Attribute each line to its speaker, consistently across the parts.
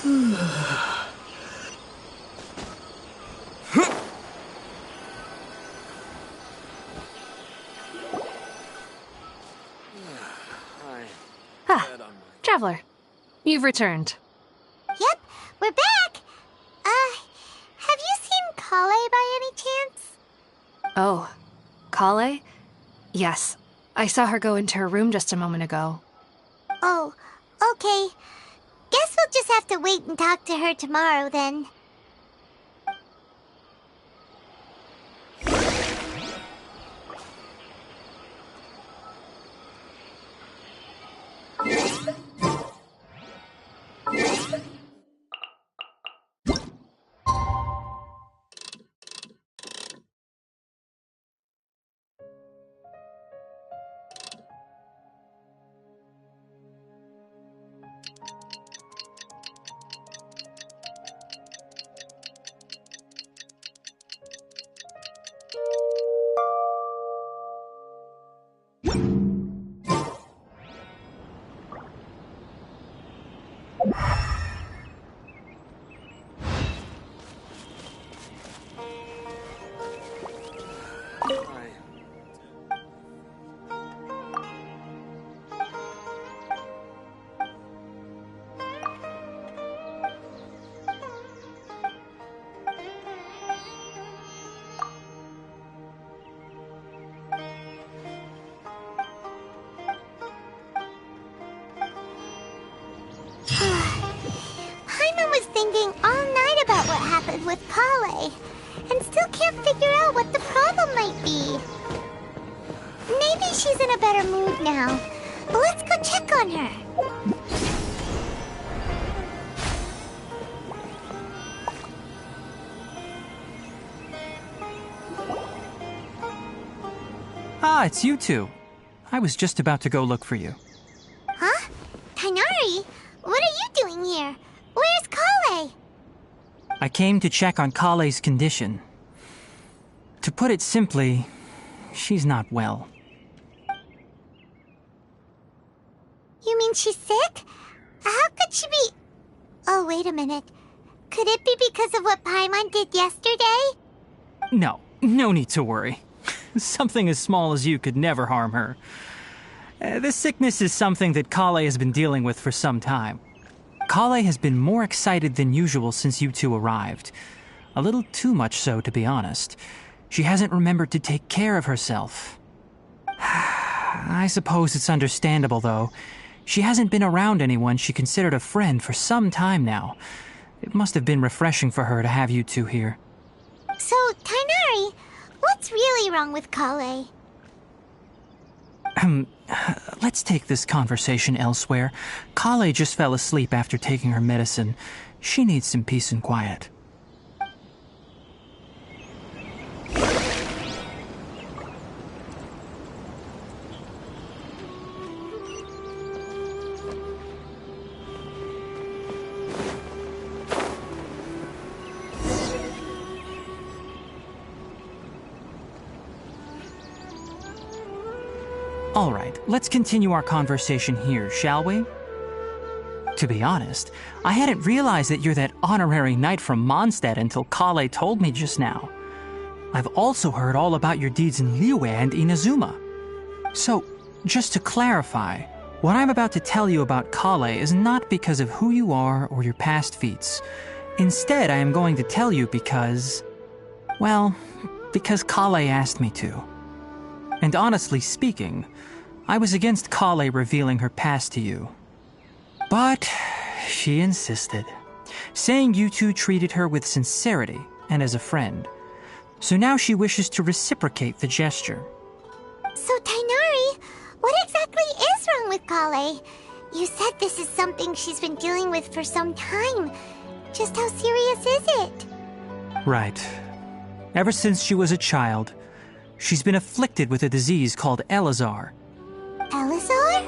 Speaker 1: Ah, Traveler, you've returned.
Speaker 2: Yep, we're back. Have you seen Kale by any chance?
Speaker 1: Oh, Kale? Yes, I saw her go into her room just a moment ago.
Speaker 2: Oh, okay. Guess we'll just have to wait and talk to her tomorrow then. With Kale, and still can't figure out what the problem might be. Maybe she's in a better mood now. Let's go check on her.
Speaker 3: Ah, it's you two. I was just about to go look for you.
Speaker 2: Huh? Tainari? What are you doing here? Where's Kale?
Speaker 3: I came to check on Kale's condition. To put it simply, she's not well.
Speaker 2: You mean she's sick? How could she be... Oh, wait a minute. Could it be because of what Paimon did yesterday?
Speaker 3: No need to worry. Something as small as you could never harm her. This sickness is something that Kale has been dealing with for some time. Kale has been more excited than usual since you two arrived. A little too much so, to be honest. She hasn't remembered to take care of herself. I suppose it's understandable, though. She hasn't been around anyone she considered a friend for some time now. It must have been refreshing for her to have you two here.
Speaker 2: So, Tainari, what's really wrong with Kale?
Speaker 3: Let's take this conversation elsewhere. Kale just fell asleep after taking her medicine. She needs some peace and quiet. All right, let's continue our conversation here, shall we? To be honest, I hadn't realized that you're that honorary knight from Mondstadt until Kale told me just now. I've also heard all about your deeds in Liyue and Inazuma. So, just to clarify, what I'm about to tell you about Kale is not because of who you are or your past feats. Instead, I am going to tell you because... well, because Kale asked me to. And honestly speaking, I was against Kale revealing her past to you. But she insisted, saying you two treated her with sincerity and as a friend. So now she wishes to reciprocate the gesture.
Speaker 2: So, Tainari, what exactly is wrong with Kale? You said this is something she's been dealing with for some time. Just how serious is it?
Speaker 3: Right. Ever since she was a child, she's been afflicted with a disease called Elazar.
Speaker 2: Elazar?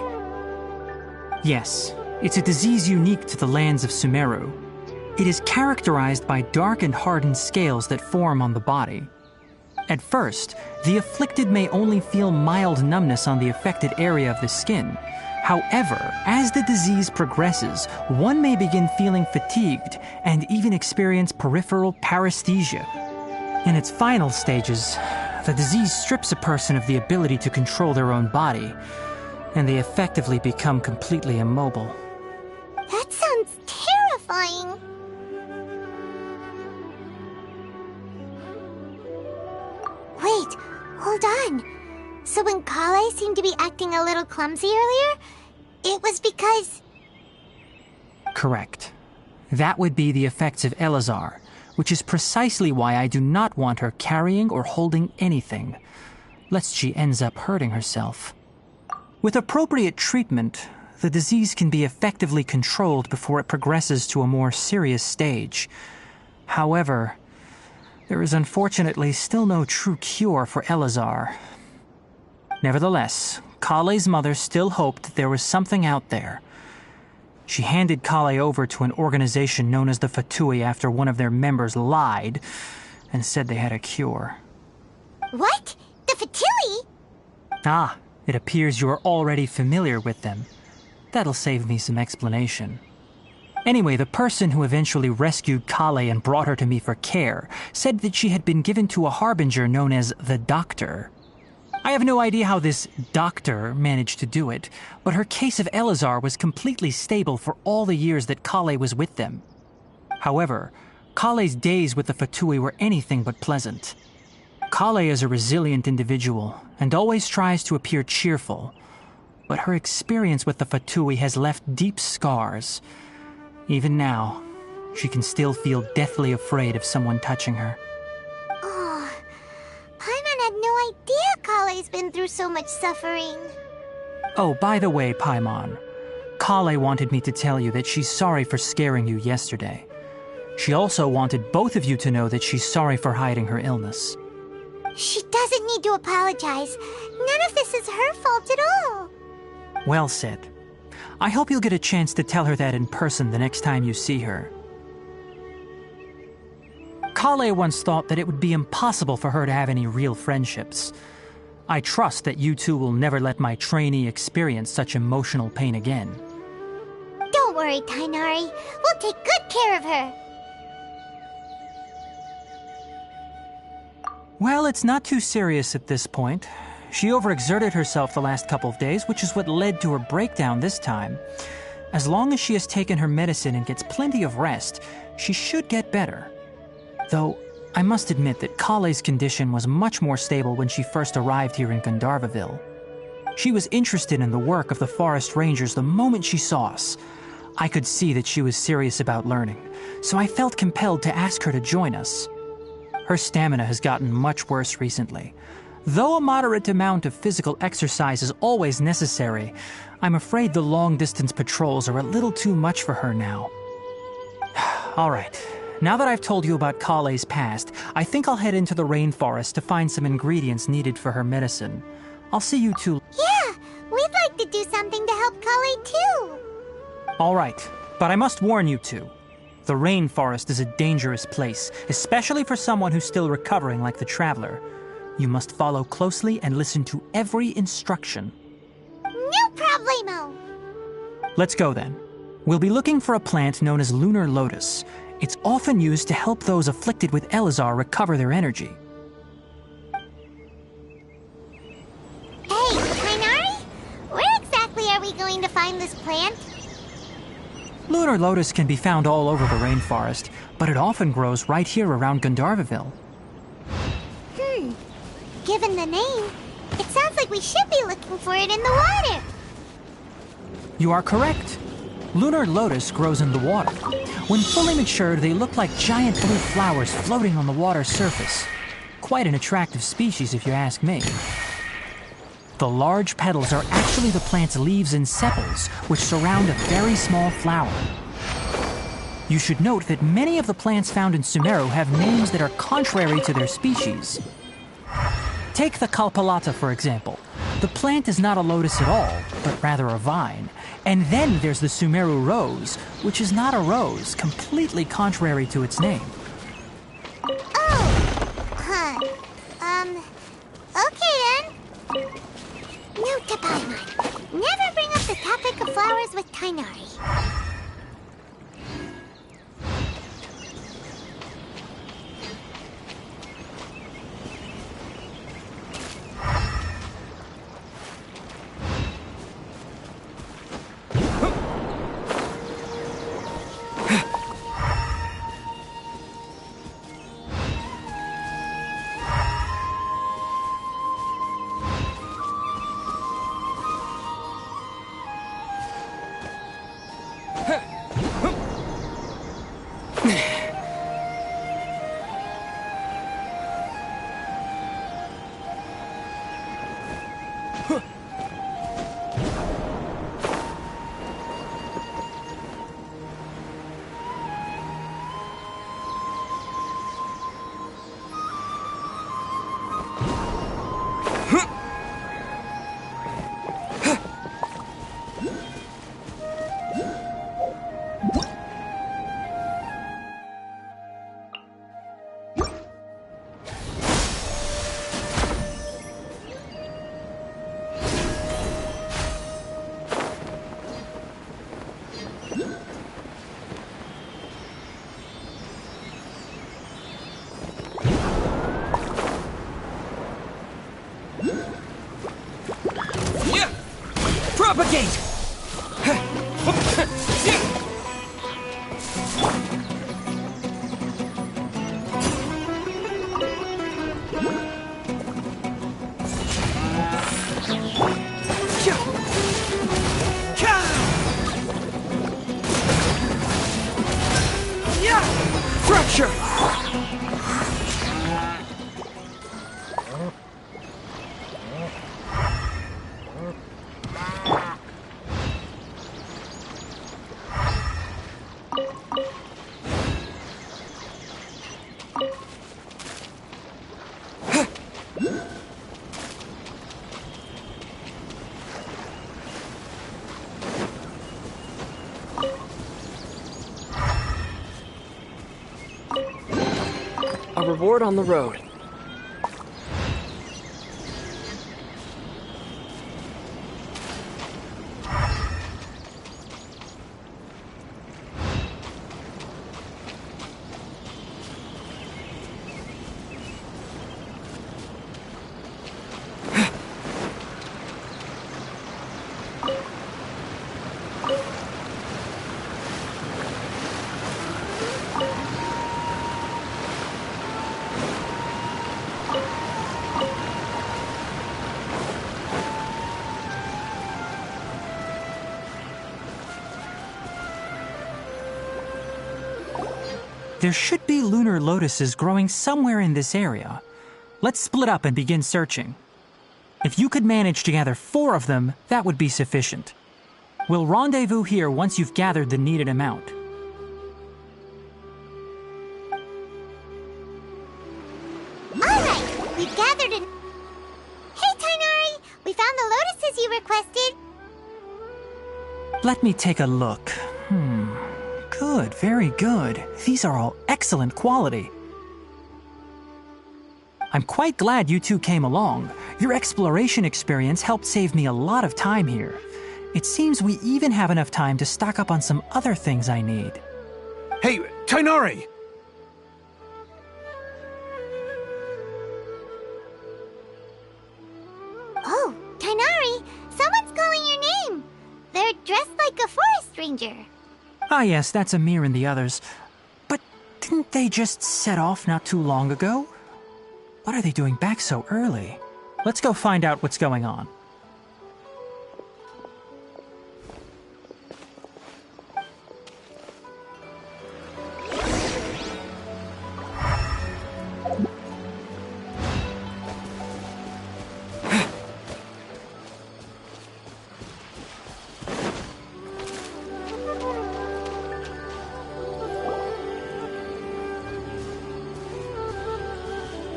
Speaker 3: Yes, it's a disease unique to the lands of Sumeru. It is characterized by dark and hardened scales that form on the body. At first, the afflicted may only feel mild numbness on the affected area of the skin. However, as the disease progresses, one may begin feeling fatigued and even experience peripheral paresthesia. In its final stages, the disease strips a person of the ability to control their own body, and they effectively become completely immobile.
Speaker 2: That sounds terrifying. Wait, hold on. So when Kale seemed to be acting a little clumsy earlier, it was because...
Speaker 3: Correct. That would be the effects of Elazar, which is precisely why I do not want her carrying or holding anything, lest she ends up hurting herself. With appropriate treatment, the disease can be effectively controlled before it progresses to a more serious stage. However, there is unfortunately still no true cure for Elazar. Nevertheless, Kale's mother still hoped that there was something out there. She handed Kale over to an organization known as the Fatui after one of their members lied and said they had a cure.
Speaker 2: What? The Fatui?
Speaker 3: Ah, it appears you are already familiar with them. That'll save me some explanation. Anyway, the person who eventually rescued Kale and brought her to me for care said that she had been given to a harbinger known as the Doctor. I have no idea how this doctor managed to do it, but her case of Elazar was completely stable for all the years that Kale was with them. However, Kale's days with the Fatui were anything but pleasant. Kale is a resilient individual and always tries to appear cheerful, but her experience with the Fatui has left deep scars. Even now, she can still feel deathly afraid of someone touching her.
Speaker 2: Oh, Paimon had no idea Kale's been through so much suffering.
Speaker 3: Oh, by the way, Paimon, Kale wanted me to tell you that she's sorry for scaring you yesterday. She also wanted both of you to know that she's sorry for hiding her illness.
Speaker 2: She doesn't need to apologize. None of this is her fault at all.
Speaker 3: Well said. I hope you'll get a chance to tell her that in person the next time you see her. Kale once thought that it would be impossible for her to have any real friendships. I trust that you two will never let my trainee experience such emotional pain again.
Speaker 2: Don't worry, Tainari. We'll take good care of her.
Speaker 3: Well, it's not too serious at this point. She overexerted herself the last couple of days, which is what led to her breakdown this time. As long as she has taken her medicine and gets plenty of rest, she should get better. Though, I must admit that Kale's condition was much more stable when she first arrived here in Gandharvaville. She was interested in the work of the forest rangers the moment she saw us. I could see that she was serious about learning, so I felt compelled to ask her to join us. Her stamina has gotten much worse recently. Though a moderate amount of physical exercise is always necessary, I'm afraid the long-distance patrols are a little too much for her now. All right, now that I've told you about Kale's past, I think I'll head into the rainforest to find some ingredients needed for her medicine. I'll see you two.
Speaker 2: Yeah, we'd like to do something to help Kale too.
Speaker 3: All right, but I must warn you two. The rainforest is a dangerous place, especially for someone who's still recovering like the traveler. You must follow closely and listen to every instruction.
Speaker 2: No problemo!
Speaker 3: Let's go then. We'll be looking for a plant known as lunar lotus. It's often used to help those afflicted with Elazar recover their energy.
Speaker 2: Hey, Tainari? Where exactly are we going to find this plant?
Speaker 3: Lunar lotus can be found all over the rainforest, but it often grows right here around Gandharvaville.
Speaker 2: Given the name, it sounds like we should be looking for it in the water.
Speaker 3: You are correct. Lunar lotus grows in the water. When fully matured, they look like giant blue flowers floating on the water's surface. Quite an attractive species, if you ask me. The large petals are actually the plant's leaves and sepals, which surround a very small flower. You should note that many of the plants found in Sumeru have names that are contrary to their species. Take the Kalpalata, for example. The plant is not a lotus at all, but rather a vine. And then there's the Sumeru rose, which is not a rose, completely contrary to its name.
Speaker 2: Okay then. Note to Paimon. Never bring up discuss the topic of flowers with Tainari.
Speaker 3: Propagate! Fracture!
Speaker 4: A reward on the road.
Speaker 3: There should be lunar lotuses growing somewhere in this area. Let's split up and begin searching. If you could manage to gather 4 of them, that would be sufficient. We'll rendezvous here once you've gathered the needed amount.
Speaker 2: Alright, we've gathered an... Hey, Tainari! We found the lotuses you requested!
Speaker 3: Let me take a look. Good, very good. These are all excellent quality. I'm quite glad you two came along. Your exploration experience helped save me a lot of time here. It seems we even have enough time to stock up on some other things I need.
Speaker 5: Hey, Tainari!
Speaker 2: Oh, Tainari! Someone's calling your name! They're dressed like a forest ranger.
Speaker 3: Ah yes, that's Amir and the others. But didn't they just set off not too long ago? What are they doing back so early? Let's go find out what's going on.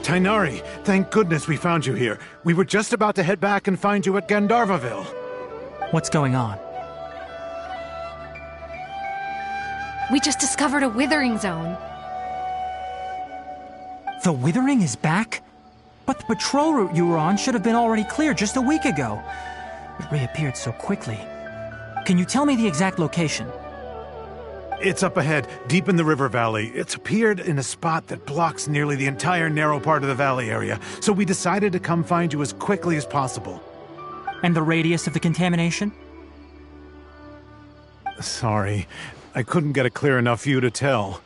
Speaker 5: Tainari, thank goodness we found you here. We were just about to head back and find you at Gandharvaville.
Speaker 3: What's going on?
Speaker 1: We just discovered a withering zone.
Speaker 3: The withering is back? But the patrol route you were on should have been already clear just a week ago. It reappeared so quickly. Can you tell me the exact location?
Speaker 5: It's up ahead, deep in the river valley. It's appeared in a spot that blocks nearly the entire narrow part of the valley area, so we decided to come find you as quickly as possible.
Speaker 3: And the radius of the contamination?
Speaker 5: Sorry, I couldn't get a clear enough view to tell.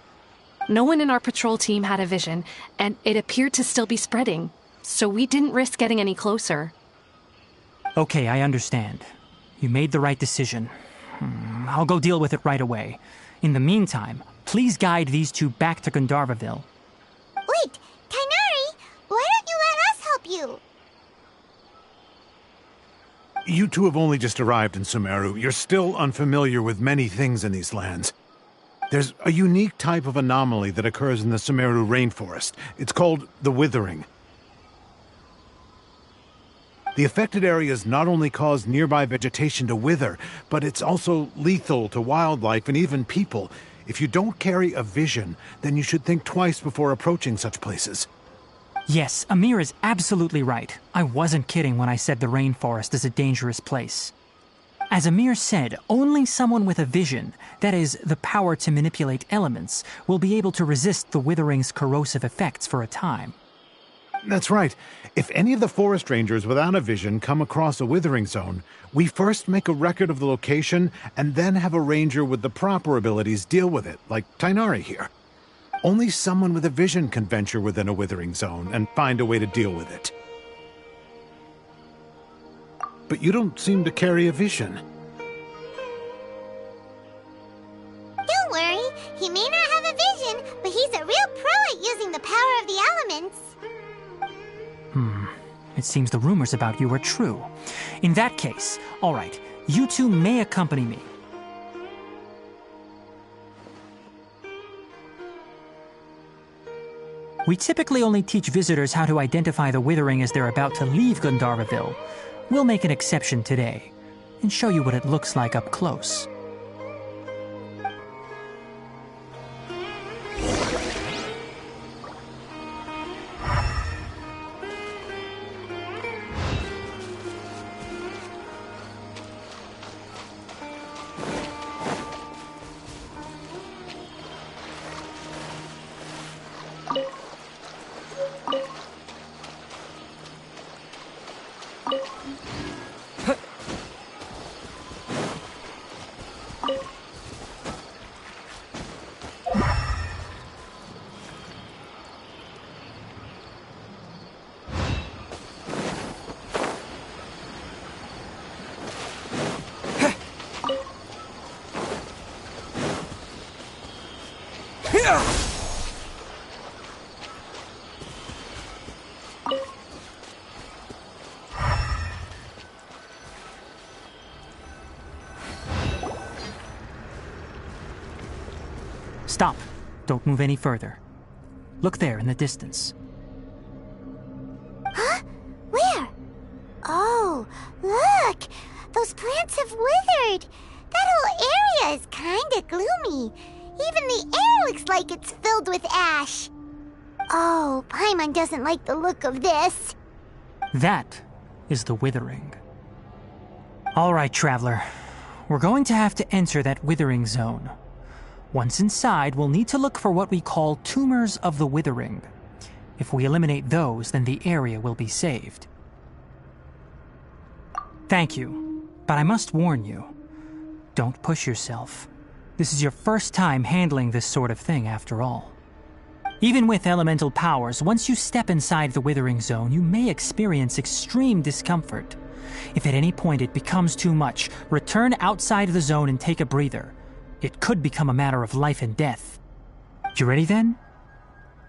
Speaker 1: No one in our patrol team had a vision, and it appeared to still be spreading, so we didn't risk getting any closer.
Speaker 3: Okay, I understand. You made the right decision. I'll go deal with it right away. In the meantime, please guide these two back to Gandharvaville.
Speaker 2: Wait, Tainari, why don't you let us help you?
Speaker 5: You two have only just arrived in Sumeru. You're still unfamiliar with many things in these lands. There's a unique type of anomaly that occurs in the Sumeru rainforest. It's called the withering. The affected areas not only cause nearby vegetation to wither, but it's also lethal to wildlife and even people. If you don't carry a vision, then you should think twice before approaching such places.
Speaker 3: Yes, Amir is absolutely right. I wasn't kidding when I said the rainforest is a dangerous place. As Amir said, only someone with a vision, that is, the power to manipulate elements, will be able to resist the withering's corrosive effects for a time.
Speaker 5: That's right. If any of the forest rangers without a vision come across a withering zone, we first make a record of the location and then have a ranger with the proper abilities deal with it, like Tainari here. Only someone with a vision can venture within a withering zone and find a way to deal with it. But you don't seem to carry a vision.
Speaker 2: Don't worry, he may not have a vision, but he's a real pro at using the power of the elements.
Speaker 3: It seems the rumors about you are true. In that case, all right, you two may accompany me. We typically only teach visitors how to identify the withering as they're about to leave Gandharvaville. We'll make an exception today and show you what it looks like up close. Stop. Don't move any further. Look there in the distance.
Speaker 2: Huh? Where? Oh, look! Those plants have withered! That whole area is kinda gloomy. Even the air looks like it's filled with ash. Oh, Paimon doesn't like the look of this.
Speaker 3: That is the withering. All right, traveler. We're going to have to enter that withering zone. Once inside, we'll need to look for what we call tumors of the withering. If we eliminate those, then the area will be saved. Thank you, but I must warn you. Don't push yourself. This is your first time handling this sort of thing, after all. Even with elemental powers, once you step inside the withering zone, you may experience extreme discomfort. If at any point it becomes too much, return outside the zone and take a breather. It could become a matter of life and death. You ready then?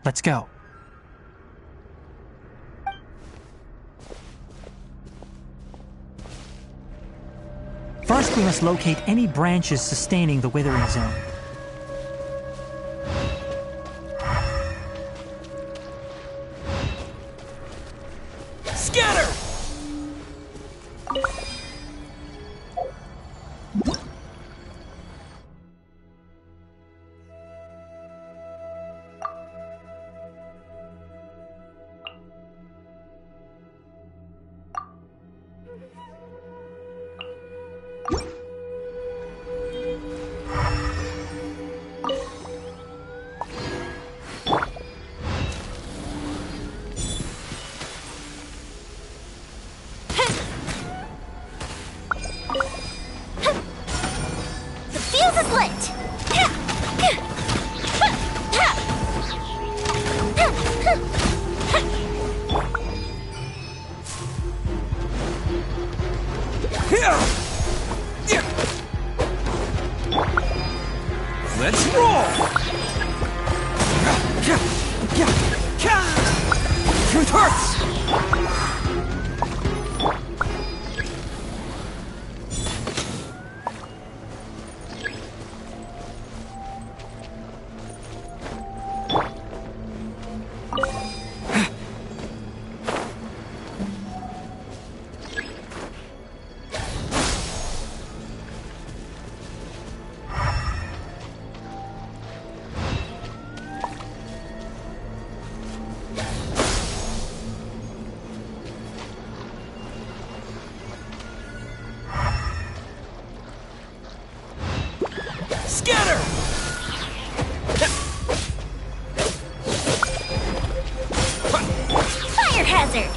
Speaker 3: Let's go. First, we must locate any branches sustaining the withering zone.
Speaker 4: Scatter!
Speaker 2: Quizlet!
Speaker 4: Let's roll! Truth hurts! Scatter!
Speaker 2: Fire hazard!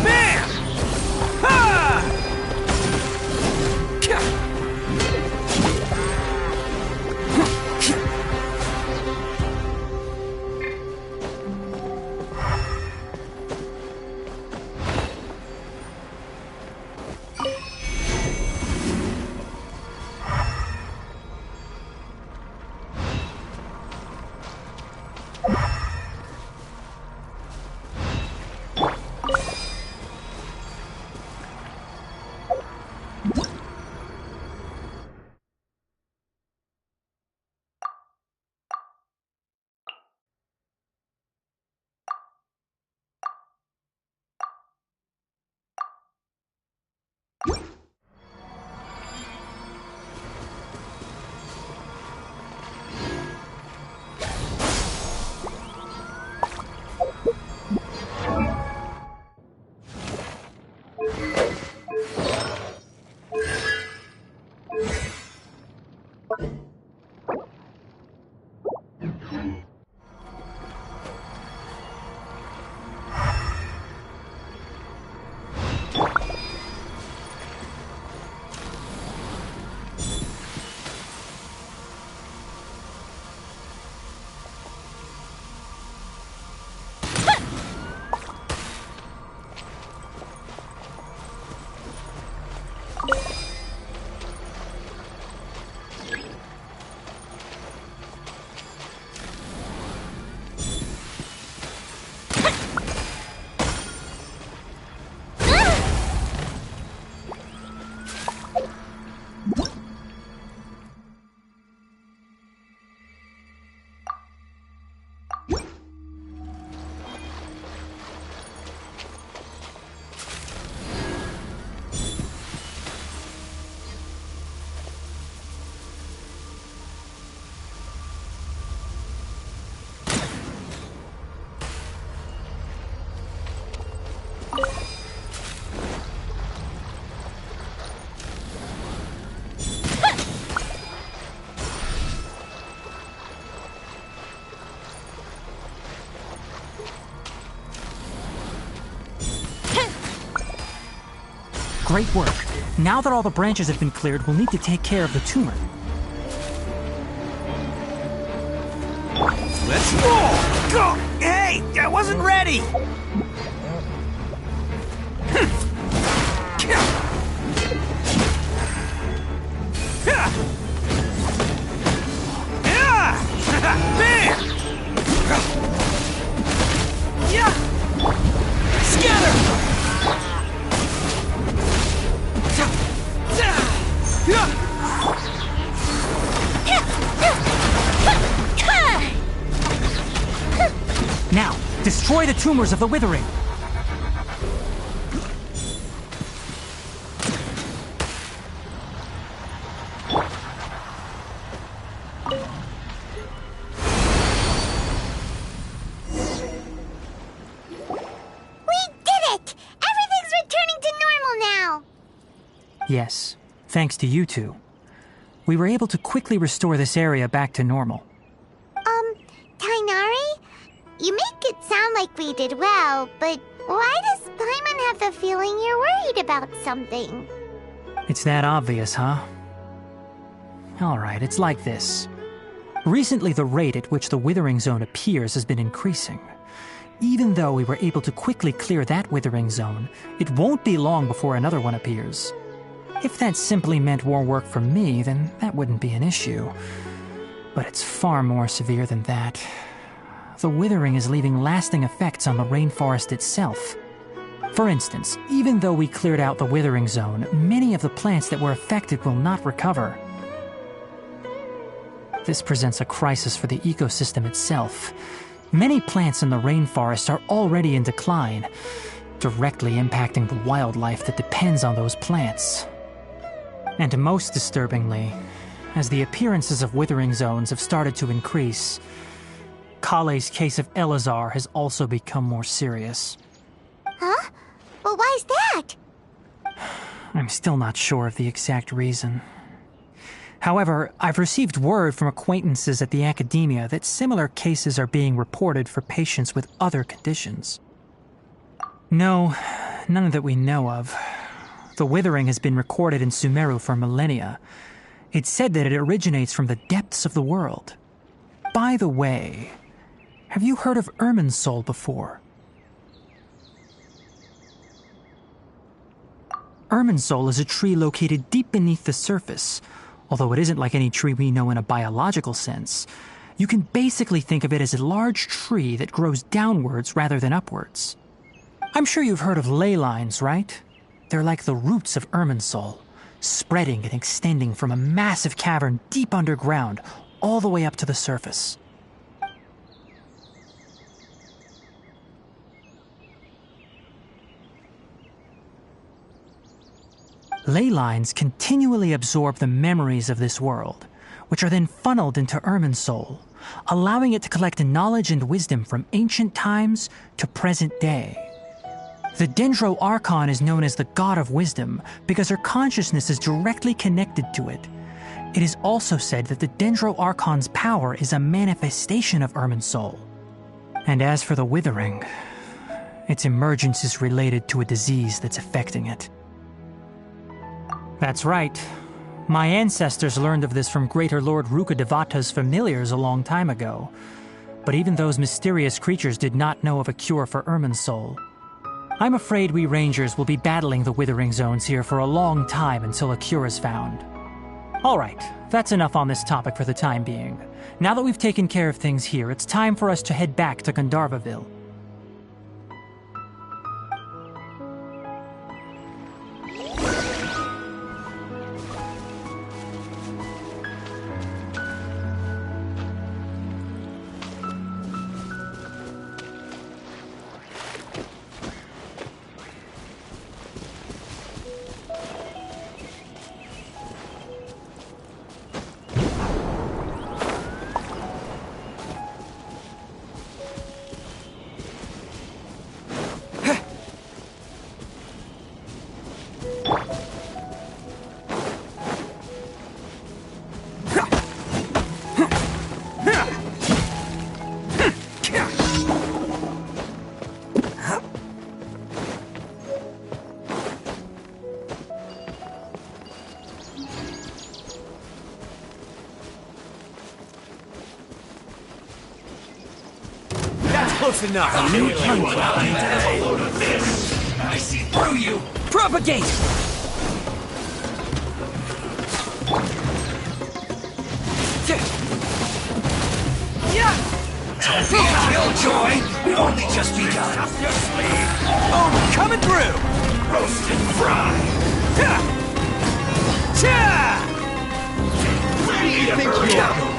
Speaker 4: Bam! Ha!
Speaker 3: Great work. Now that all the branches have been cleared, we'll need to take care of the tumor.
Speaker 4: Let's roll! Go! Hey! I wasn't ready! Bam! Scatter!
Speaker 3: Now, destroy the tumors of the withering. Yes, thanks to you two. We were able to quickly restore this area back to normal.
Speaker 2: Tainari? You make it sound like we did well, but why does Paimon have the feeling you're worried about something?
Speaker 3: It's that obvious, huh? Alright, it's like this. Recently, the rate at which the Withering Zone appears has been increasing. Even though we were able to quickly clear that Withering Zone, it won't be long before another one appears. If that simply meant more work for me, then that wouldn't be an issue. But it's far more severe than that. The withering is leaving lasting effects on the rainforest itself. For instance, even though we cleared out the Withering Zone, many of the plants that were affected will not recover. This presents a crisis for the ecosystem itself. Many plants in the rainforest are already in decline, directly impacting the wildlife that depends on those plants. And most disturbingly, as the appearances of withering zones have started to increase, Kale's case of Elazar has also become more serious.
Speaker 2: Huh? Well, why's that?
Speaker 3: I'm still not sure of the exact reason. However, I've received word from acquaintances at the academia that similar cases are being reported for patients with other conditions. No, none that we know of. The withering has been recorded in Sumeru for millennia. It's said that it originates from the depths of the world. By the way, have you heard of Irminsul before? Irminsul is a tree located deep beneath the surface. Although it isn't like any tree we know in a biological sense, you can basically think of it as a large tree that grows downwards rather than upwards. I'm sure you've heard of ley lines, right? They're like the roots of Irminsul, spreading and extending from a massive cavern deep underground all the way up to the surface. Ley lines continually absorb the memories of this world, which are then funneled into Irminsul, allowing it to collect knowledge and wisdom from ancient times to present day. The Dendro Archon is known as the God of Wisdom because her consciousness is directly connected to it. It is also said that the Dendro Archon's power is a manifestation of Irminsul. And as for the Withering, its emergence is related to a disease that's affecting it. That's right. My ancestors learned of this from Greater Lord Rukkhadevata's familiars a long time ago. But even those mysterious creatures did not know of a cure for Irminsul. I'm afraid we Rangers will be battling the Withering Zones here for a long time until a cure is found. Alright, that's enough on this topic for the time being. Now that we've taken care of things here, it's time for us to head back to Gandharvaville.
Speaker 4: Close enough.
Speaker 6: A load of this. I see through you.
Speaker 4: Propagate!
Speaker 6: Don't be a killjoy. We've only just begun. Up your sleeve.
Speaker 4: Oh, coming through!
Speaker 6: Roast and fry. Where do you think you are?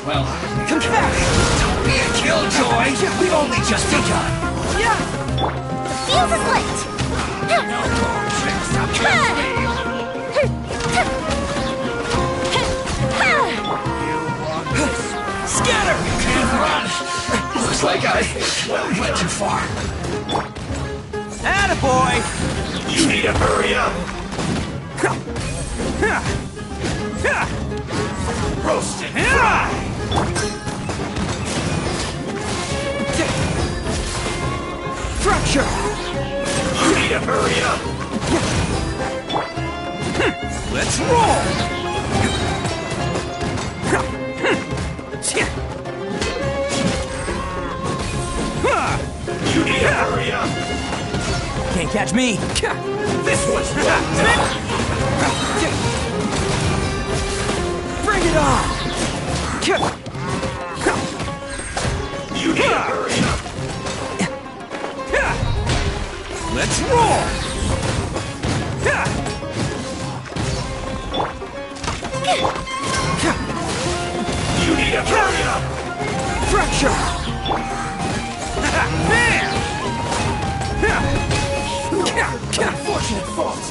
Speaker 6: Well,
Speaker 4: come back!
Speaker 6: Don't be a killjoy. We've only just begun.
Speaker 2: The fuse is lit!
Speaker 6: No more tricks up your sleeve.
Speaker 4: Scatter!
Speaker 6: Looks like I went too far.
Speaker 4: Attaboy!
Speaker 6: You need to hurry up. Roast and fry.
Speaker 4: Fracture!
Speaker 6: You need to hurry up.
Speaker 4: Let's roll!
Speaker 6: You need to hurry up.
Speaker 4: Can't catch me!
Speaker 6: This one's done.
Speaker 4: Bring it on!
Speaker 6: You need to hurry up.
Speaker 4: Let's roll!
Speaker 6: You need to hurry up.
Speaker 4: Fracture! Man!
Speaker 6: Unfortunate fault.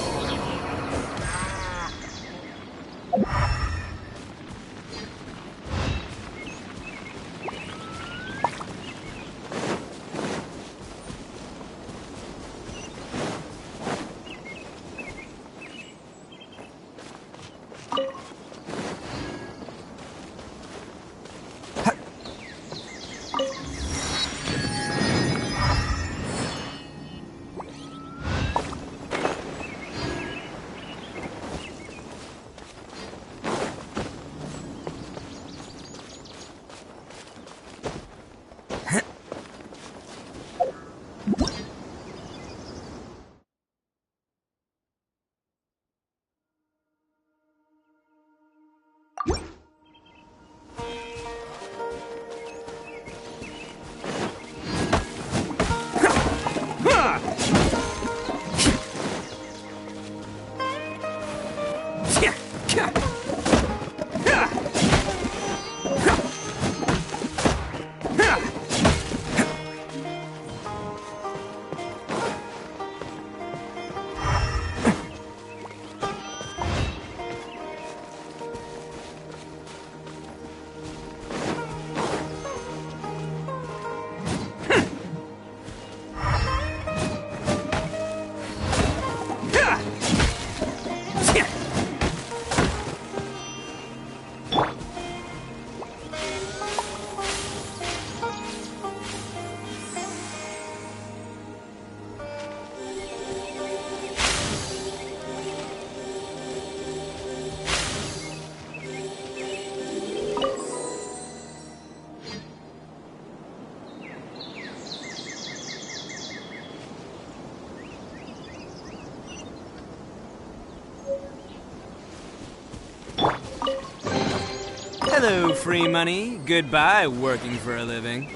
Speaker 4: Hello, free money. Goodbye, working for a living.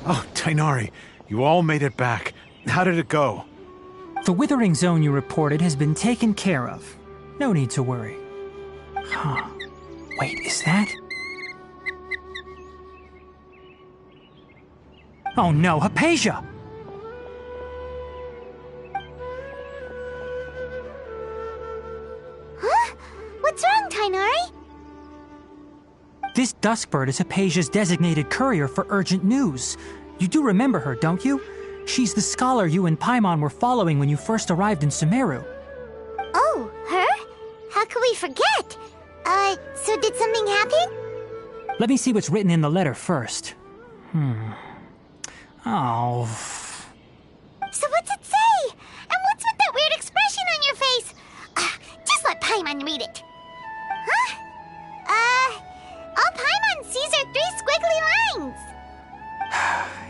Speaker 5: Oh, Tainari, you all made it back. How did it go?
Speaker 3: The withering zone you reported has been taken care of. No need to worry. Huh. Wait, is that? Oh no, Hypatia!
Speaker 2: Huh? What's wrong, Tainari?
Speaker 3: This Duskbird is Hypatia's designated courier for urgent news. You do remember her, don't you? She's the scholar you and Paimon were following when you first arrived in Sumeru.
Speaker 2: Oh, her? How could we forget? So did something happen?
Speaker 3: Let me see what's written in the letter first. Oh...
Speaker 2: So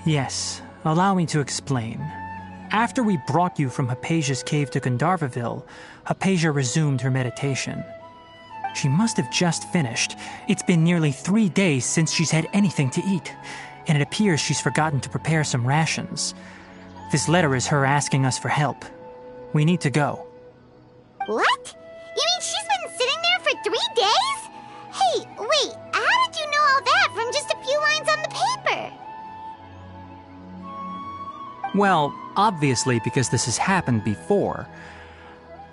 Speaker 3: Yes, allow me to explain. After we brought you from Hypatia's cave to Gandharvaville, Hypatia resumed her meditation. She must have just finished. It's been nearly 3 days since she's had anything to eat, and it appears she's forgotten to prepare some rations. This letter is her asking us for help. We need to go.
Speaker 2: What? You mean she's been sitting there for 3 days? Hey, wait, how did you know all that from just a few lines on the paper?
Speaker 3: Well, obviously because this has happened before.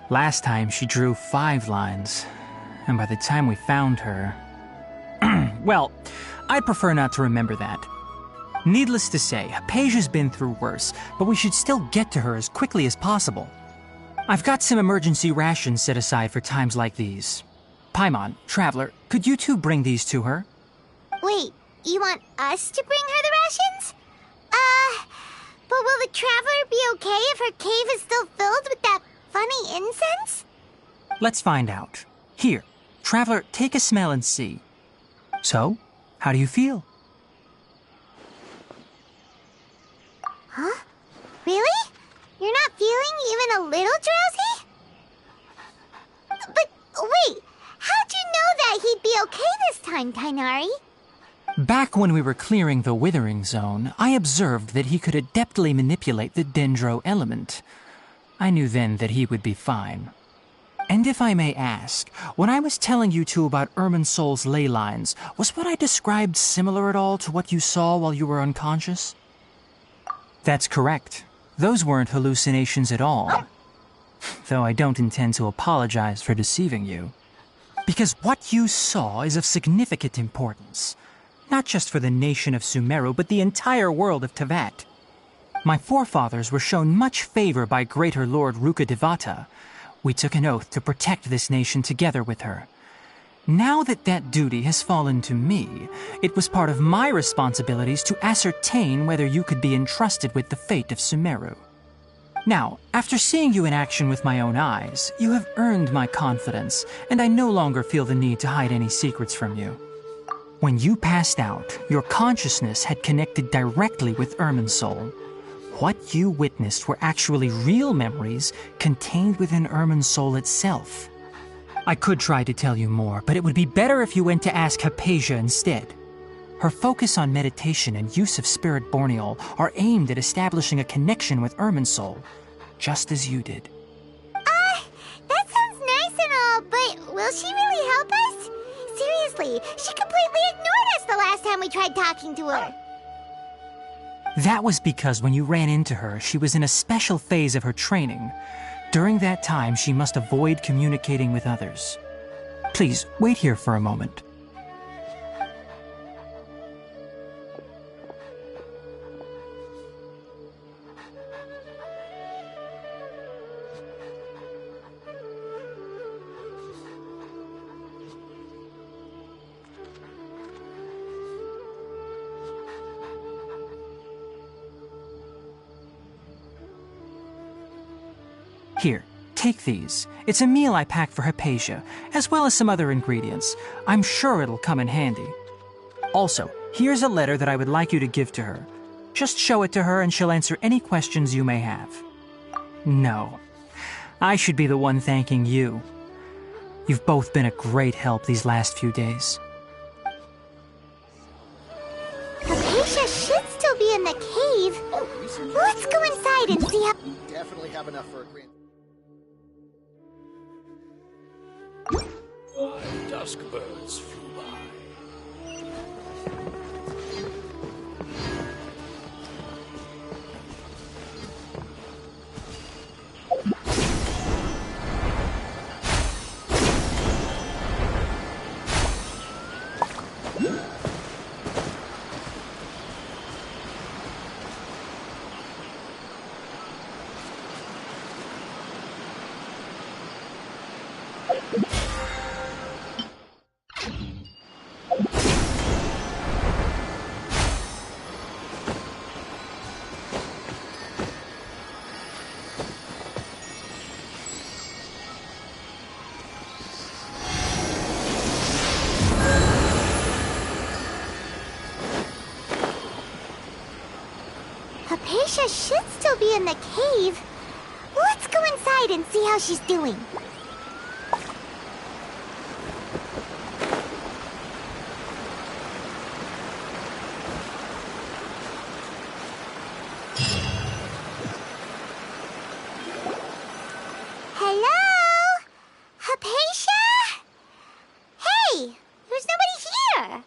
Speaker 3: Last time she drew 5 lines, and by the time we found her... Well, I'd prefer not to remember that. Needless to say, Hypatia's been through worse, but we should still get to her as quickly as possible. I've got some emergency rations set aside for times like these. Paimon, Traveler, could you two bring these to her?
Speaker 2: Wait, you want us to bring her the rations? But will the Traveler be okay if her cave is still filled with that funny incense?
Speaker 3: Let's find out. Here, Traveler, take a smell and see. So, how do you feel?
Speaker 2: Huh? Really? You're not feeling even a little drowsy? But wait, how'd you know that he'd be okay this time, Tainari?
Speaker 3: Back when we were clearing the Withering Zone, I observed that he could adeptly manipulate the Dendro element. I knew then that he would be fine. And if I may ask, when I was telling you two about Irminsol's ley lines, was what I described similar at all to what you saw while you were unconscious? That's correct. Those weren't hallucinations at all. Though I don't intend to apologize for deceiving you. Because what you saw is of significant importance. Not just for the nation of Sumeru, but the entire world of Tevat. My forefathers were shown much favor by Greater Lord Rukkhadevata. We took an oath to protect this nation together with her. Now that that duty has fallen to me, it was part of my responsibilities to ascertain whether you could be entrusted with the fate of Sumeru. Now, after seeing you in action with my own eyes, you have earned my confidence, and I no longer feel the need to hide any secrets from you. When you passed out, your consciousness had connected directly with Irminsol. What you witnessed were actually real memories contained within Irminsol itself. I could try to tell you more, but it would be better if you went to ask Hypatia instead. Her focus on meditation and use of Spirit Borneol are aimed at establishing a connection with Irminsol, just as you did.
Speaker 2: That sounds nice and all, but will she really help us? Seriously, she completely ignored us the last time we tried talking to her.
Speaker 3: That was because when you ran into her, she was in a special phase of her training. During that time, she must avoid communicating with others. Please, wait here for a moment. Here, take these. It's a meal I packed for Hypatia, as well as some other ingredients. I'm sure it'll come in handy. Also, here's a letter that I would like you to give to her. Just show it to her and she'll answer any questions you may have. No, I should be the one thanking you. You've both been a great help these last few days.
Speaker 2: Hypatia should still be in the cave. Let's go inside and see how...
Speaker 7: Definitely have enough for a grand...
Speaker 6: Dusk birds flew by.
Speaker 2: Hypatia should still be in the cave. Let's go inside and see how she's doing. Hello? Hypatia? Hey, there's nobody here.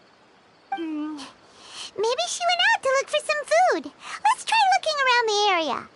Speaker 2: Maybe she went out to look for some food. Let's try looking around the area.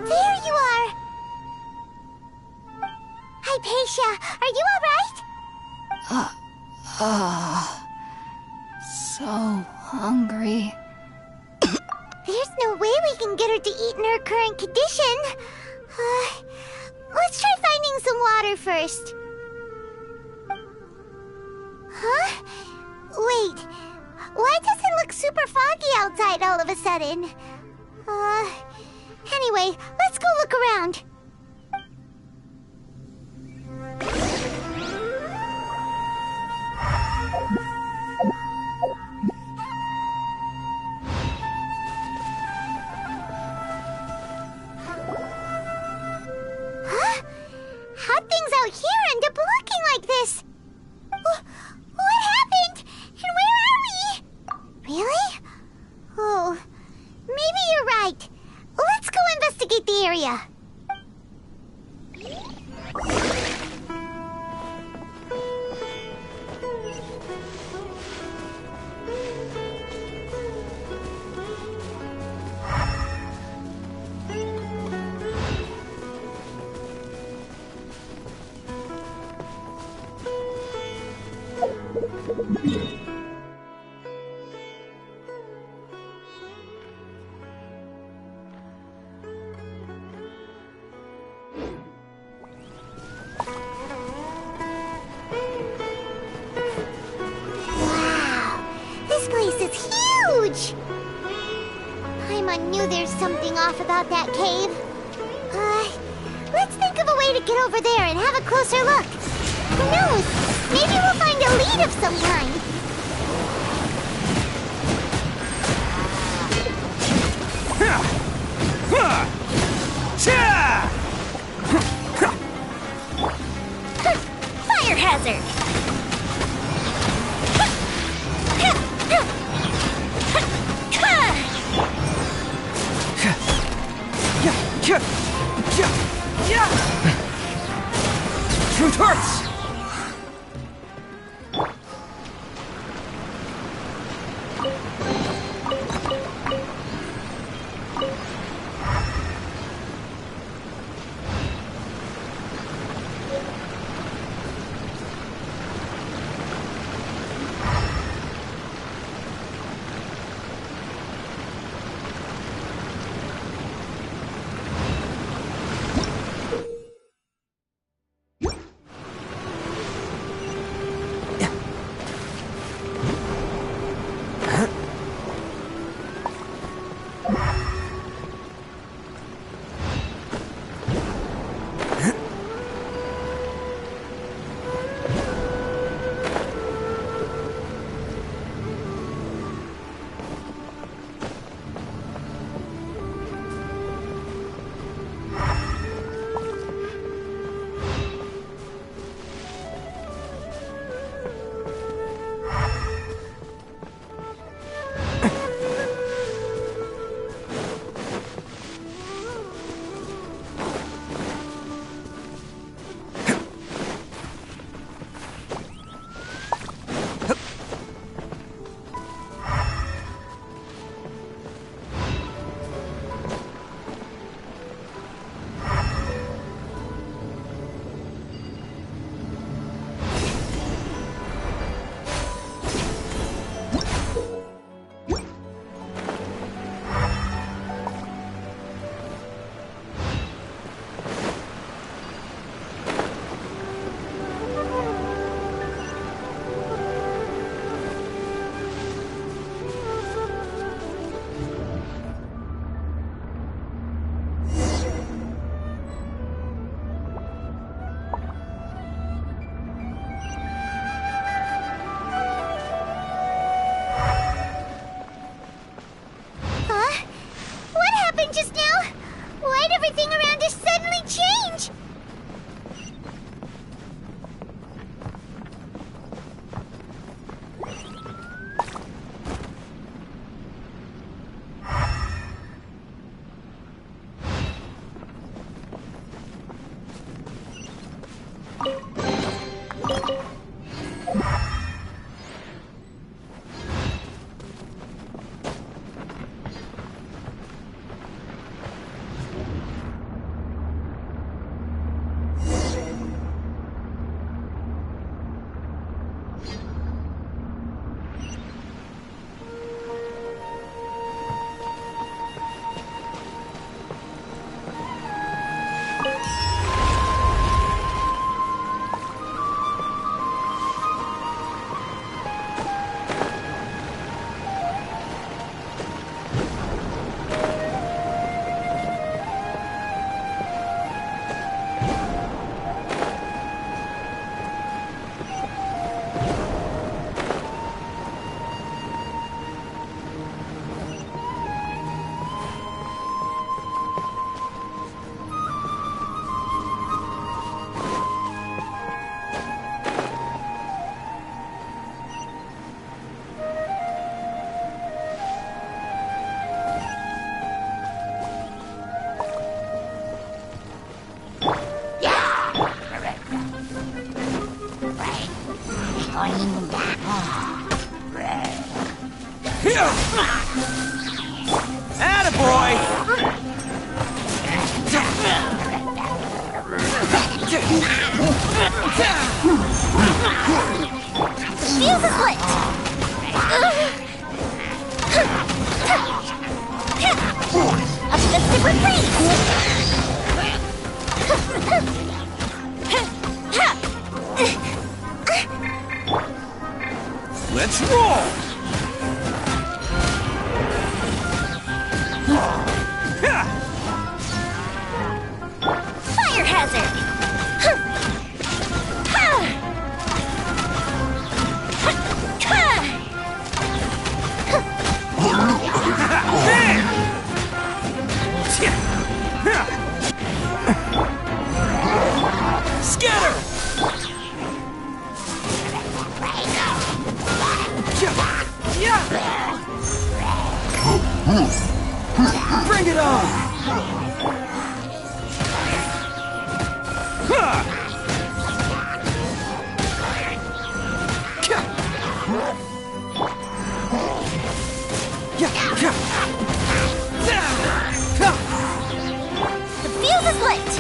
Speaker 2: There you are! Hypatia, are you alright?
Speaker 7: So hungry.
Speaker 2: There's no way we can get her to eat in her current condition. Let's try finding some water first. Huh? Wait, why does it look super foggy outside all of a sudden? Anyway, let's go look around. Huh? How'd things out here end up looking like this? What happened? And where are we? Really? Oh, maybe you're right. Let's go investigate the area. I knew there's something off about that cave. Let's think of a way to get over there and have a closer look. Who knows? Maybe we'll find a lead of some kind. Fire hazard!
Speaker 6: Truth hurts!
Speaker 4: Bring it on!
Speaker 2: The fuse is lit!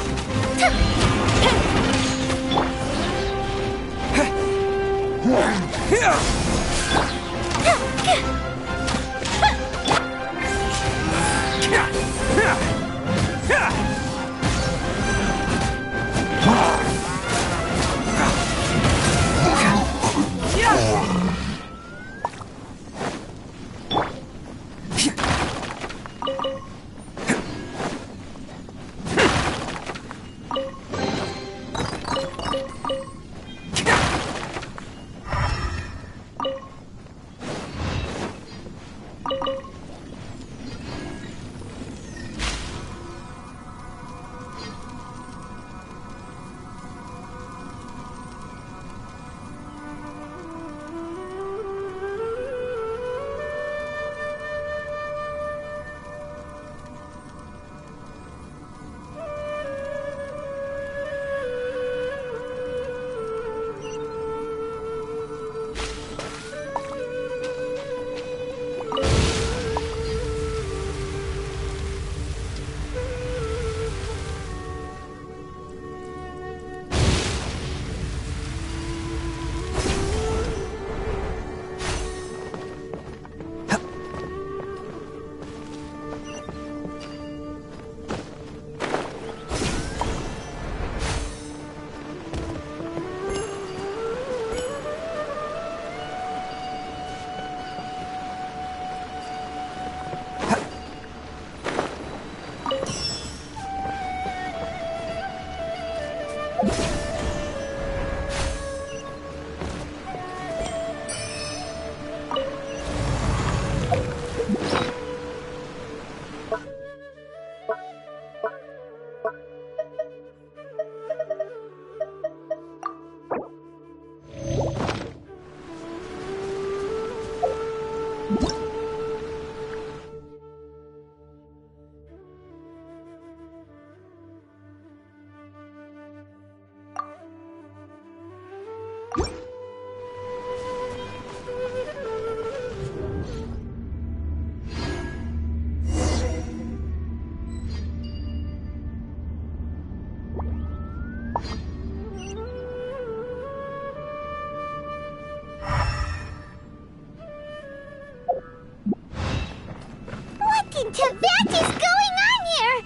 Speaker 2: What is going on here?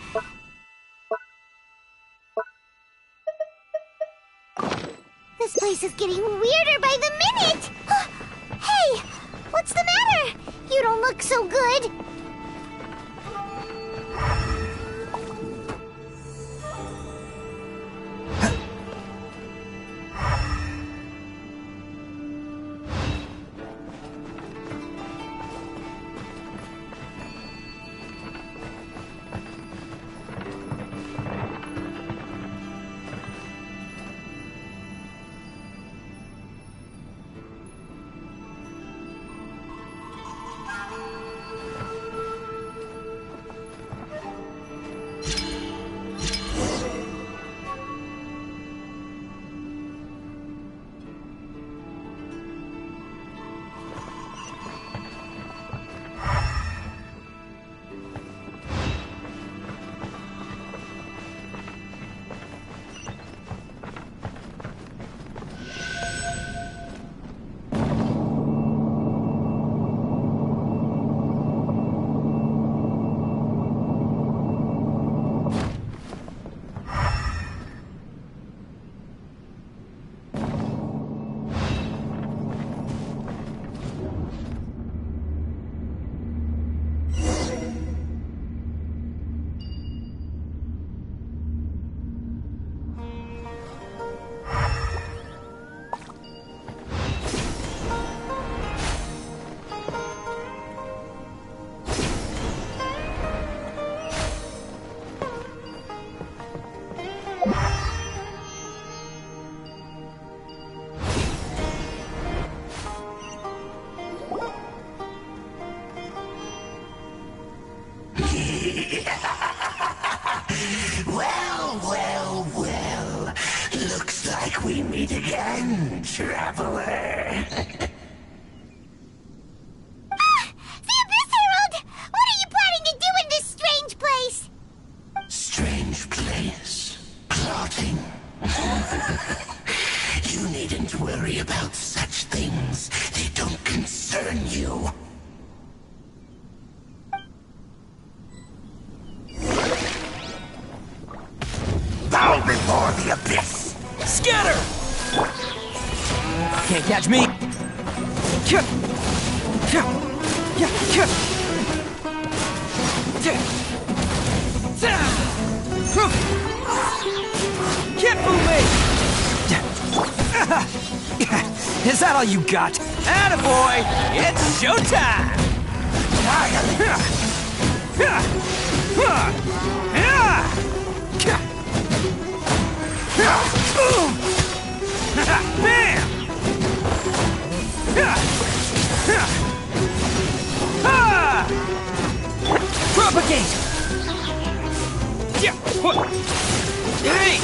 Speaker 2: This place is getting weirder by the minute! Hey! What's the matter? You don't look so good!
Speaker 6: Well, well, well. Looks like we meet again, traveler.
Speaker 2: The Abyss Herald! What are you planning to do in this strange place?
Speaker 6: Strange place. Plotting. You needn't worry about such things. They don't concern you. Bow before the abyss!
Speaker 4: Scatter! Can't catch me! Can't move me! Is that all you got? Attaboy! It's showtime! Bam! Propagate! Hey!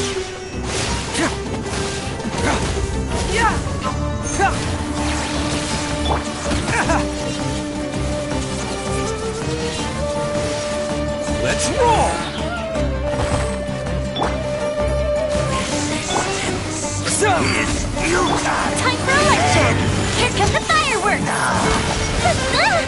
Speaker 4: Let's roll!
Speaker 2: Time for a light show! Here come the fireworks! Huh?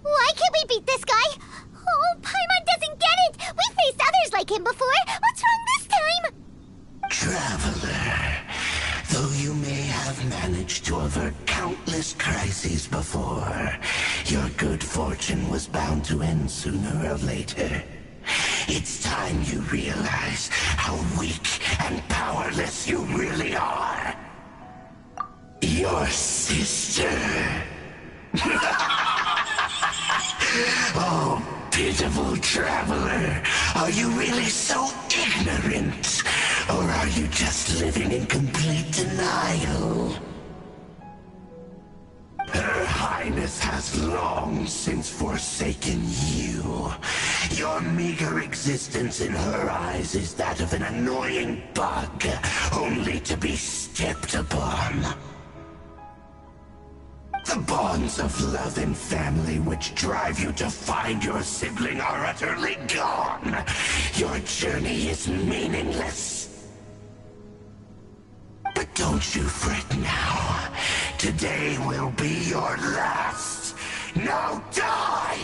Speaker 2: Why can't we beat this guy? Oh, Paimon doesn't get it! We've faced others like him before! What's wrong this time?
Speaker 6: Traveler, though you may have managed to avert countless crises before, your good fortune was bound to end sooner or later. It's time you realize how weak and powerless you really are. Your sister. Oh, pitiful traveler. Are you really so ignorant? Or are you just living in complete denial? Her Highness has long since forsaken you. Your meager existence in her eyes is that of an annoying bug, only to be stepped upon. The bonds of love and family which drive you to find your sibling are utterly gone. Your journey is meaningless. But don't you fret now. Today will be your last. Now die!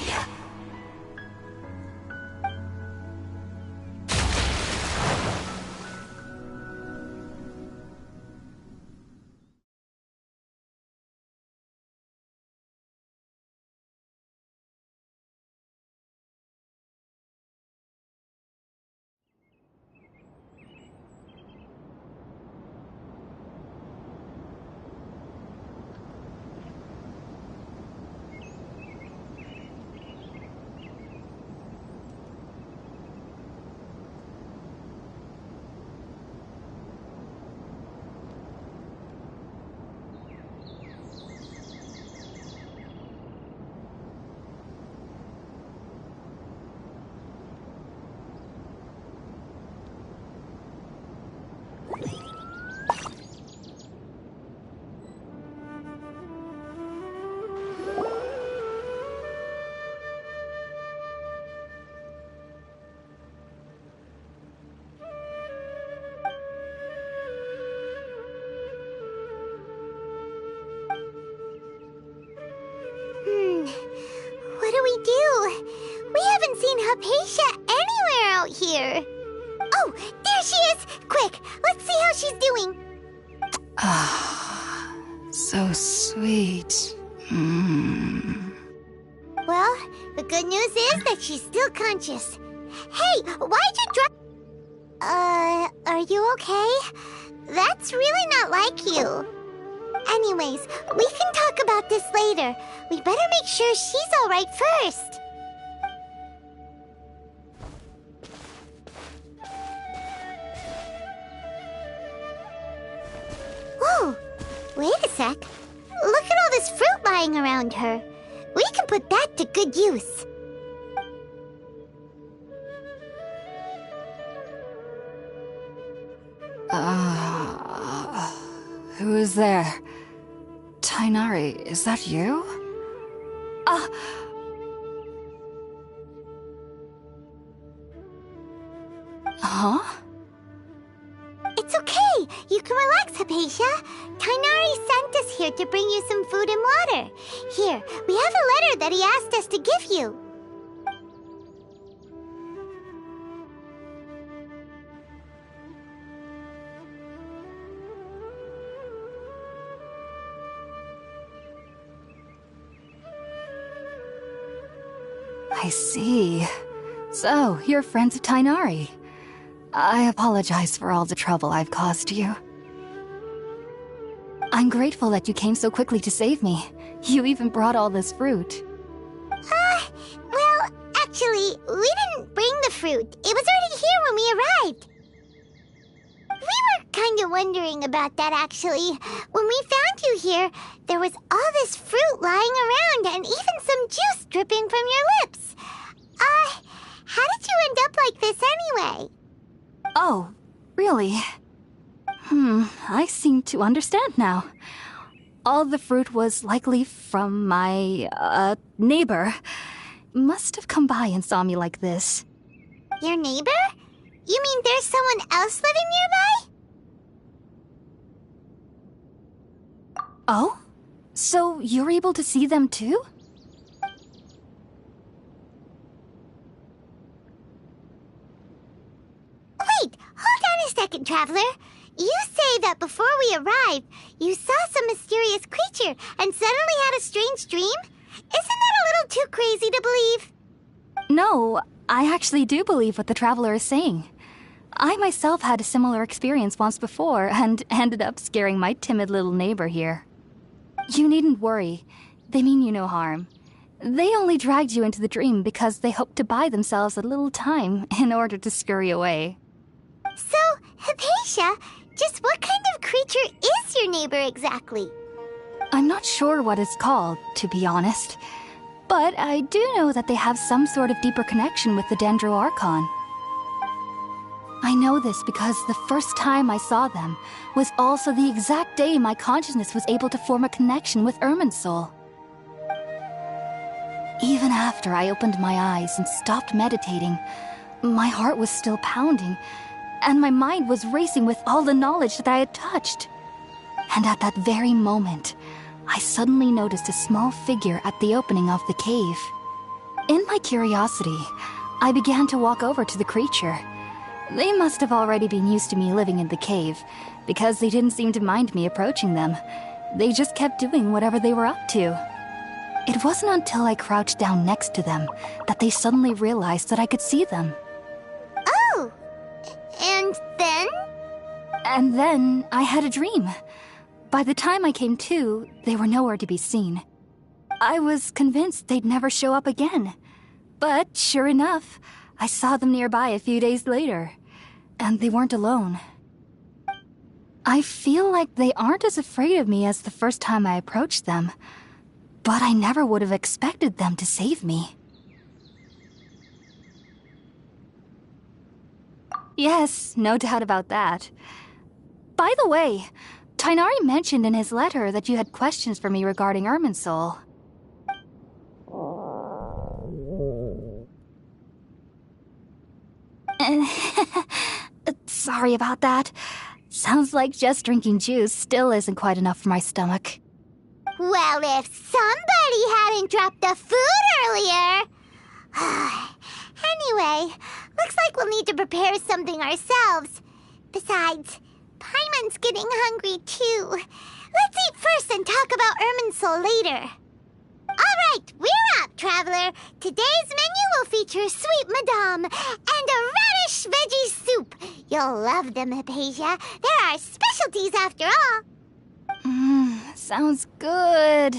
Speaker 2: What do we do? We haven't seen Hypatia anywhere out here. Oh, there she is! Quick, let's see how she's doing.
Speaker 7: Ah, so sweet.
Speaker 2: Well, the good news is that she's still conscious. Hey, why'd you drop... are you okay? That's really not like you. Anyways, we can talk about this later. We better make sure she's alright first. Whoa, wait a sec. Look at all this fruit lying around her. We can put that to good use.
Speaker 7: Who is there? Tainari, is that you? Huh?
Speaker 2: It's okay. You can relax, Hypatia. Tainari sent us here to bring you some food and water. Here, we have a letter that he asked us to give you.
Speaker 7: I see. So, you're friends of Tainari. I apologize for all the trouble I've caused you. I'm grateful that you came so quickly to save me. You even brought all this fruit.
Speaker 2: Well, actually, we didn't bring the fruit. It was already here when we arrived. We were kind of wondering about that, actually. When we found you here, there was all this fruit lying around and even some juice dripping from your lips. How did you end up like this anyway?
Speaker 7: Oh, really? I seem to understand now. All the fruit was likely from my, neighbor. Must have come by and saw me like this.
Speaker 2: Your neighbor? You mean there's someone else living nearby?
Speaker 7: Oh? So you're able to see them too?
Speaker 2: Wait, hold on a second, Traveler. You say that before we arrived, you saw some mysterious creature and suddenly had a strange dream? Isn't that a little too crazy to believe?
Speaker 7: No, I actually do believe what the Traveler is saying. I myself had a similar experience once before and ended up scaring my timid little neighbor here. You needn't worry. They mean you no harm. They only dragged you into the dream because they hoped to buy themselves a little time in order to scurry away.
Speaker 2: So, Hypatia, just what kind of creature is your neighbor exactly?
Speaker 7: I'm not sure what it's called, to be honest. But I do know that they have some sort of deeper connection with the Dendro Archon. I know this because the first time I saw them was also the exact day my consciousness was able to form a connection with Irminsul. Even after I opened my eyes and stopped meditating, my heart was still pounding, and my mind was racing with all the knowledge that I had touched. And at that very moment, I suddenly noticed a small figure at the opening of the cave. In my curiosity, I began to walk over to the creature. They must have already been used to me living in the cave, because they didn't seem to mind me approaching them. They just kept doing whatever they were up to. It wasn't until I crouched down next to them that they suddenly realized that I could see them.
Speaker 2: Oh! And then?
Speaker 7: And then I had a dream. By the time I came to, they were nowhere to be seen. I was convinced they'd never show up again. But sure enough, I saw them nearby a few days later. And they weren't alone. I feel like they aren't as afraid of me as the first time I approached them. But I never would have expected them to save me. Yes, no doubt about that. By the way, Tainari mentioned in his letter that you had questions for me regarding Irminsul. Sorry about that. Sounds like just drinking juice still isn't quite enough for my stomach.
Speaker 2: Well, if somebody hadn't dropped the food earlier... Anyway, looks like we'll need to prepare something ourselves. Besides, Paimon's getting hungry too. Let's eat first and talk about Irminsul later. Alright, we're up, Traveler. Today's menu will feature sweet madame and a radish veggie soup. You'll love them, Hypatia. They're our specialties after all.
Speaker 7: sounds good.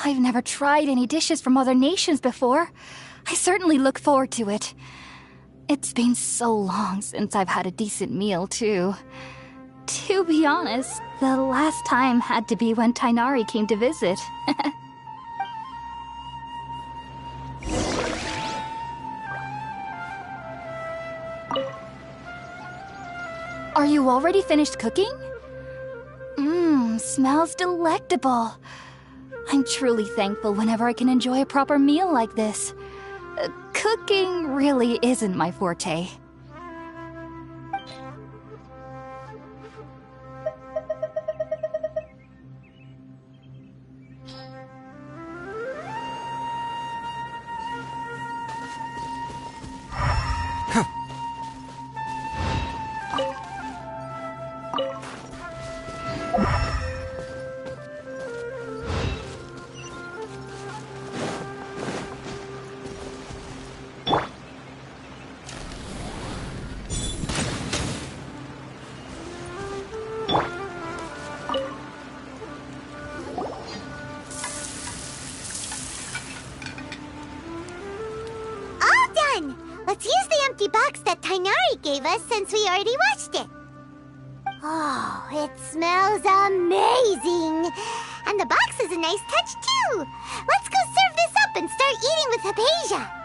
Speaker 7: I've never tried any dishes from other nations before. I certainly look forward to it. It's been so long since I've had a decent meal, too. To be honest, the last time had to be when Tainari came to visit. Are you already finished cooking? Smells delectable. I'm truly thankful whenever I can enjoy a proper meal like this. Cooking really isn't my forte.
Speaker 2: Let's use the empty box that Tainari gave us since we already washed it. Oh, it smells amazing! And the box is a nice touch, too! Let's go serve this up and start eating with Hypatia!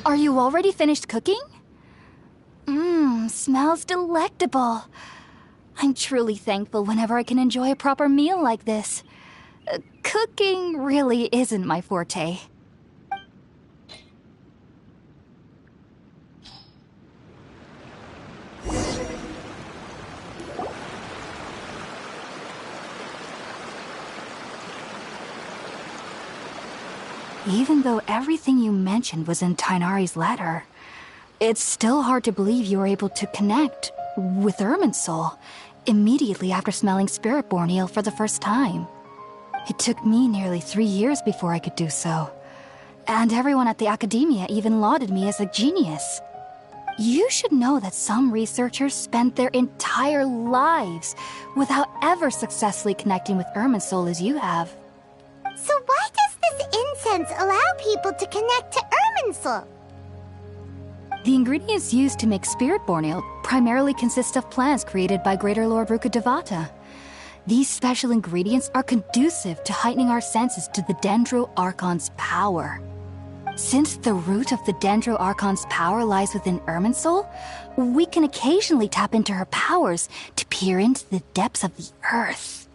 Speaker 7: Are you already finished cooking? Smells delectable. I'm truly thankful whenever I can enjoy a proper meal like this. Cooking really isn't my forte. Even though everything you mentioned was in Tainari's letter, it's still hard to believe you were able to connect with Irminsul immediately after smelling Spirit-born eel for the first time. It took me nearly 3 years before I could do so, and everyone at the academia even lauded me as a genius. You should know that some researchers spent their entire lives without ever successfully connecting with Irminsul as you have.
Speaker 2: So why does this incense allow people to connect to Irminsul?
Speaker 7: The ingredients used to make Spirit-born ale primarily consist of plants created by Greater Lord Rukkhadevata. These special ingredients are conducive to heightening our senses to the Dendro Archon's power. Since the root of the Dendro Archon's power lies within Irminsul, we can occasionally tap into her powers to peer into the depths of the earth.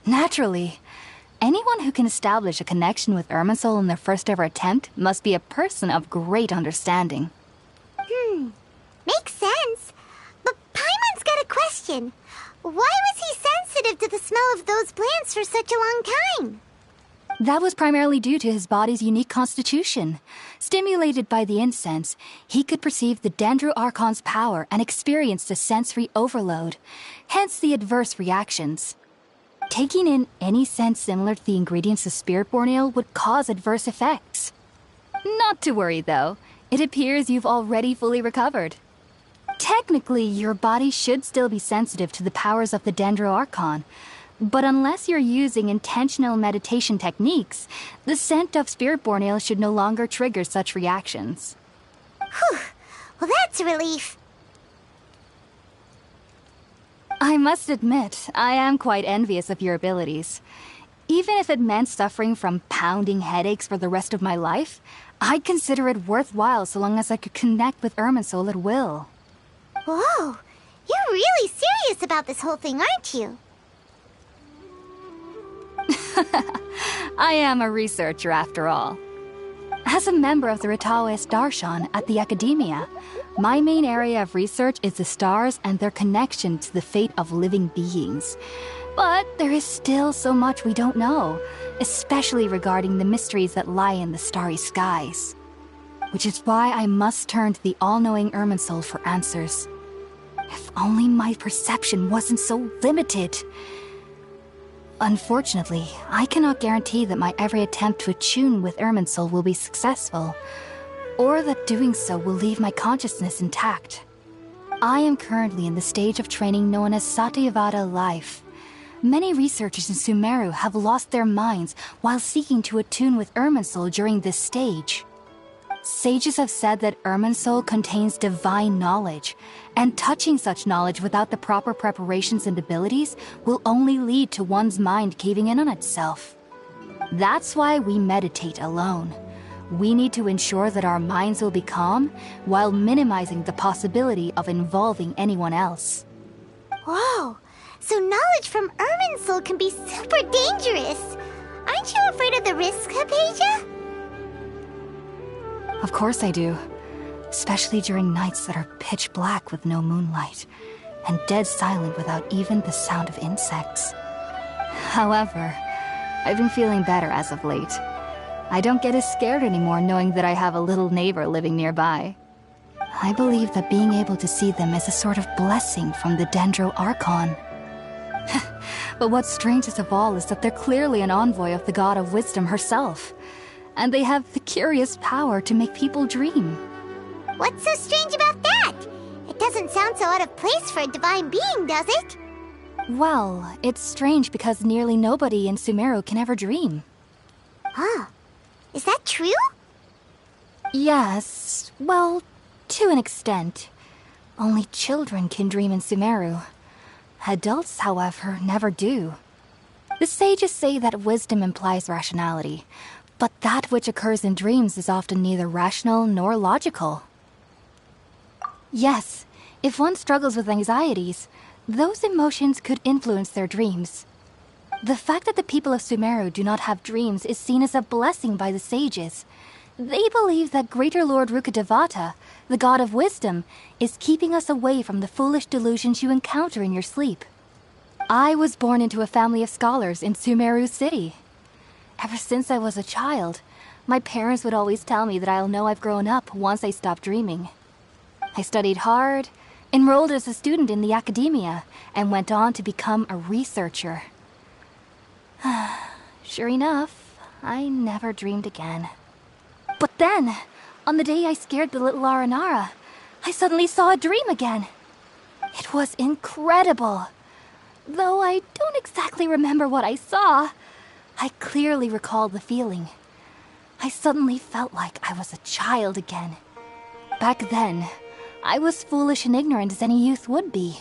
Speaker 7: Naturally, anyone who can establish a connection with Irminsul in their first ever attempt must be a person of great understanding.
Speaker 2: Makes sense. But Paimon's got a question. Why was he sensitive to the smell of those plants for such a long time?
Speaker 7: That was primarily due to his body's unique constitution. Stimulated by the incense, he could perceive the Dendro Archon's power and experienced a sensory overload, hence the adverse reactions. Taking in any scent similar to the ingredients of Spirit-born ale would cause adverse effects. Not to worry, though. It appears you've already fully recovered. Technically, your body should still be sensitive to the powers of the Dendro Archon, but unless you're using intentional meditation techniques, the scent of Spirit-born ale should no longer trigger such reactions.
Speaker 2: Whew. Well, that's a relief.
Speaker 7: I must admit, I am quite envious of your abilities. Even if it meant suffering from pounding headaches for the rest of my life, I'd consider it worthwhile so long as I could connect with Irminsul at will.
Speaker 2: Whoa, you're really serious about this whole thing, aren't you?
Speaker 7: I am a researcher after all. As a member of the Ritaoist Darshan at the Academia, my main area of research is the stars and their connection to the fate of living beings. But there is still so much we don't know, especially regarding the mysteries that lie in the starry skies. Which is why I must turn to the all-knowing Irminsul for answers. If only my perception wasn't so limited. Unfortunately, I cannot guarantee that my every attempt to attune with Irminsul will be successful, or that doing so will leave my consciousness intact. I am currently in the stage of training known as Satyavada life. Many researchers in Sumeru have lost their minds while seeking to attune with Irminsul during this stage. Sages have said that Irminsul contains divine knowledge, and touching such knowledge without the proper preparations and abilities will only lead to one's mind caving in on itself. That's why we meditate alone. We need to ensure that our minds will be calm while minimizing the possibility of involving anyone else.
Speaker 2: Whoa! So knowledge from Irminsul can be super dangerous! Aren't you afraid of the risks, Hypatia?
Speaker 7: Of course I do. Especially during nights that are pitch black with no moonlight, and dead silent without even the sound of insects. However, I've been feeling better as of late. I don't get as scared anymore knowing that I have a little neighbor living nearby. I believe that being able to see them is a sort of blessing from the Dendro Archon. But what's strangest of all is that they're clearly an envoy of the God of Wisdom herself. And they have the curious power to make people dream.
Speaker 2: What's so strange about that? It doesn't sound so out of place for a divine being, does it?
Speaker 7: Well, it's strange because nearly nobody in Sumeru can ever dream.
Speaker 2: Huh. Is that true?
Speaker 7: Yes, well, to an extent. Only children can dream in Sumeru. Adults, however, never do. The sages say that wisdom implies rationality, but that which occurs in dreams is often neither rational nor logical. Yes, if one struggles with anxieties, those emotions could influence their dreams. The fact that the people of Sumeru do not have dreams is seen as a blessing by the sages. They believe that Greater Lord Rukkhadevata, the god of wisdom, is keeping us away from the foolish delusions you encounter in your sleep. I was born into a family of scholars in Sumeru City. Ever since I was a child, my parents would always tell me that I'll know I've grown up once I stop dreaming. I studied hard, enrolled as a student in the Academia, and went on to become a researcher. Sure enough, I never dreamed again. But then, on the day I scared the little Aranara, I suddenly saw a dream again. It was incredible. Though I don't exactly remember what I saw, I clearly recall the feeling. I suddenly felt like I was a child again. Back then, I was foolish and ignorant as any youth would be,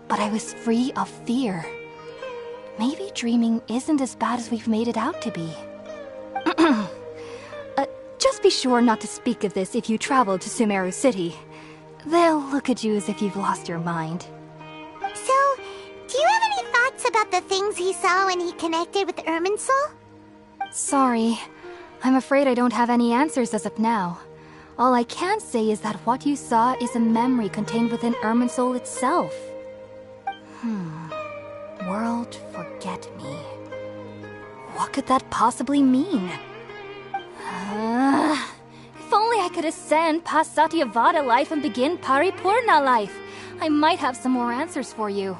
Speaker 7: but I was free of fear. Maybe dreaming isn't as bad as we've made it out to be. Just be sure not to speak of this if you travel to Sumeru City. They'll look at you as if you've lost your mind.
Speaker 2: So, do you have any thoughts about the things he saw when he connected with Irminsul?
Speaker 7: Sorry. I'm afraid I don't have any answers as of now. All I can say is that what you saw is a memory contained within Irminsul itself. World forget me. What could that possibly mean? If only I could ascend past Satyavada life and begin Paripurna life, I might have some more answers for you.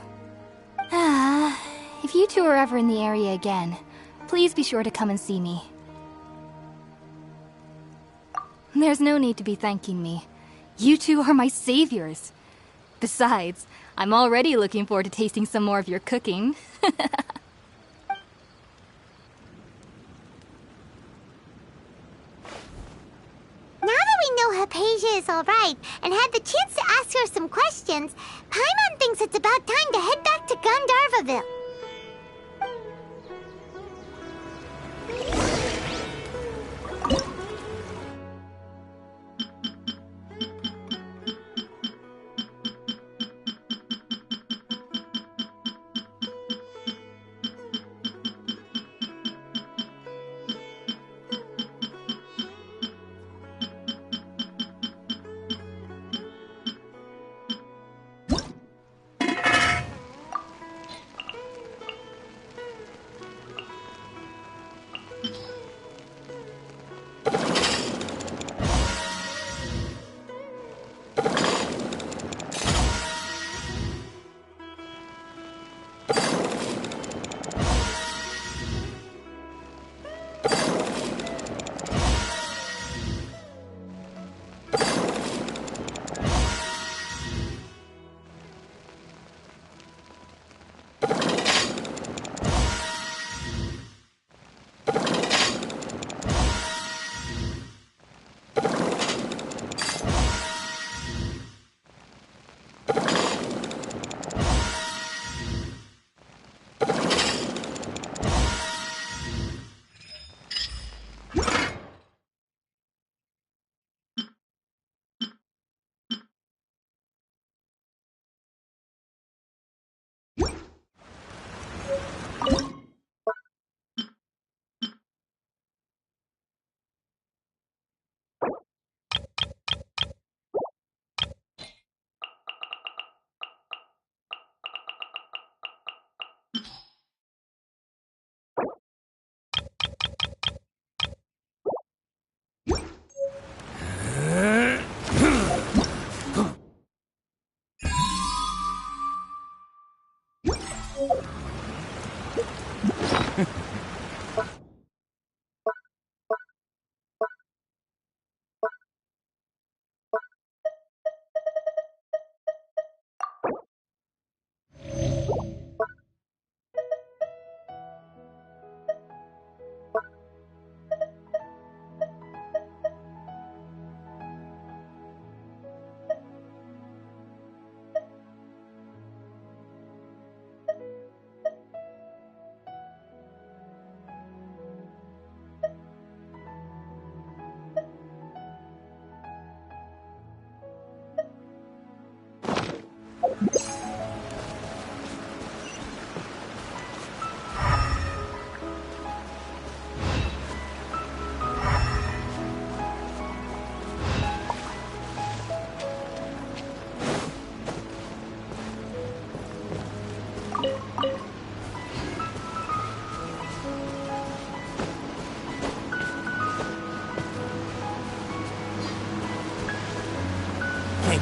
Speaker 7: If you two are ever in the area again, please be sure to come and see me. There's no need to be thanking me. You two are my saviors. Besides, I'm already looking forward to tasting some more of your cooking.
Speaker 2: Now that we know Hypatia is alright and had the chance to ask her some questions, Paimon thinks it's about time to head back to Gandharvaville.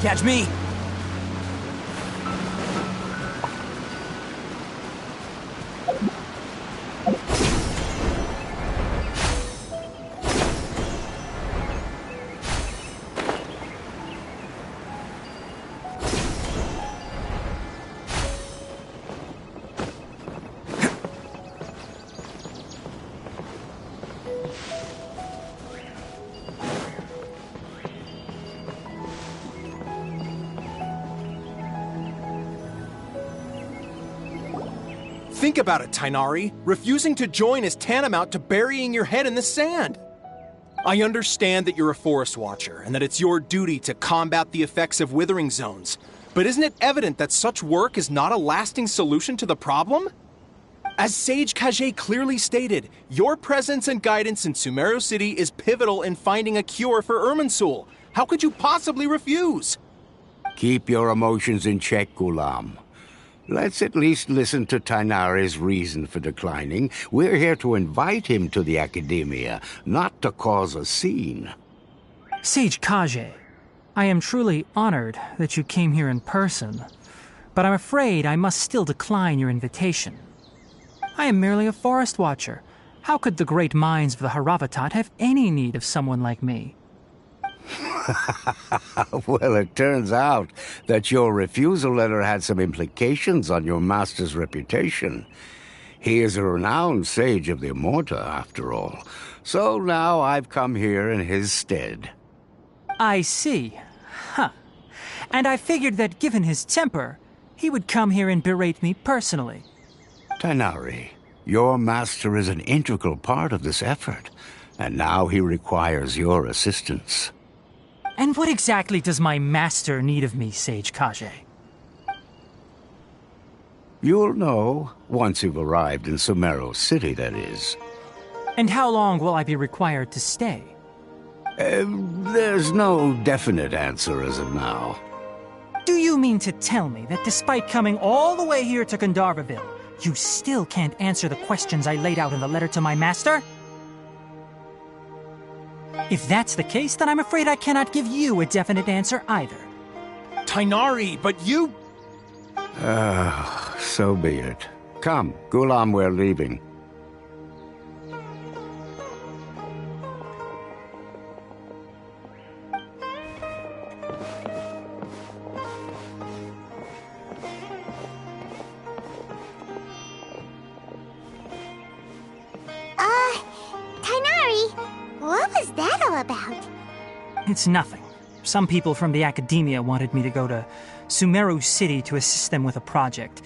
Speaker 4: Can't catch me!
Speaker 8: Think about it, Tainari. Refusing to join is tantamount to burying your head in the sand. I understand that you're a forest watcher and that it's your duty to combat the effects of withering zones, but isn't it evident that such work is not a lasting solution to the problem? As Sage Kage clearly stated, your presence and guidance in Sumeru City is pivotal in finding a cure for Irminsul. How could you possibly refuse?
Speaker 6: Keep your emotions in check, Gulam. Let's at least listen to Tainari's reason for declining. We're here to invite him to the Academia, not to cause a scene.
Speaker 3: Sage Kage, I am truly honored that you came here in person, but I'm afraid I must still decline your invitation. I am merely a forest watcher. How could the great minds of the Haravatat have any need of someone like me?
Speaker 6: Well, it turns out that your refusal letter had some implications on your master's reputation. He is a renowned sage of the Immorta, after all. So now I've come here in his stead.
Speaker 3: I see. Huh. And I figured that given his temper, he would come here and berate me personally.
Speaker 6: Tainari, your master is an integral part of this effort, and now he requires your assistance.
Speaker 3: And what exactly does my master need of me, Sage Kage?
Speaker 6: You'll know once you've arrived in Sumeru City, that is.
Speaker 3: And how long will I be required to stay?
Speaker 6: There's no definite answer as of now.
Speaker 3: Do you mean to tell me that despite coming all the way here to Gandharvaville, you still can't answer the questions I laid out in the letter to my master? If that's the case, then I'm afraid I cannot give you a definite answer either.
Speaker 8: Tainari, but you...
Speaker 6: So be it. Come, Gulam, we're leaving.
Speaker 2: Tainari, what was that all about?
Speaker 3: It's nothing. Some people from the Academia wanted me to go to Sumeru City to assist them with a project,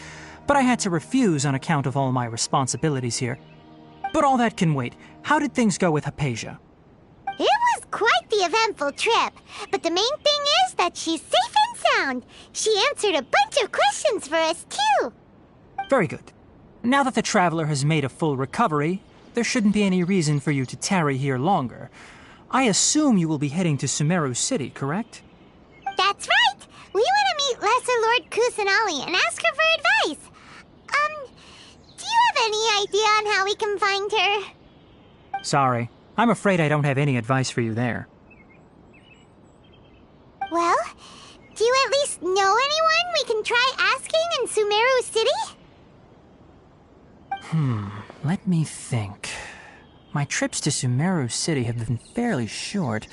Speaker 3: but I had to refuse on account of all my responsibilities here. But all that can wait. How did things go with Hypatia?
Speaker 2: It was quite the eventful trip, but the main thing is that she's safe and sound. She answered a bunch of questions for us, too.
Speaker 3: Very good. Now that the traveler has made a full recovery, there shouldn't be any reason for you to tarry here longer. I assume you will be heading to Sumeru City, correct?
Speaker 2: That's right. We want to meet Lesser Lord Kusanali and ask her for advice. Do you have any idea on how we can find her?
Speaker 3: Sorry. I'm afraid I don't have any advice for you there.
Speaker 2: Well, do you at least know anyone we can try asking in Sumeru City?
Speaker 3: Let me think. My trips to Sumeru City have been fairly short,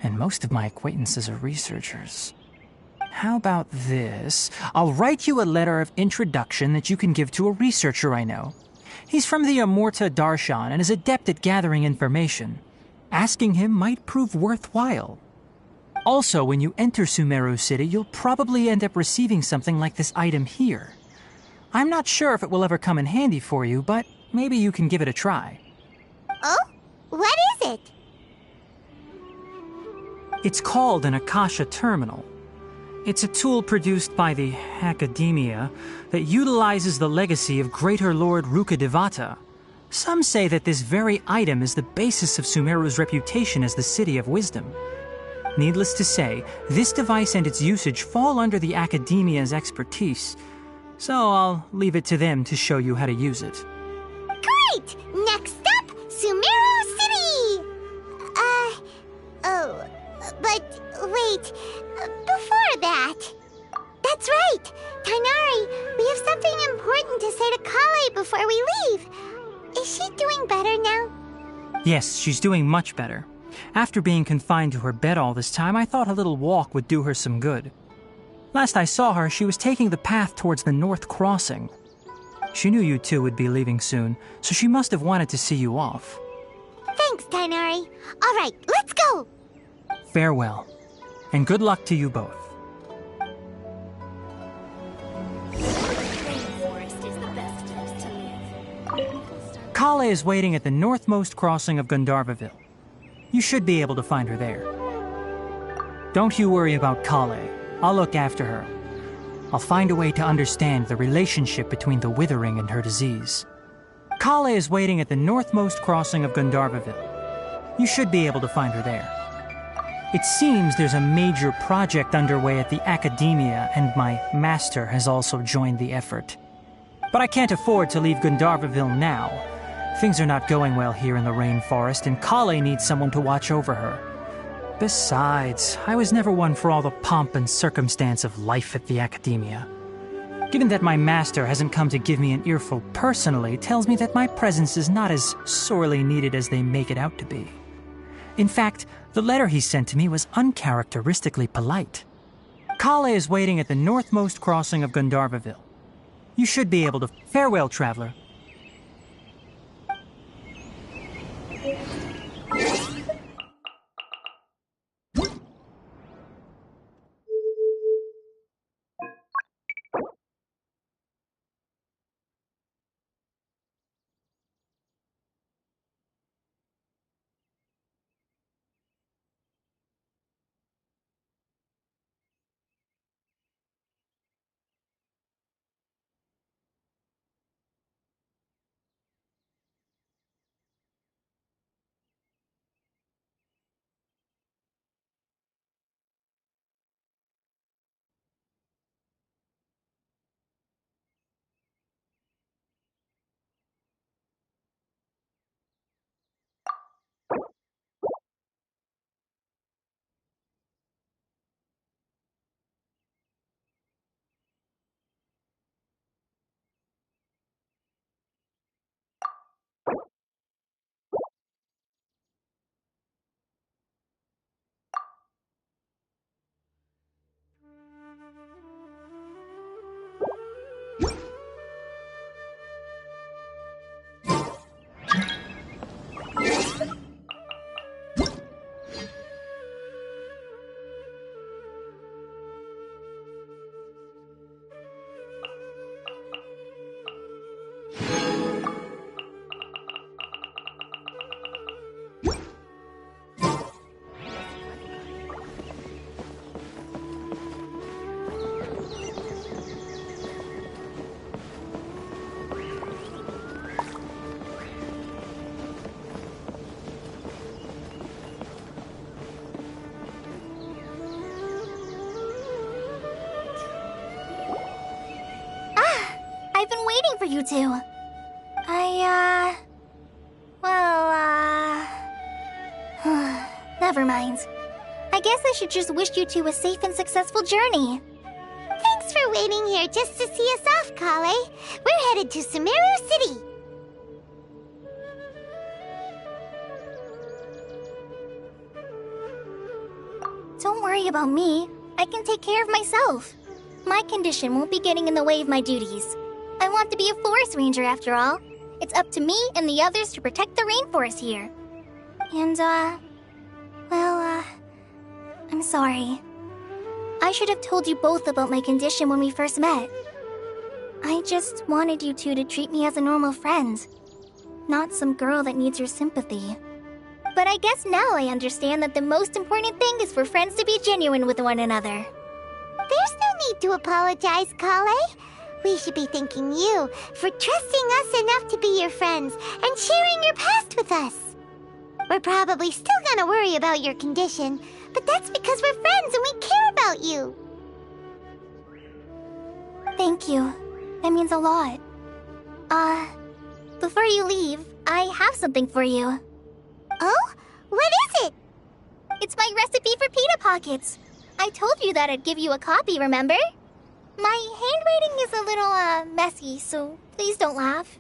Speaker 3: and most of my acquaintances are researchers. How about this? I'll write you a letter of introduction that you can give to a researcher I know. He's from the Immorta Darshan and is adept at gathering information. Asking him might prove worthwhile. Also, when you enter Sumeru City, you'll probably end up receiving something like this item here. I'm not sure if it will ever come in handy for you, but maybe you can give it a try.
Speaker 2: Oh? What is it?
Speaker 3: It's called an Akasha Terminal. It's a tool produced by the Academia that utilizes the legacy of Greater Lord Rukkhadevata. Some say that this very item is the basis of Sumeru's reputation as the City of Wisdom. Needless to say, this device and its usage fall under the Academia's expertise, so I'll leave it to them to show you how to use it.
Speaker 2: Great! Next up, Sumeru City! But wait, before that. That's right! Tainari, we have something important to say to Kale before we leave. Is she doing better now?
Speaker 3: Yes, she's doing much better. After being confined to her bed all this time, I thought a little walk would do her some good. Last I saw her, she was taking the path towards the North Crossing. She knew you two would be leaving soon, so she must have wanted to see you off.
Speaker 2: Thanks, Tainari. All right, let's go!
Speaker 3: Farewell, and good luck to you both. Kale is waiting at the northmost crossing of Gandharvaville. You should be able to find her there. Don't you worry about Kale. I'll look after her. I'll find a way to understand the relationship between the withering and her disease. Kale is waiting at the northmost crossing of Gandharvaville. You should be able to find her there. It seems there's a major project underway at the Academia, and my master has also joined the effort. But I can't afford to leave Gandharvaville now. Things are not going well here in the rainforest, and Kale needs someone to watch over her. Besides, I was never one for all the pomp and circumstance of life at the Academia. Given that my master hasn't come to give me an earful personally, tells me that my presence is not as sorely needed as they make it out to be. In fact, the letter he sent to me was uncharacteristically polite. Kale is waiting at the northmost crossing of Gandharvaville. You should be able to... Farewell, traveler.
Speaker 7: I've been waiting for you two. Never mind. I guess I should just wish you two a safe and successful journey.
Speaker 2: Thanks for waiting here just to see us off, Kale. We're headed to Sumeru City.
Speaker 7: Don't worry about me. I can take care of myself. My condition won't be getting in the way of my duties. I want to be a forest ranger after all. It's up to me and the others to protect the rainforest here. And, I'm sorry. I should have told you both about my condition when we first met. I just wanted you two to treat me as a normal friend, not some girl that needs your sympathy. But I guess now I understand that the most important thing is for friends to be genuine with one another.
Speaker 2: There's no need to apologize, Kale. We should be thanking you for trusting us enough to be your friends and sharing your past with us. We're probably still gonna worry about your condition, but that's because we're friends and we care about you.
Speaker 7: Thank you. That means a lot. Before you leave, I have something for you.
Speaker 2: Oh? What is it?
Speaker 7: It's my recipe for pita pockets.
Speaker 2: I told you that I'd give you a copy, remember? My handwriting is a little, messy, so please don't laugh.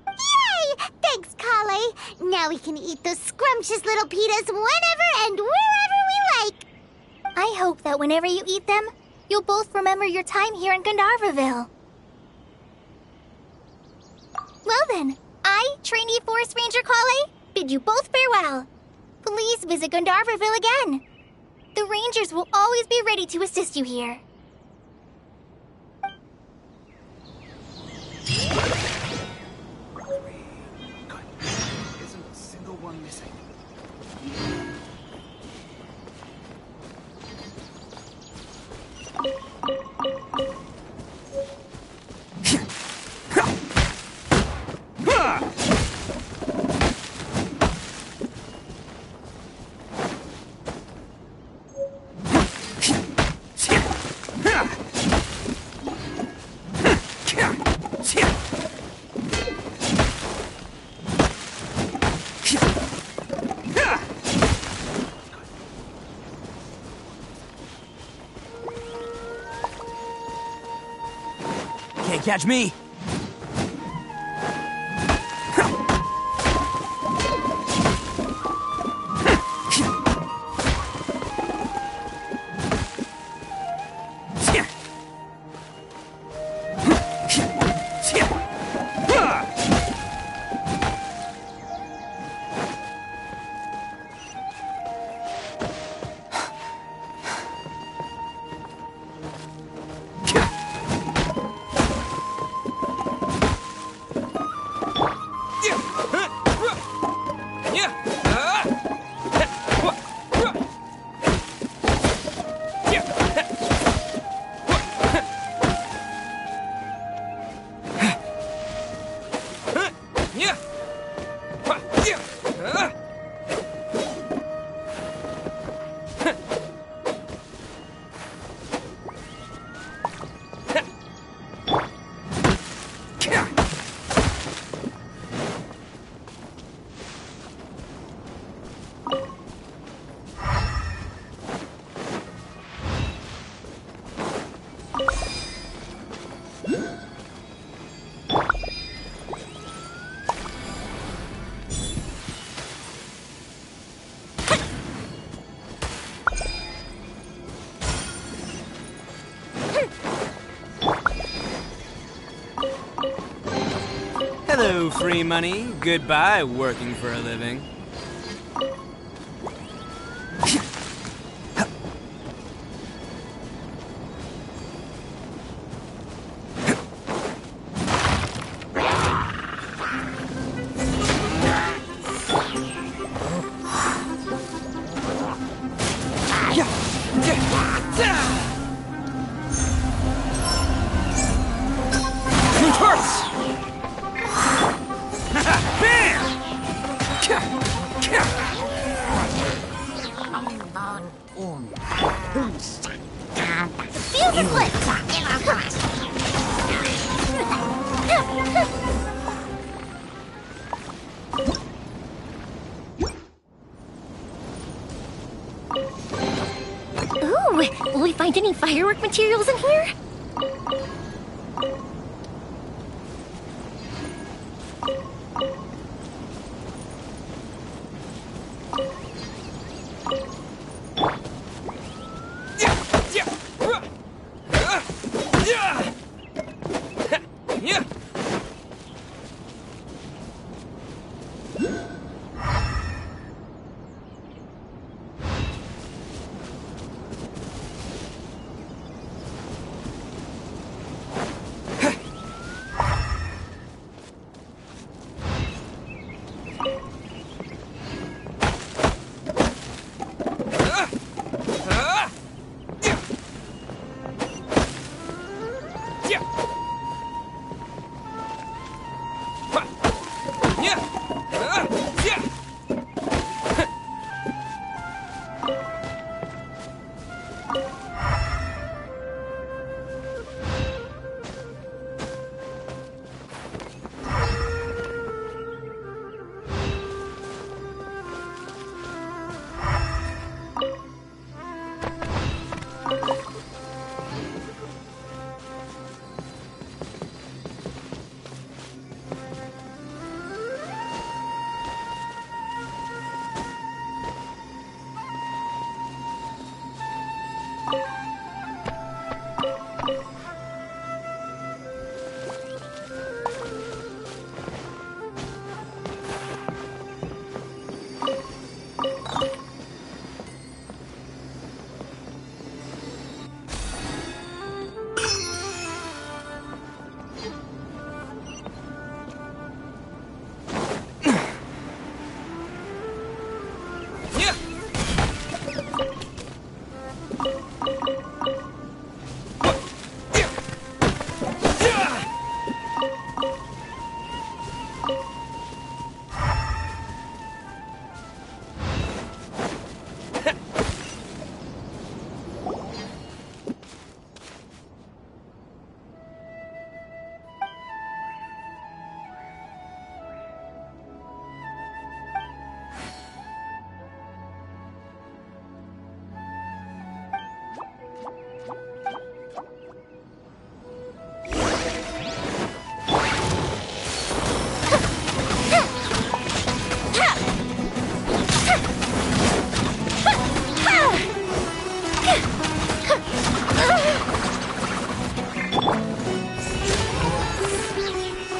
Speaker 2: Yay! Thanks, Kale. Now we can eat those scrumptious little pitas whenever and wherever we like. I hope that whenever you eat them, you'll both remember your time here in Gandharvaville. Well then, I, trainee Forest Ranger Kale, bid you both farewell. Please visit Gandharvaville again. The Rangers will always be ready to assist you here.
Speaker 9: Good. Isn't a single one missing.
Speaker 4: Can't catch me! Hello, free money. Goodbye, working for a living.
Speaker 2: Ooh, will we find any firework materials in here?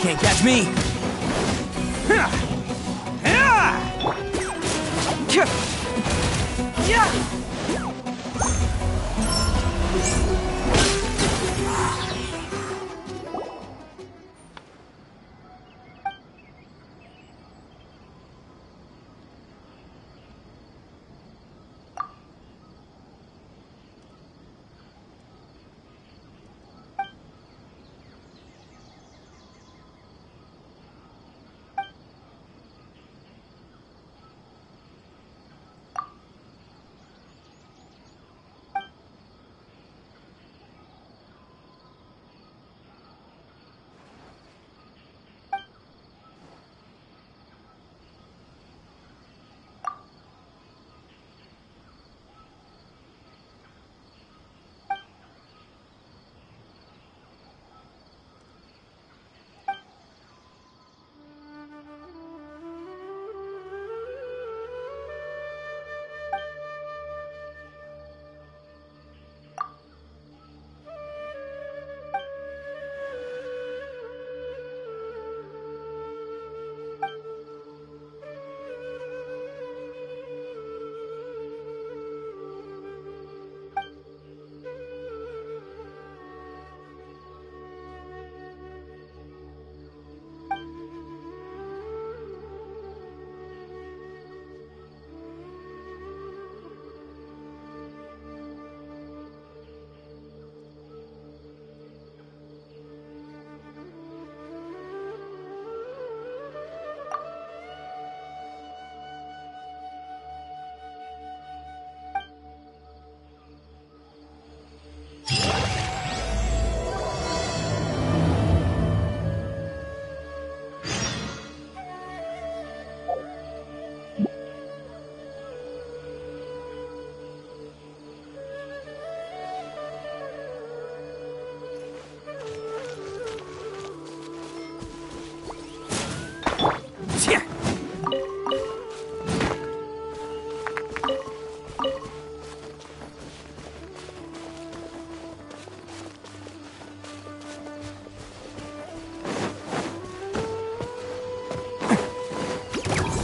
Speaker 4: Can't catch me!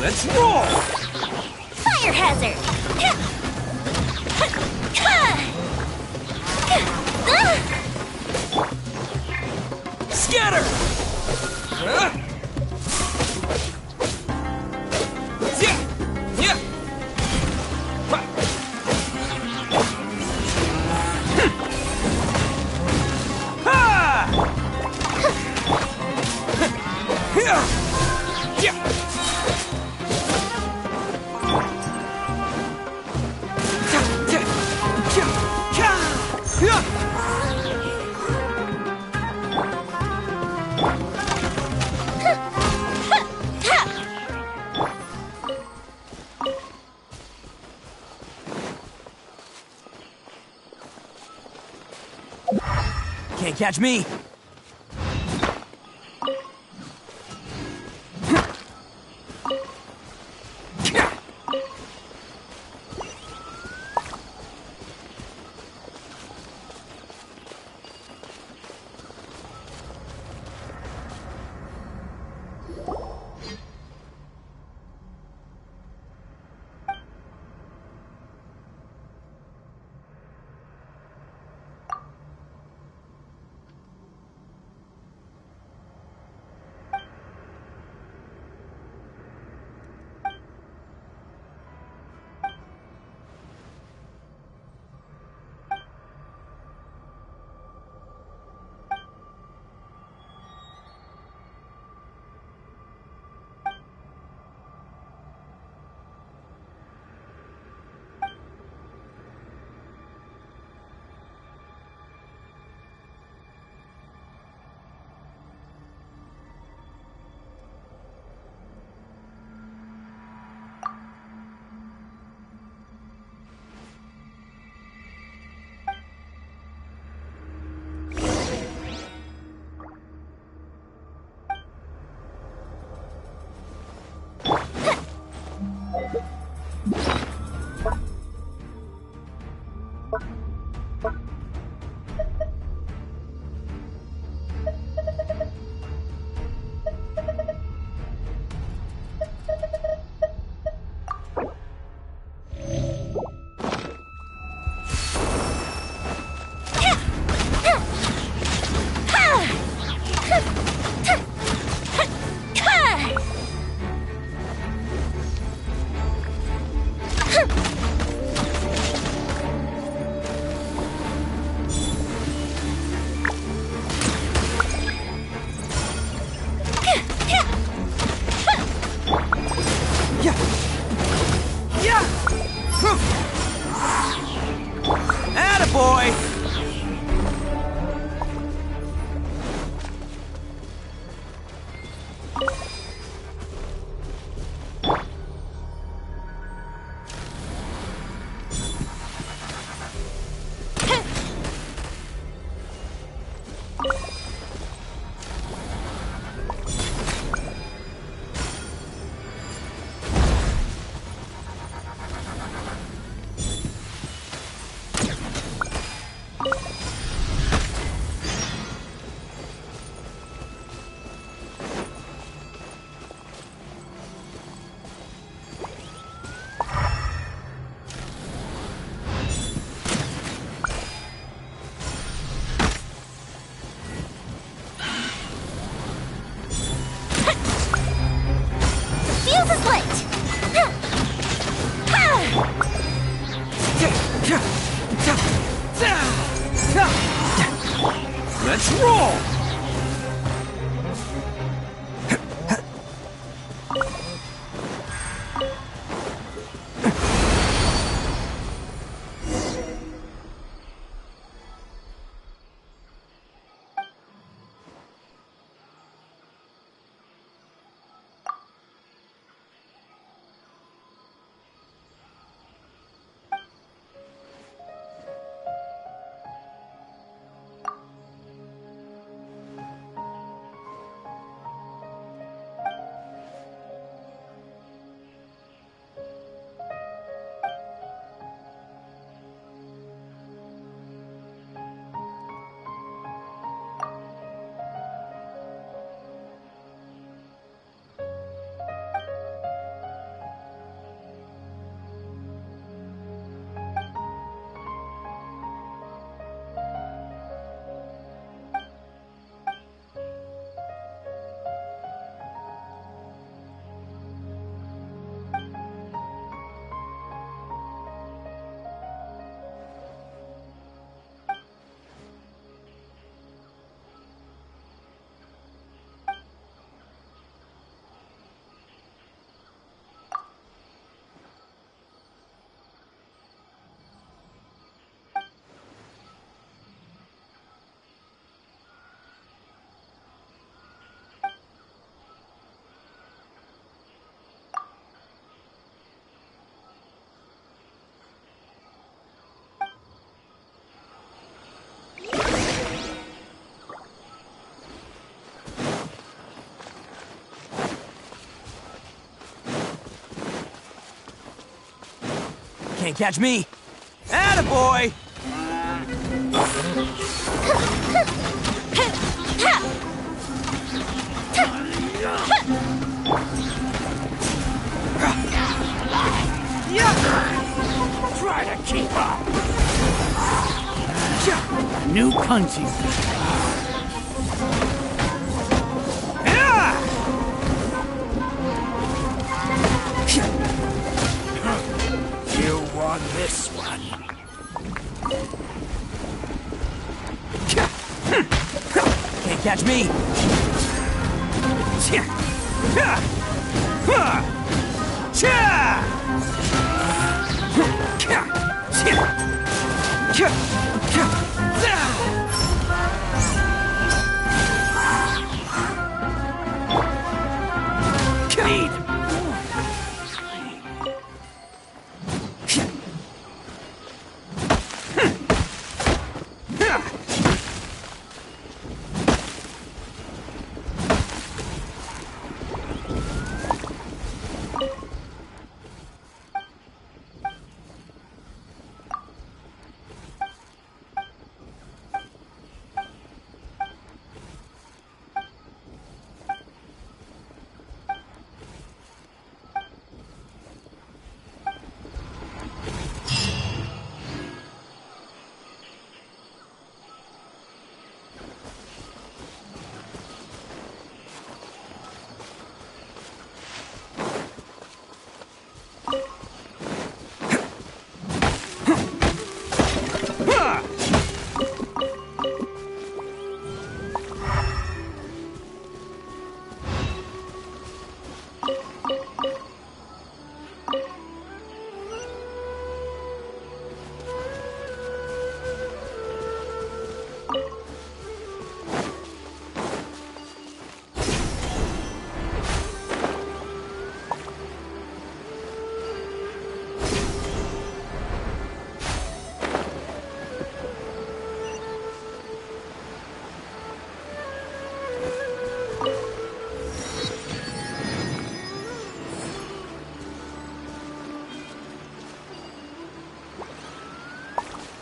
Speaker 4: Let's roll!
Speaker 2: Fire hazard!
Speaker 4: Scatter! Can't catch me! Attaboy!
Speaker 2: Fuse is lit!
Speaker 4: Let's roll! Can't catch me. Attaboy!
Speaker 9: Try to keep up. New punching. You won this one.
Speaker 4: Can't catch me.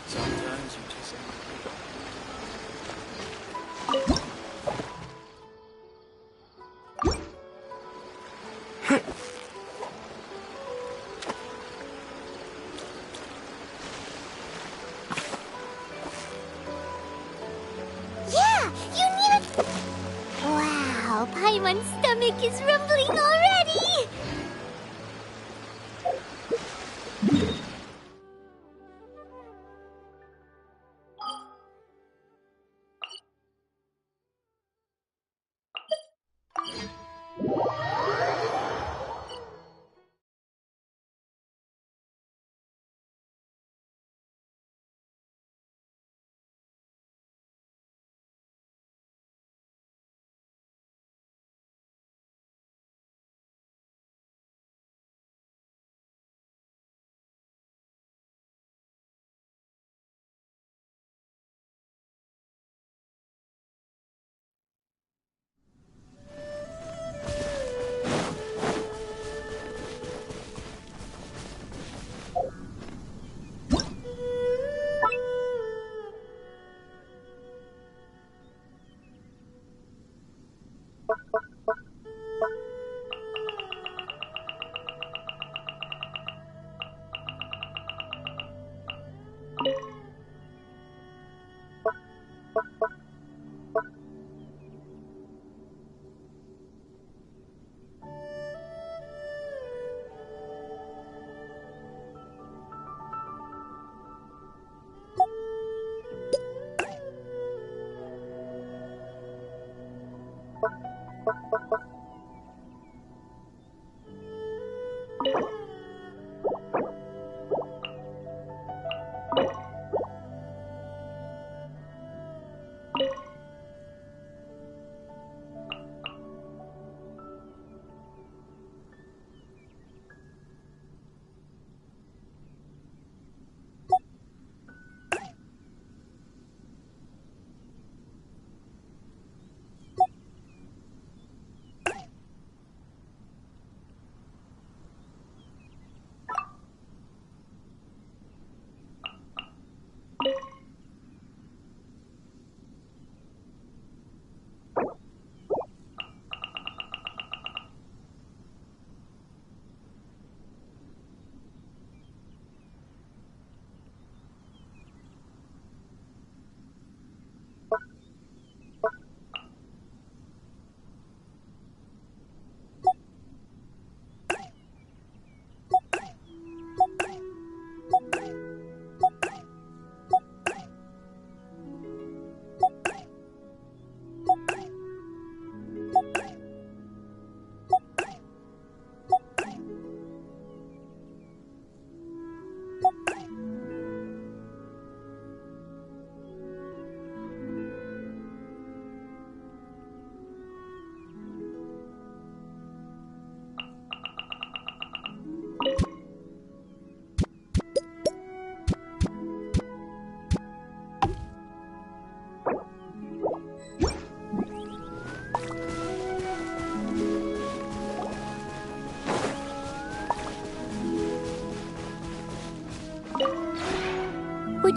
Speaker 9: Sometimes you just
Speaker 2: Yeah, you need it. Wow, Paimon's stomach is rumbling already.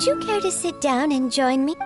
Speaker 2: Would you care to sit down and join me?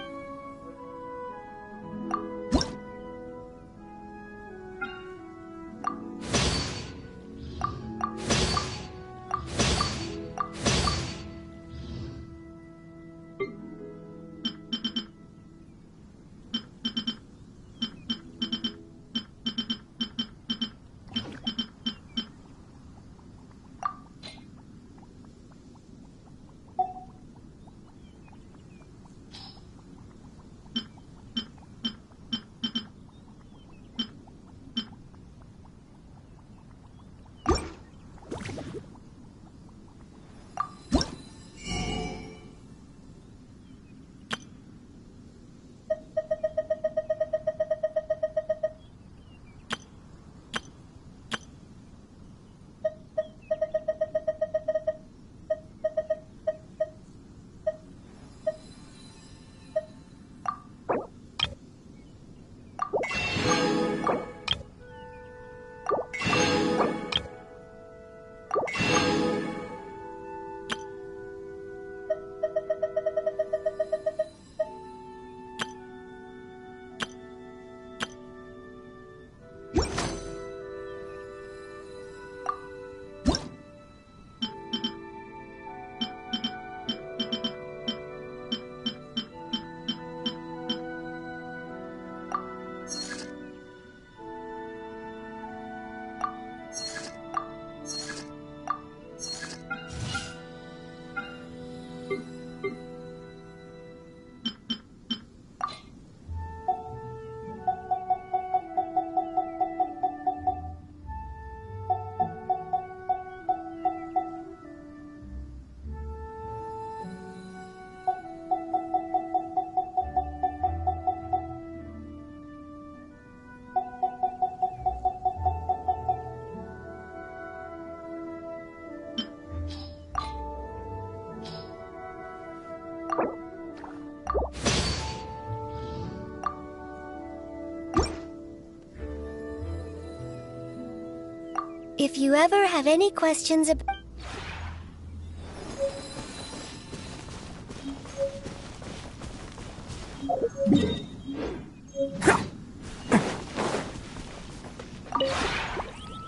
Speaker 2: If you ever have any questions about...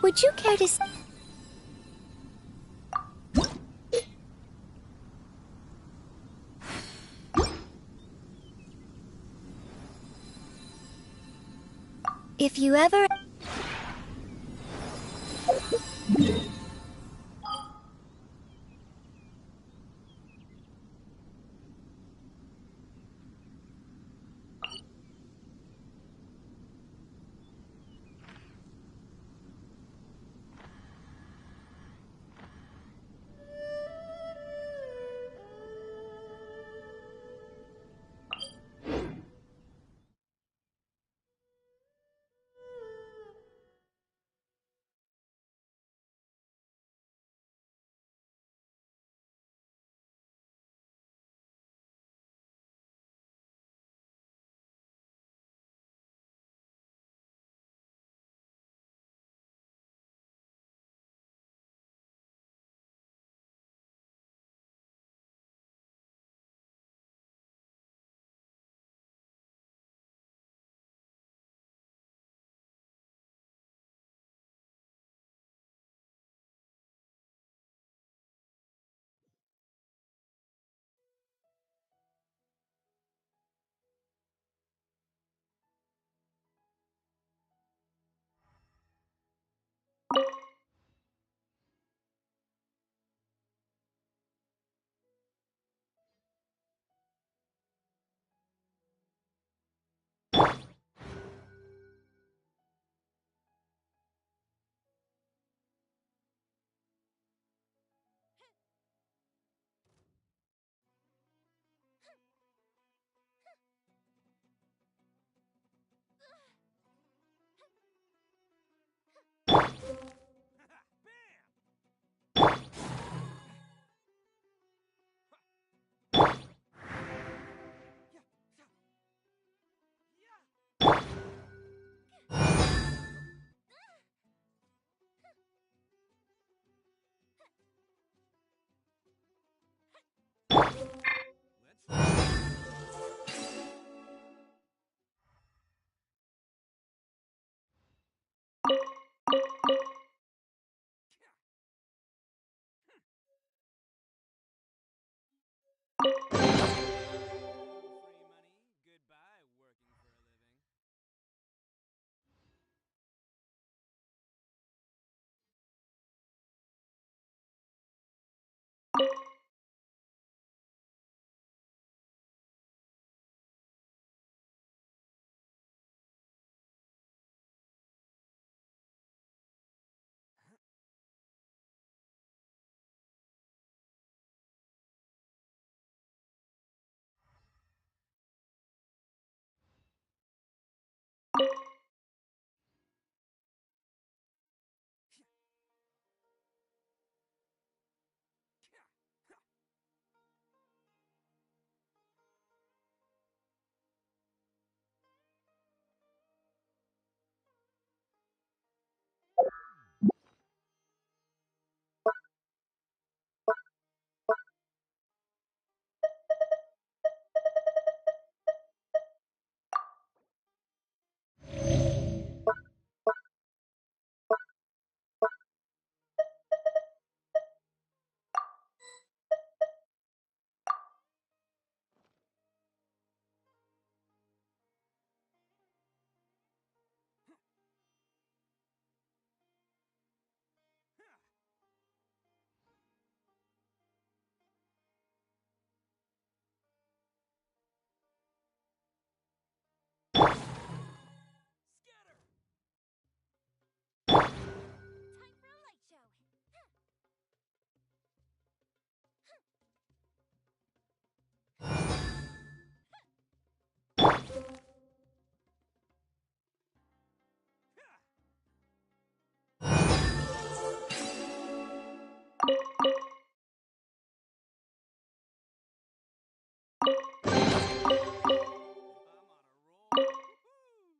Speaker 2: Would you care to... If you ever...
Speaker 4: Goodbye, working for a living.
Speaker 2: Time for a light show.
Speaker 4: I'm on a roll. Woohoo!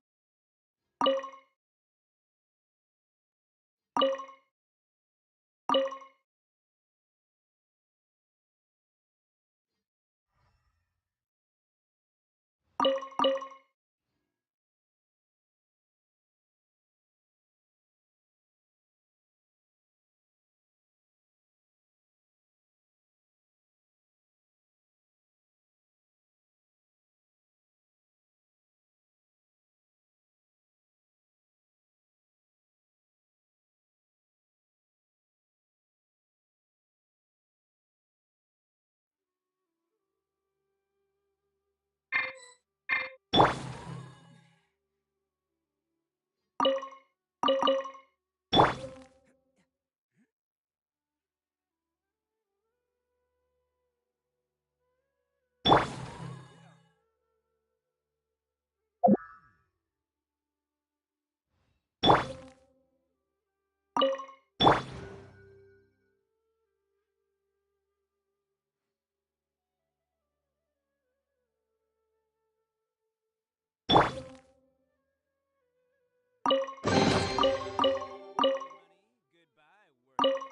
Speaker 4: Money, goodbye, working for a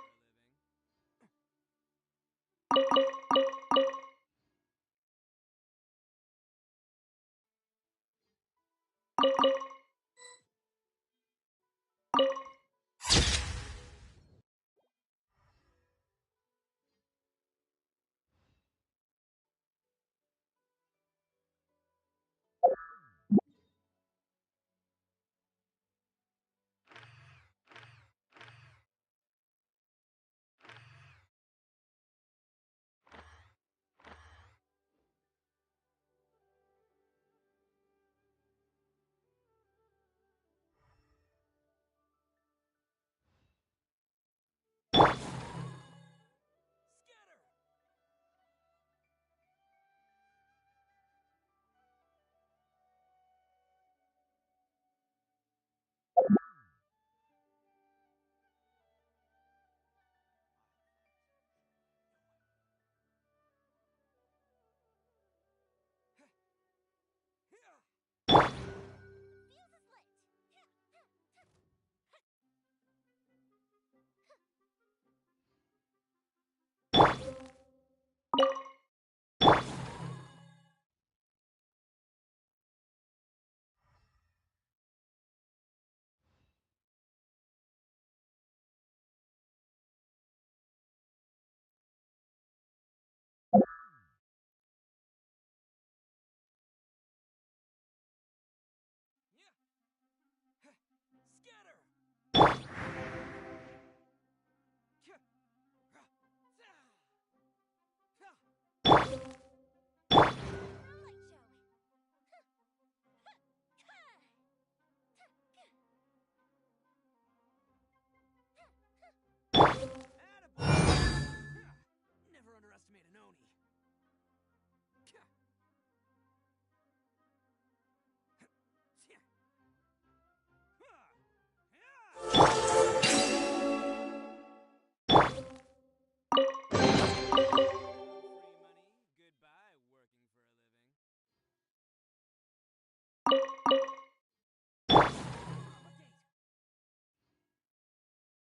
Speaker 4: living.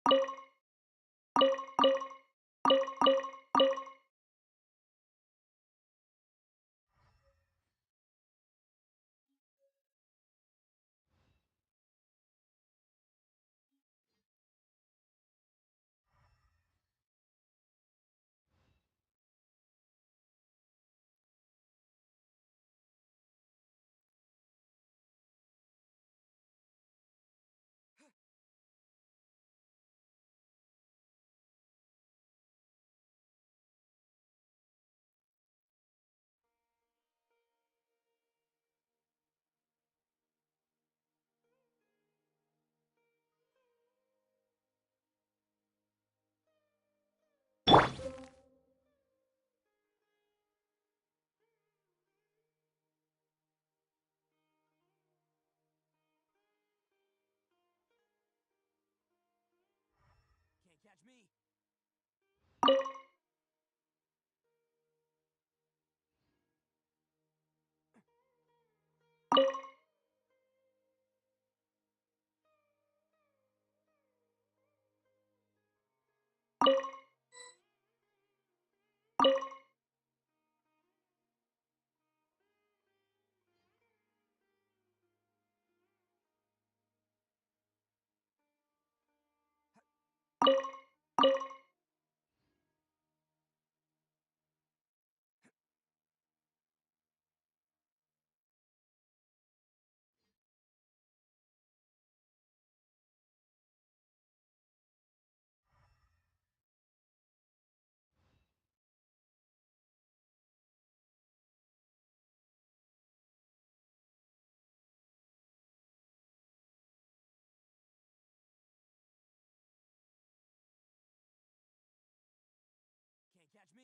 Speaker 4: Can't catch me. Can't catch me.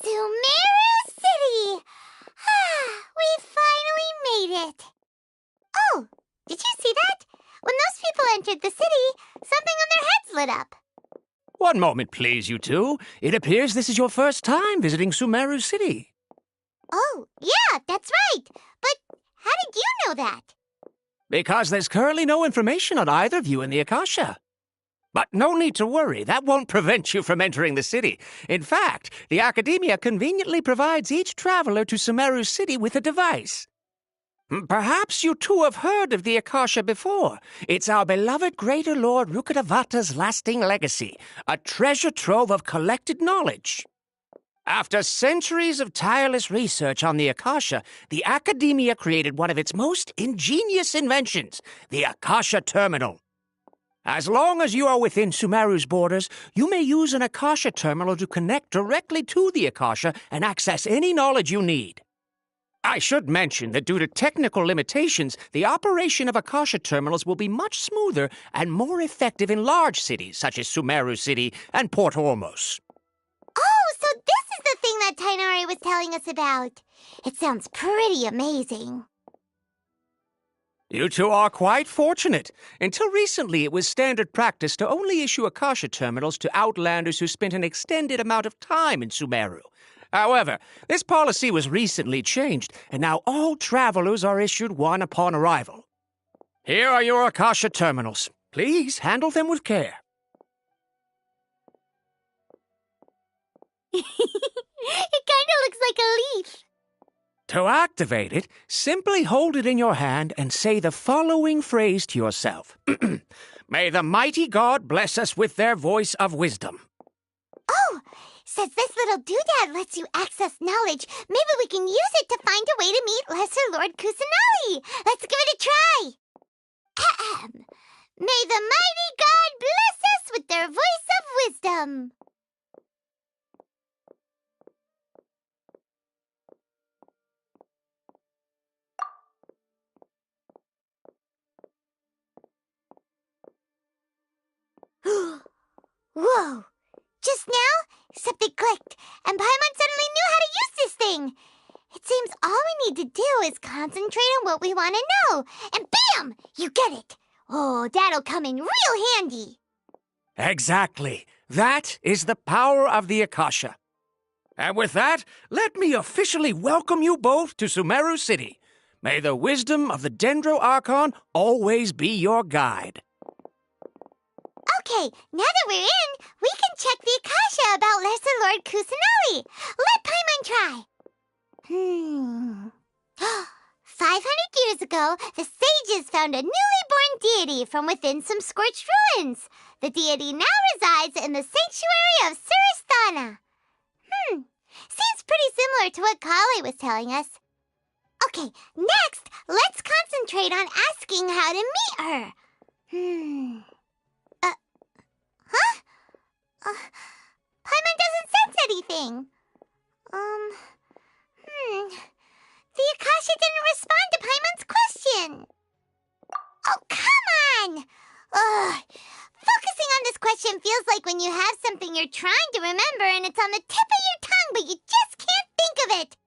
Speaker 2: Sumeru City! We finally made it! Oh, did you see that? When those people entered the city, something on their heads lit up.
Speaker 10: One moment, please, you two. It appears this is your first time visiting Sumeru City.
Speaker 2: Oh, yeah, that's right. But how did you know that?
Speaker 10: Because there's currently no information on either of you in the Akasha. But no need to worry, that won't prevent you from entering the city. In fact, the Academia conveniently provides each traveler to Sumeru City with a device. Perhaps you too have heard of the Akasha before. It's our beloved Greater Lord Rukkhadevata's lasting legacy, a treasure trove of collected knowledge. After centuries of tireless research on the Akasha, the Academia created one of its most ingenious inventions, the Akasha Terminal. As long as you are within Sumeru's borders, you may use an Akasha terminal to connect directly to the Akasha and access any knowledge you need. I should mention that due to technical limitations, the operation of Akasha terminals will be much smoother and more effective in large cities such as Sumeru City and Port Ormos.
Speaker 2: Oh, so this is the thing that Tainari was telling us about. It sounds pretty amazing.
Speaker 10: You two are quite fortunate. Until recently, it was standard practice to only issue Akasha terminals to outlanders who spent an extended amount of time in Sumeru. However, this policy was recently changed, and now all travelers are issued one upon arrival. Here are your Akasha terminals. Please handle them with care.
Speaker 2: It kind of looks like a leaf.
Speaker 10: To activate it, simply hold it in your hand and say the following phrase to yourself. May the mighty God bless us with their voice of wisdom.
Speaker 2: Oh, since this little doodad lets you access knowledge, maybe we can use it to find a way to meet Lesser Lord Kusanali. Let's give it a try. Ahem. May the mighty God bless us with their voice of wisdom. Whoa! Just now, something clicked, and Paimon suddenly knew how to use this thing. It seems all we need to do is concentrate on what we want to know, and bam! You get it. Oh, that'll come in real handy.
Speaker 10: Exactly. That is the power of the Akasha. And with that, let me officially welcome you both to Sumeru City. May the wisdom of the Dendro Archon always be your guide.
Speaker 2: Okay, now that we're in, we can check the Akasha about Lesser Lord Kusanali. Let Paimon try. 500 years ago, the sages found a newly born deity from within some scorched ruins. The deity now resides in the sanctuary of Surasthana. Seems pretty similar to what Kali was telling us. Okay, next, let's concentrate on asking how to meet her. Paimon doesn't sense anything. The Akasha didn't respond to Paimon's question. Oh, come on! Focusing on this question feels like when you have something you're trying to remember and it's on the tip of your tongue, but you just can't think of it.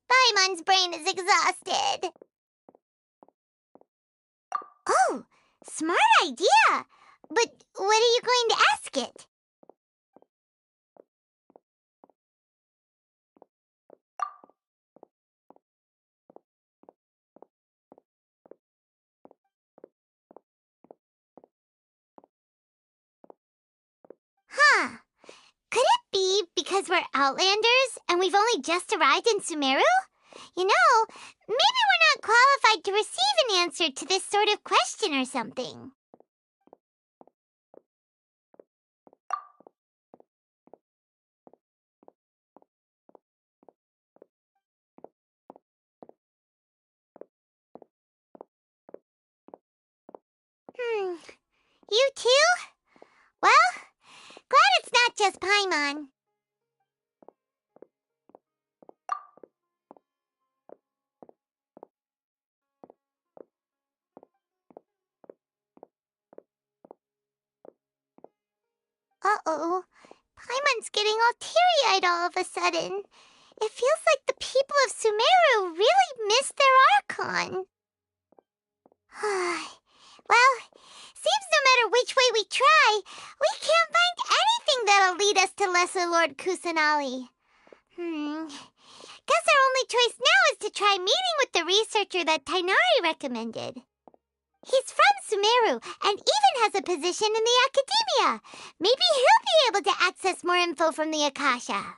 Speaker 2: Paimon's brain is exhausted. Oh, smart idea. But what are you going to ask it? Could it be because we're Outlanders and we've only just arrived in Sumeru? You know, maybe we're not qualified to receive an answer to this sort of question or something. You too? Well, glad it's not just Paimon. Uh-oh. Paimon's getting all teary-eyed all of a sudden. It feels like the people of Sumeru really missed their Archon. Well, seems no matter which way we try, we can't find anything that'll lead us to Lesser Lord Kusanali. Guess our only choice now is to try meeting with the researcher that Tainari recommended. He's from Sumeru and even has a position in the Academia. Maybe he'll be able to access more info from the Akasha.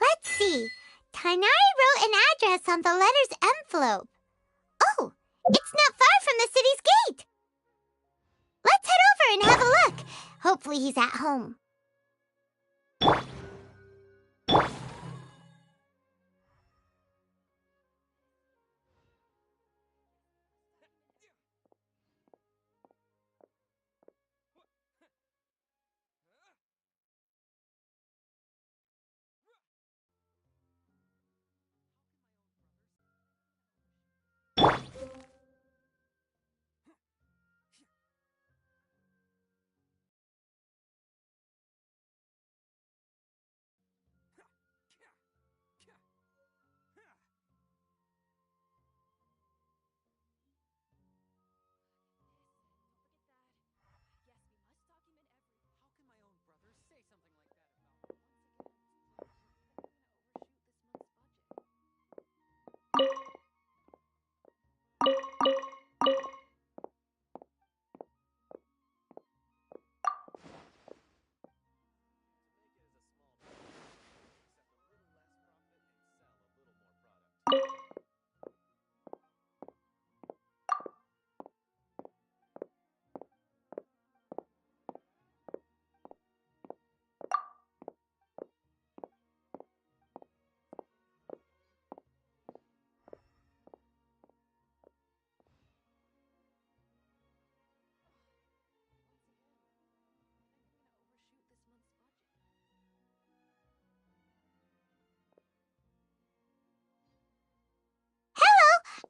Speaker 2: Let's see. Tainari wrote an address on the letter's envelope. Oh, it's not far from the city's gate. Let's head over and have a look. Hopefully he's at home.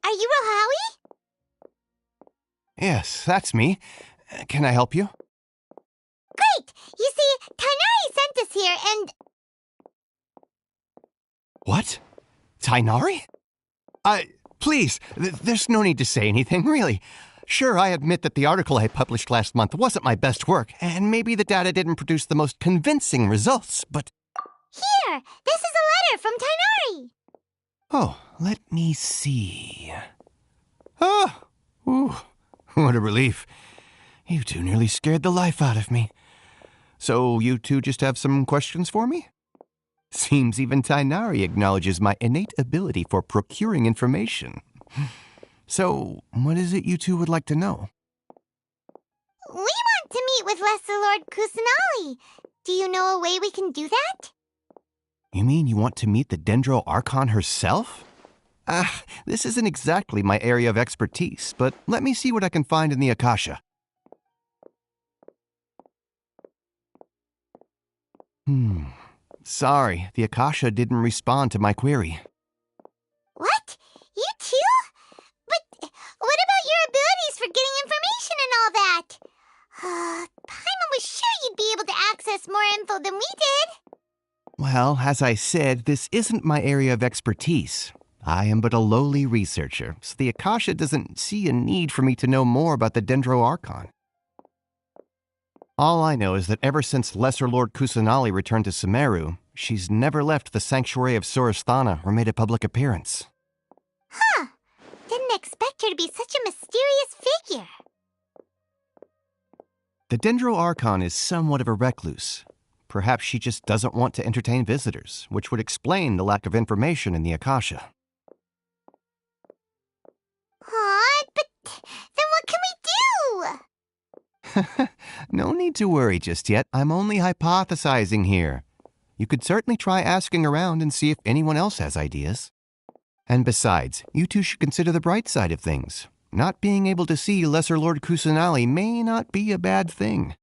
Speaker 2: Are you Rohawi?
Speaker 11: Yes, that's me. Can I help you?
Speaker 2: Great! You see, Tainari sent us here and...
Speaker 11: What? Tainari? Please, there's no need to say anything, really. Sure, I admit that the article I published last month wasn't my best work, and maybe the data didn't produce the most convincing results, but...
Speaker 2: Here! This is a letter from Tainari!
Speaker 11: Oh, let me see. Oh, ooh, what a relief. You two nearly scared the life out of me. So you two just have some questions for me? Seems even Tainari acknowledges my innate ability for procuring information. So, what is it you two would like to know?
Speaker 2: We want to meet with Lesser Lord Kusanali. Do you know a way we can do that?
Speaker 11: You mean you want to meet the Dendro Archon herself? This isn't exactly my area of expertise, but let me see what I can find in the Akasha. Sorry, the Akasha didn't respond to my query.
Speaker 2: What? You too? But what about your abilities for getting information and all that? Paimon was sure you'd be able to access more info than we did.
Speaker 11: Well, as I said, this isn't my area of expertise. I am but a lowly researcher, so the Akasha doesn't see a need for me to know more about the Dendro Archon. All I know is that ever since Lesser Lord Kusanali returned to Sumeru, she's never left the sanctuary of Sorasthana or made a public appearance.
Speaker 2: Huh. Didn't expect her to be such a mysterious figure.
Speaker 11: The Dendro Archon is somewhat of a recluse. Perhaps she just doesn't want to entertain visitors, which would explain the lack of information in the Akasha.
Speaker 2: Aw, but then what can we do?
Speaker 11: No need to worry just yet. I'm only hypothesizing here. You could certainly try asking around and see if anyone else has ideas. And besides, you two should consider the bright side of things. Not being able to see Lesser Lord Kusanali may not be a bad thing.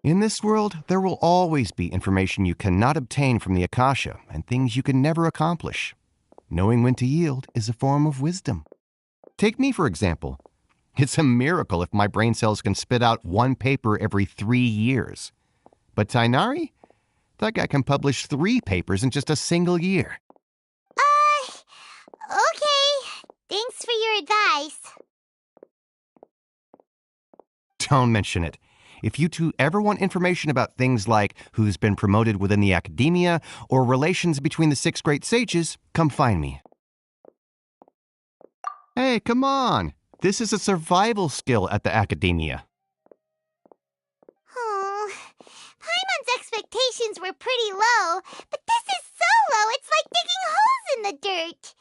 Speaker 11: In this world, there will always be information you cannot obtain from the Akasha and things you can never accomplish. Knowing when to yield is a form of wisdom. Take me, for example. It's a miracle if my brain cells can spit out one paper every 3 years. But Tainari? That guy can publish 3 papers in just a single year.
Speaker 2: Okay. Thanks for your advice.
Speaker 11: Don't mention it. If you two ever want information about things like who's been promoted within the academia or relations between the 6 great sages, come find me. Hey, come on. This is a survival skill at the academia.
Speaker 2: Oh, Paimon's expectations were pretty low, but this is so low in the dirt.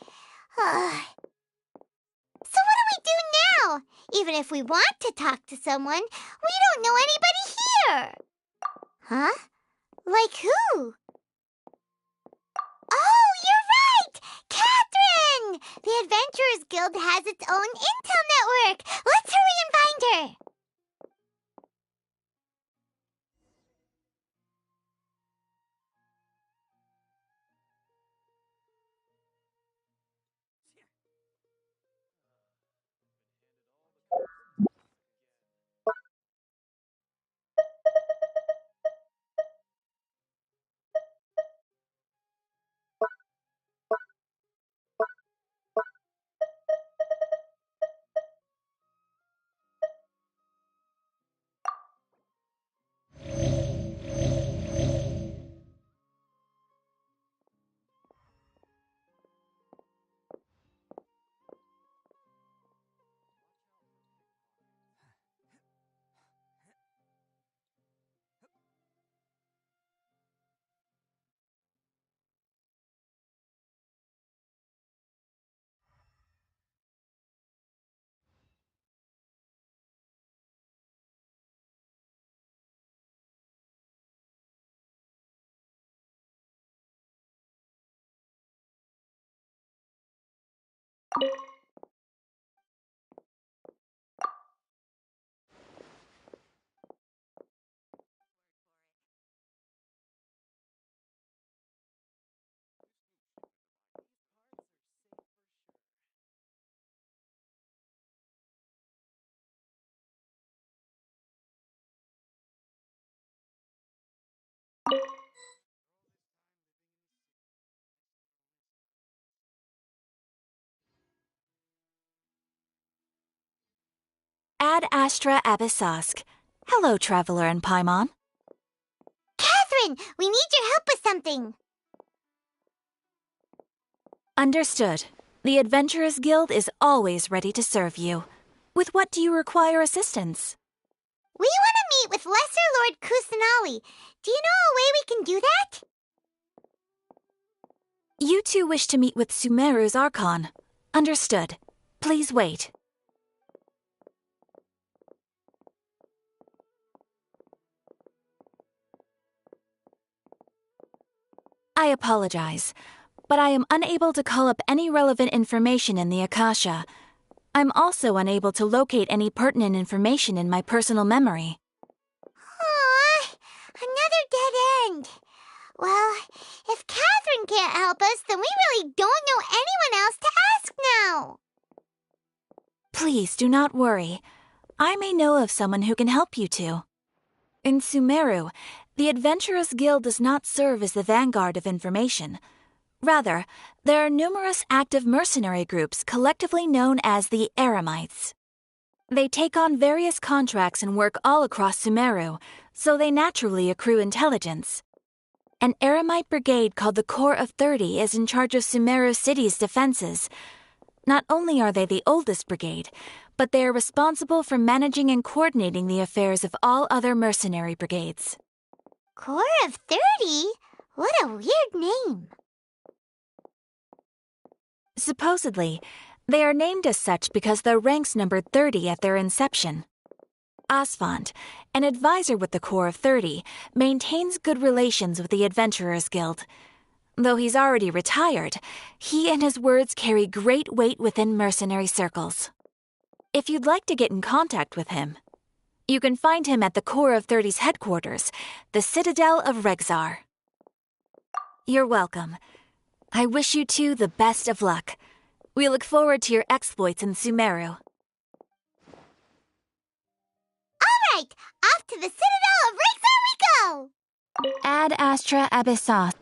Speaker 2: So what do we do now? Even if we want to talk to someone, we don't know anybody here. Huh? Like who? Oh, you're right! Catherine! The Adventurers Guild has its own intel network. Let's hurry and find her.
Speaker 12: Ad Astra Abyssosk. Hello, Traveler and Paimon.
Speaker 2: Catherine, we need your help with something.
Speaker 12: Understood. The Adventurers Guild is always ready to serve you. With what do you require assistance?
Speaker 2: We want to meet with Lesser Lord Kusanali. Do you know a way we can do that?
Speaker 12: You two wish to meet with Sumeru's Archon. Understood. Please wait. I apologize, but I am unable to call up any relevant information in the Akasha. I'm also unable to locate any pertinent information in my personal memory.
Speaker 2: Aww, another dead end. Well, if Catherine can't help us, then we really don't know anyone else to ask now.
Speaker 12: Please do not worry. I may know of someone who can help you two. In Sumeru, the Adventurers Guild does not serve as the vanguard of information. Rather, there are numerous active mercenary groups collectively known as the Eremites. They take on various contracts and work all across Sumeru, so they naturally accrue intelligence. An Eremite brigade called the Corps of 30 is in charge of Sumeru City's defenses. Not only are they the oldest brigade, but they are responsible for managing and coordinating the affairs of all other mercenary brigades.
Speaker 2: Corps of 30? What a weird name.
Speaker 12: Supposedly, they are named as such because their ranks numbered 30 at their inception. Asfand, an advisor with the Corps of 30, maintains good relations with the Adventurers Guild. Though he's already retired, he and his words carry great weight within mercenary circles. If you'd like to get in contact with him, you can find him at the Corps of 30's headquarters, the Citadel of Rexar. You're welcome. I wish you two the best of luck. We look forward to your exploits in Sumeru.
Speaker 2: All right, off to the Citadel of Rexar we go!
Speaker 12: Ad Astra Abyssosk.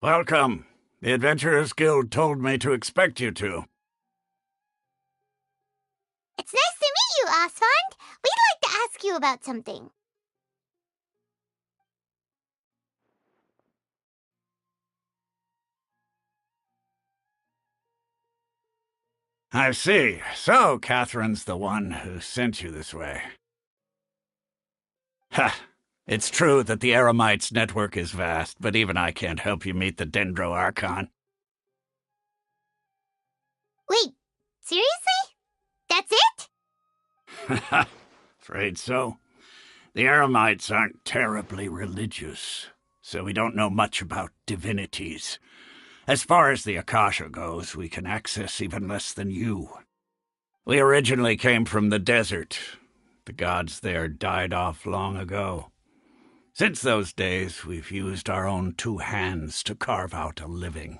Speaker 13: Welcome. The Adventurers Guild told me to expect you two.
Speaker 2: It's nice to meet you, Osfond. We'd like to ask you about something.
Speaker 13: I see. So Catherine's the one who sent you this way. Ha! It's true that the Eremites' network is vast, but even I can't help you meet the Dendro Archon.
Speaker 2: Wait, seriously? That's it?
Speaker 13: Afraid so. The Eremites aren't terribly religious. so we don't know much about divinities. As far as the Akasha goes, we can access even less than you. We originally came from the desert. The gods there died off long ago. Since those days, we've used our own 2 hands to carve out a living.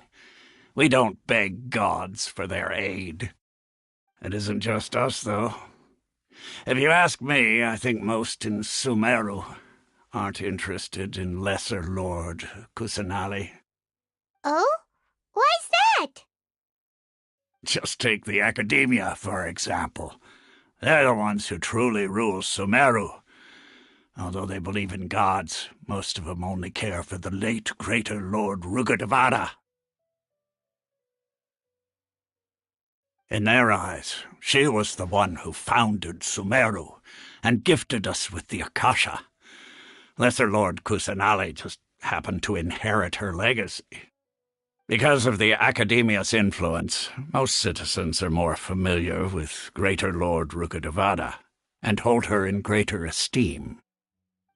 Speaker 13: We don't beg gods for their aid. It isn't just us, though. If you ask me, I think most in Sumeru aren't interested in Lesser Lord Kusanali.
Speaker 2: Oh? Why's that?
Speaker 13: Just take the Academia, for example. They're the ones who truly rule Sumeru. Although they believe in gods, most of them only care for the late Greater Lord Rukkhadevata. In their eyes, she was the one who founded Sumeru and gifted us with the Akasha. Lesser Lord Kusanali just happened to inherit her legacy. Because of the Academia's influence, most citizens are more familiar with Greater Lord Rukkhadevata and hold her in greater esteem.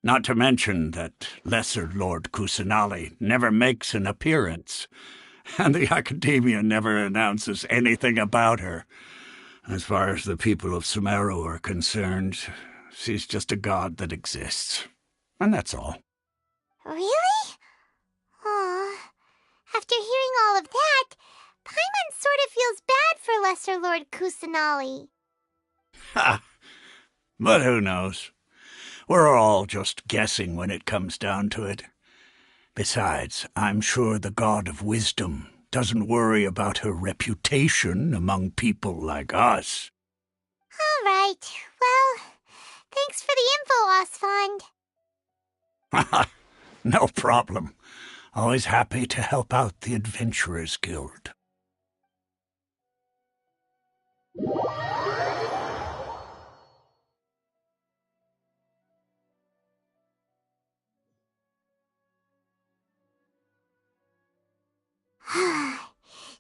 Speaker 13: Not to mention that Lesser Lord Kusanali never makes an appearance, and the Academia never announces anything about her. As far as the people of Sumeru are concerned, she's just a god that exists. And that's all.
Speaker 2: Really? Aw. After hearing all of that, Paimon sort of feels bad for Lesser Lord Kusanali.
Speaker 13: Ha! But who knows? We're all just guessing when it comes down to it. Besides, I'm sure the God of Wisdom doesn't worry about her reputation among people like us.
Speaker 2: All right. Well, thanks for the info, Osfond.
Speaker 13: No problem. Always happy to help out the Adventurers Guild.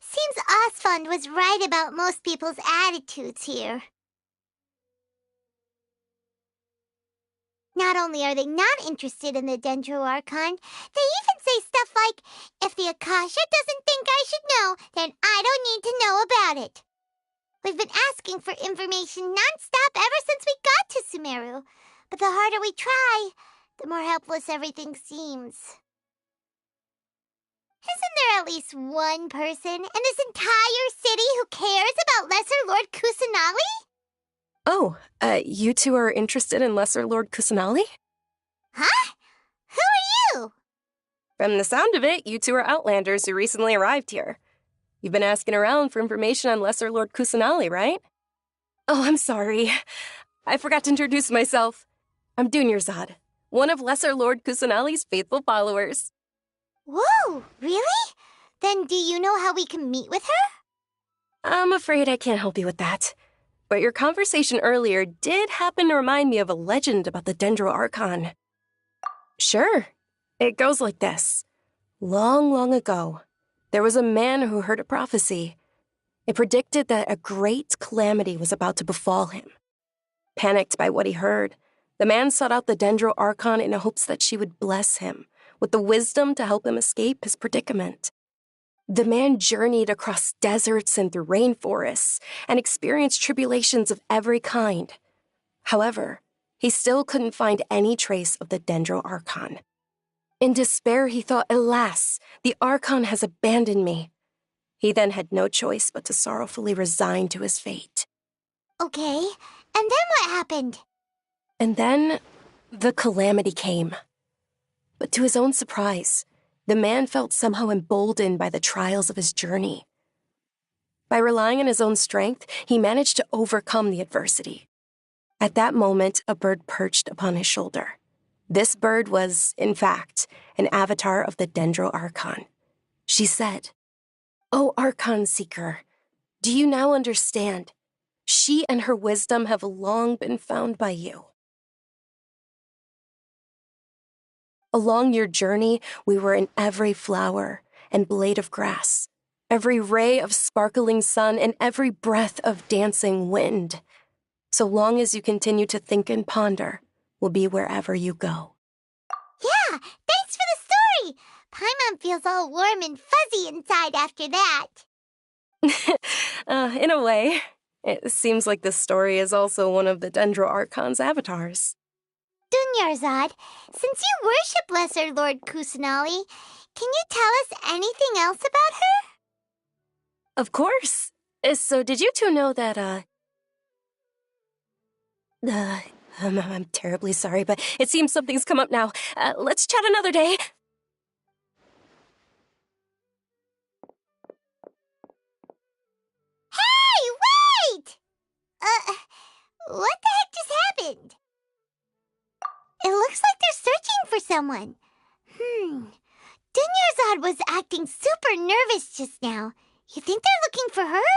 Speaker 2: Seems Osfond was right about most people's attitudes here. Not only are they not interested in the Dendro Archon, they even say stuff like, if the Akasha doesn't think I should know, then I don't need to know about it. We've been asking for information non-stop ever since we got to Sumeru, but the harder we try, the more helpless everything seems. Isn't there at least one person in this entire city who cares about Lesser Lord Kusanali?
Speaker 14: Oh, you two are interested in Lesser Lord Kusanali?
Speaker 2: Huh? Who are you?
Speaker 14: From the sound of it, you two are Outlanders who recently arrived here. You've been asking around for information on Lesser Lord Kusanali, right? Oh, I'm sorry. I forgot to introduce myself. I'm Dunyarzad, one of Lesser Lord Kusanali's faithful followers.
Speaker 2: Whoa, really? Then do you know how we can meet with her?
Speaker 14: I'm afraid I can't help you with that. But your conversation earlier did happen to remind me of a legend about the Dendro Archon. Sure. It goes like this. Long, long ago, there was a man who heard a prophecy. It predicted that a great calamity was about to befall him. Panicked by what he heard, the man sought out the Dendro Archon in hopes that she would bless him with the wisdom to help him escape his predicament. The man journeyed across deserts and through rainforests and experienced tribulations of every kind. However, he still couldn't find any trace of the Dendro Archon. In despair, he thought, alas, the Archon has abandoned me. He then had no choice but to sorrowfully resign to his fate.
Speaker 2: Okay, and then what happened?
Speaker 14: And then, the calamity came. But to his own surprise, the man felt somehow emboldened by the trials of his journey. By relying on his own strength, he managed to overcome the adversity. At that moment, a bird perched upon his shoulder. This bird was, in fact, an avatar of the Dendro Archon. She said, "O Archon Seeker, do you now understand? She and her wisdom have long been found by you. Along your journey, we were in every flower and blade of grass, every ray of sparkling sun, and every breath of dancing wind. So long as you continue to think and ponder, we'll be wherever you go."
Speaker 2: Yeah, thanks for the Paimon feels all warm and fuzzy inside after that.
Speaker 14: In a way. It seems like this story is also one of the Dendro Archon's avatars.
Speaker 2: Dunyarzad, since you worship Lesser Lord Kusanali, can you tell us anything else about her?
Speaker 14: Of course. So did you two know that, I'm terribly sorry, but it seems something's come up now. Let's chat another day.
Speaker 2: Hey, wait! What the heck just happened? It looks like they're searching for someone. Dunyarzad was acting super nervous just now. You think they're looking for her?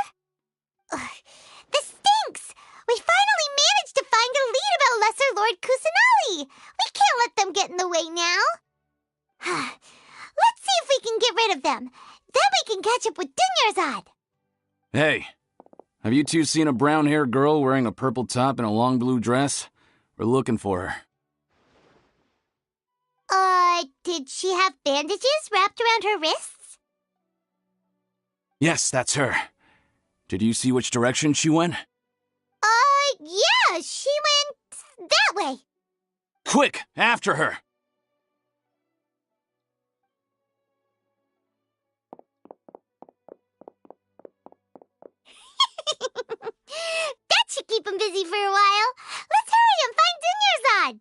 Speaker 2: This stinks! We finally managed to find a lead about Lesser Lord Kusanali! We can't let them get in the way now! Let's see if we can get rid of them. Then we can catch up with Dunyarzad!
Speaker 15: Hey, have you two seen a brown-haired girl wearing a purple top and a long blue dress? We're looking for her.
Speaker 2: Did she have bandages wrapped around her wrists?
Speaker 15: Yes, that's her. Did you see which direction she went?
Speaker 2: Yeah, she went that way.
Speaker 15: Quick, after her!
Speaker 2: That should keep him busy for a while. Let's hurry and find Dunyarzad.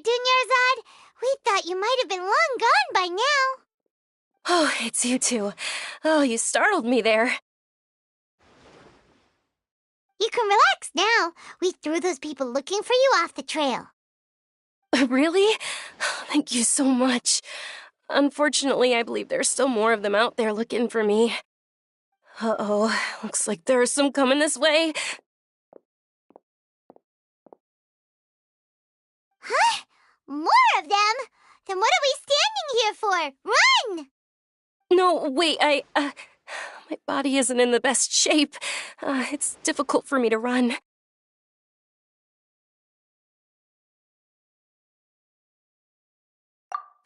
Speaker 2: Dunyarzad, we thought you might have been long gone by now.
Speaker 14: Oh, it's you two. Oh, you startled me there.
Speaker 2: You can relax now. We threw those people looking for you off the trail.
Speaker 14: Really? Thank you so much. Unfortunately, I believe there's still more of them out there looking for me. Uh-oh, looks like there are some coming this way.
Speaker 2: Huh? More of them? Then what are we standing here for? Run!
Speaker 14: No, wait, my body isn't in the best shape. It's difficult for me to run.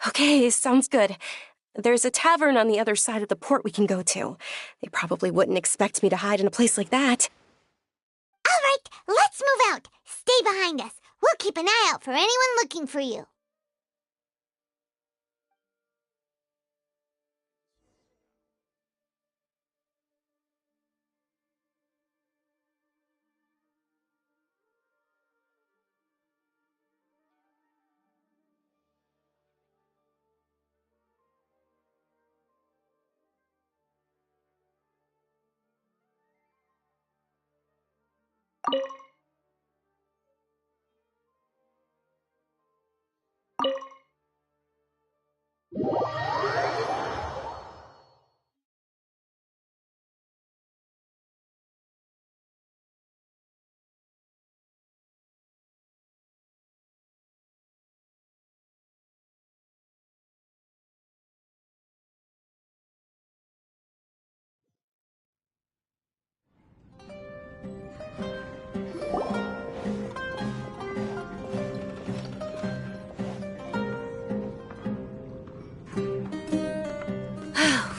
Speaker 14: Okay, sounds good. There's a tavern on the other side of the port we can go to. They probably wouldn't expect me to hide in a place like that.
Speaker 2: All right, let's move out. Stay behind us. We'll keep an eye out for anyone looking for you.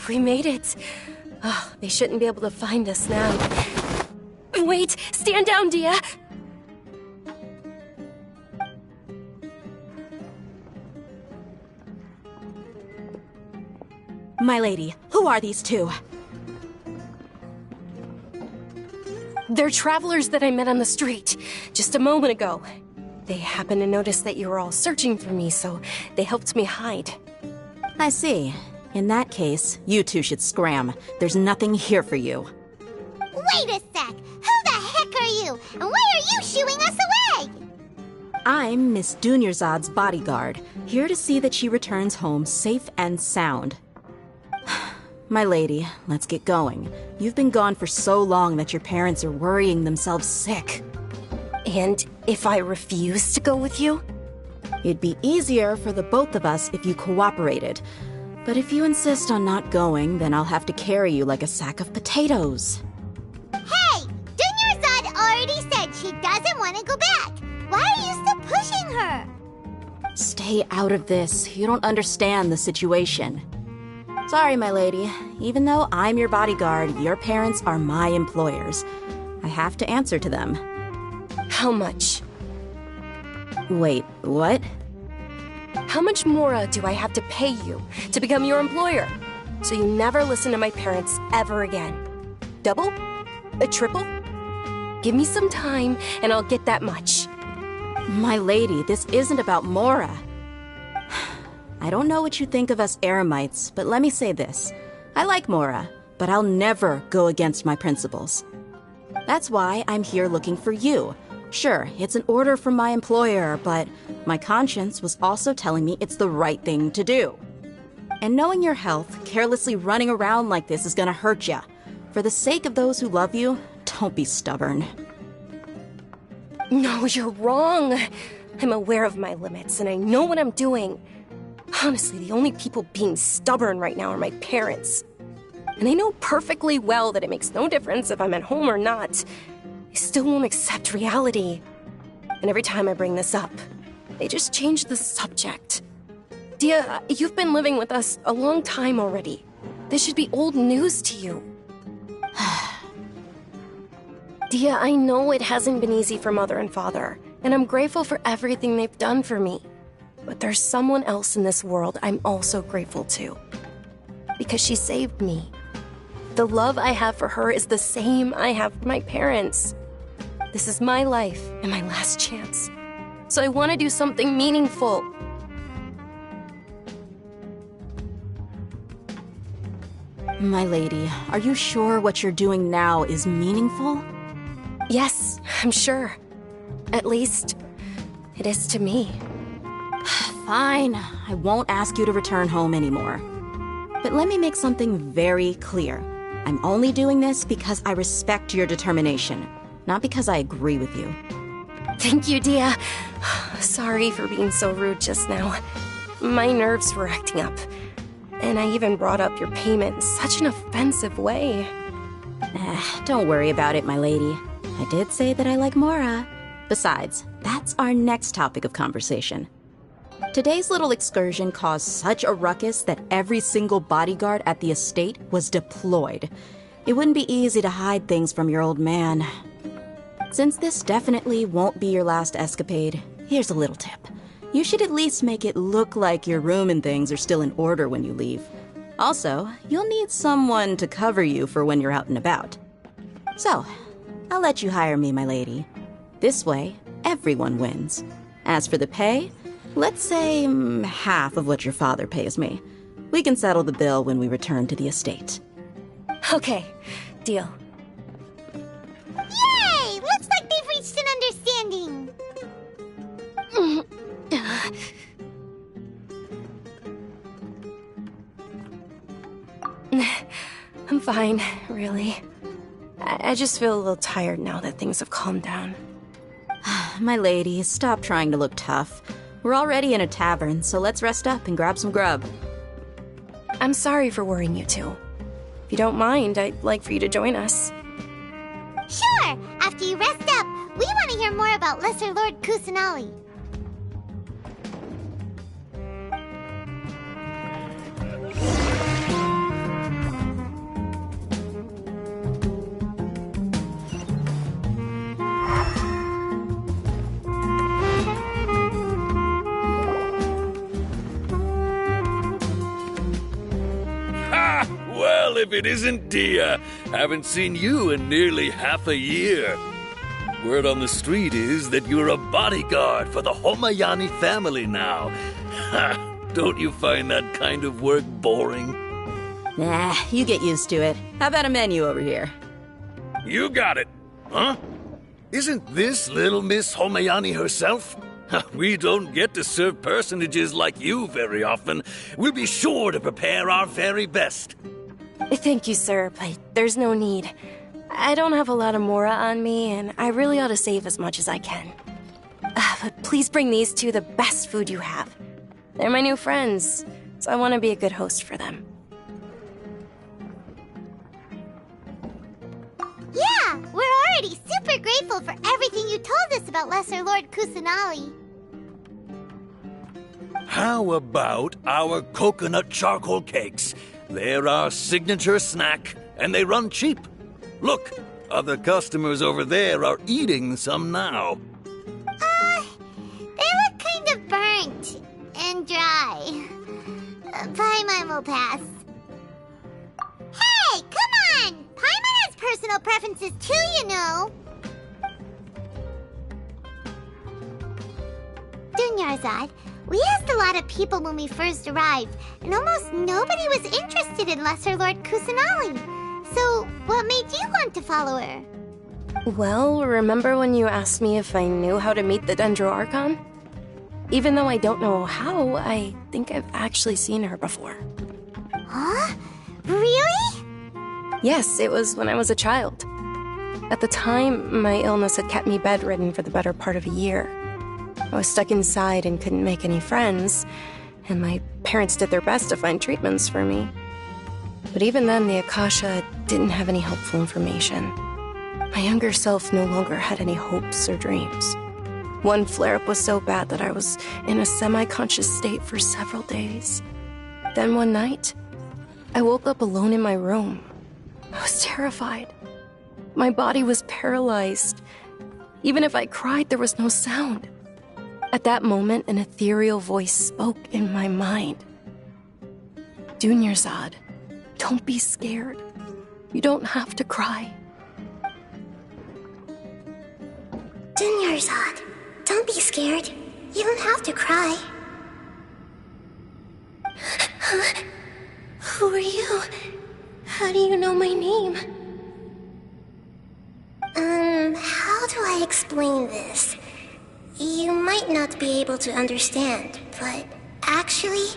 Speaker 14: We made it. Oh, they shouldn't be able to find us now. Wait! Stand down, Dia!
Speaker 16: My lady, who are these two?
Speaker 14: They're travelers that I met on the street just a moment ago. They happened to notice that you were all searching for me, so they helped me hide.
Speaker 16: I see. In that case, you two should scram. There's nothing here for you.
Speaker 2: Wait a sec! Who the heck are you? And why are you shooing us away?
Speaker 16: I'm Miss Dunyarzad's bodyguard, here to see that she returns home safe and sound. My lady, let's get going. You've been gone for so long that your parents are worrying themselves sick.
Speaker 14: And if I refuse to go with you?
Speaker 16: It'd be easier for the both of us if you cooperated. But if you insist on not going, then I'll have to carry you like a sack of potatoes.
Speaker 2: Hey! Dunyarzad already said she doesn't want to go back. Why are you still pushing her?
Speaker 16: Stay out of this. You don't understand the situation. Sorry, my lady. Even though I'm your bodyguard, your parents are my employers. I have to answer to them.
Speaker 14: How much?
Speaker 16: Wait, what?
Speaker 14: How much more do I have to pay you to become your employer? So you never listen to my parents ever again. Double? A triple? Give me some time and I'll get that much.
Speaker 16: My lady, this isn't about Mora. I don't know what you think of us Eremites, but let me say this. I like Mora, but I'll never go against my principles. That's why I'm here looking for you. Sure, it's an order from my employer, but my conscience was also telling me it's the right thing to do. And knowing your health, carelessly running around like this is gonna hurt ya. For the sake of those who love you, don't be stubborn.
Speaker 14: No, you're wrong. I'm aware of my limits and I know what I'm doing. Honestly, the only people being stubborn right now are my parents. And I know perfectly well that it makes no difference if I'm at home or not. They still won't accept reality. And every time I bring this up, they just change the subject. Dia, you've been living with us a long time already. This should be old news to you. Dia, I know it hasn't been easy for Mother and Father, and I'm grateful for everything they've done for me. But there's someone else in this world I'm also grateful to. Because she saved me. The love I have for her is the same I have for my parents. This is my life and my last chance. So I want to do something meaningful.
Speaker 16: My lady, are you sure what you're doing now is meaningful?
Speaker 14: Yes, I'm sure. At least, it is to me.
Speaker 16: Fine, I won't ask you to return home anymore. But let me make something very clear. I'm only doing this because I respect your determination, not because I agree with you.
Speaker 14: Thank you, Dia. Sorry for being so rude just now. My nerves were acting up. And I even brought up your payment in such an offensive way.
Speaker 16: Don't worry about it, my lady. I did say that I like Mora. Besides, that's our next topic of conversation. Today's little excursion caused such a ruckus that every single bodyguard at the estate was deployed. It wouldn't be easy to hide things from your old man. Since this definitely won't be your last escapade, here's a little tip. You should at least make it look like your room and things are still in order when you leave. Also, you'll need someone to cover you for when you're out and about. So, I'll let you hire me, my lady. This way, everyone wins. As for the pay, let's say half of what your father pays me. We can settle the bill when we return to the estate.
Speaker 14: Okay, deal.
Speaker 2: Yay! Looks like they've reached an understanding.
Speaker 14: I'm fine, really. I just feel a little tired now that things have calmed down.
Speaker 16: My lady, stop trying to look tough. We're already in a tavern, so let's rest up and grab some grub.
Speaker 14: I'm sorry for worrying you two. If you don't mind, I'd like for you to join us.
Speaker 2: Sure! After you rest up, we want to hear more about Lesser Lord Kusanali.
Speaker 17: Well, if it isn't Dia, haven't seen you in nearly half a year. Word on the street is that you're a bodyguard for the Homayani family now. Don't you find that kind of work boring?
Speaker 16: Nah, you get used to it. How about a menu over here?
Speaker 17: You got it. Huh? Isn't this little Miss Homayani herself? We don't get to serve personages like you very often. We'll be sure to prepare our very best.
Speaker 14: Thank you, sir, but there's no need. I don't have a lot of Mora on me, and I really ought to save as much as I can. But please bring these two the best food you have. They're my new friends, so I want to be a good host for them.
Speaker 2: Yeah, we're already super grateful for everything you told us about Lesser Lord Kusanali.
Speaker 17: How about our coconut charcoal cakes? They're our signature snack, and they run cheap. Look, other customers over there are eating some now.
Speaker 2: They look kind of burnt and dry. Paimon will pass. Hey, come on! Paimon has personal preferences too, you know. Dunyarzad, we asked a lot of people when we first arrived, and almost nobody was interested in Lesser Lord Kusanali. So, what made you want to follow her?
Speaker 14: Well, remember when you asked me if I knew how to meet the Dendro Archon? Even though I don't know how, I think I've actually seen her before.
Speaker 2: Huh? Really?
Speaker 14: Yes, it was when I was a child. At the time, my illness had kept me bedridden for the better part of a year. I was stuck inside and couldn't make any friends, and my parents did their best to find treatments for me. But even then, the Akasha didn't have any helpful information. My younger self no longer had any hopes or dreams. One flare-up was so bad that I was in a semi-conscious state for several days. Then one night, I woke up alone in my room. I was terrified. My body was paralyzed. Even if I cried, there was no sound. At that moment, an ethereal voice spoke in my mind. Dunyarzad, don't be scared. You don't have to cry.
Speaker 2: Dunyarzad, don't be scared. You don't have to cry. Who are you? How do you know my name? How do I explain this? You might not be able to understand, but actually,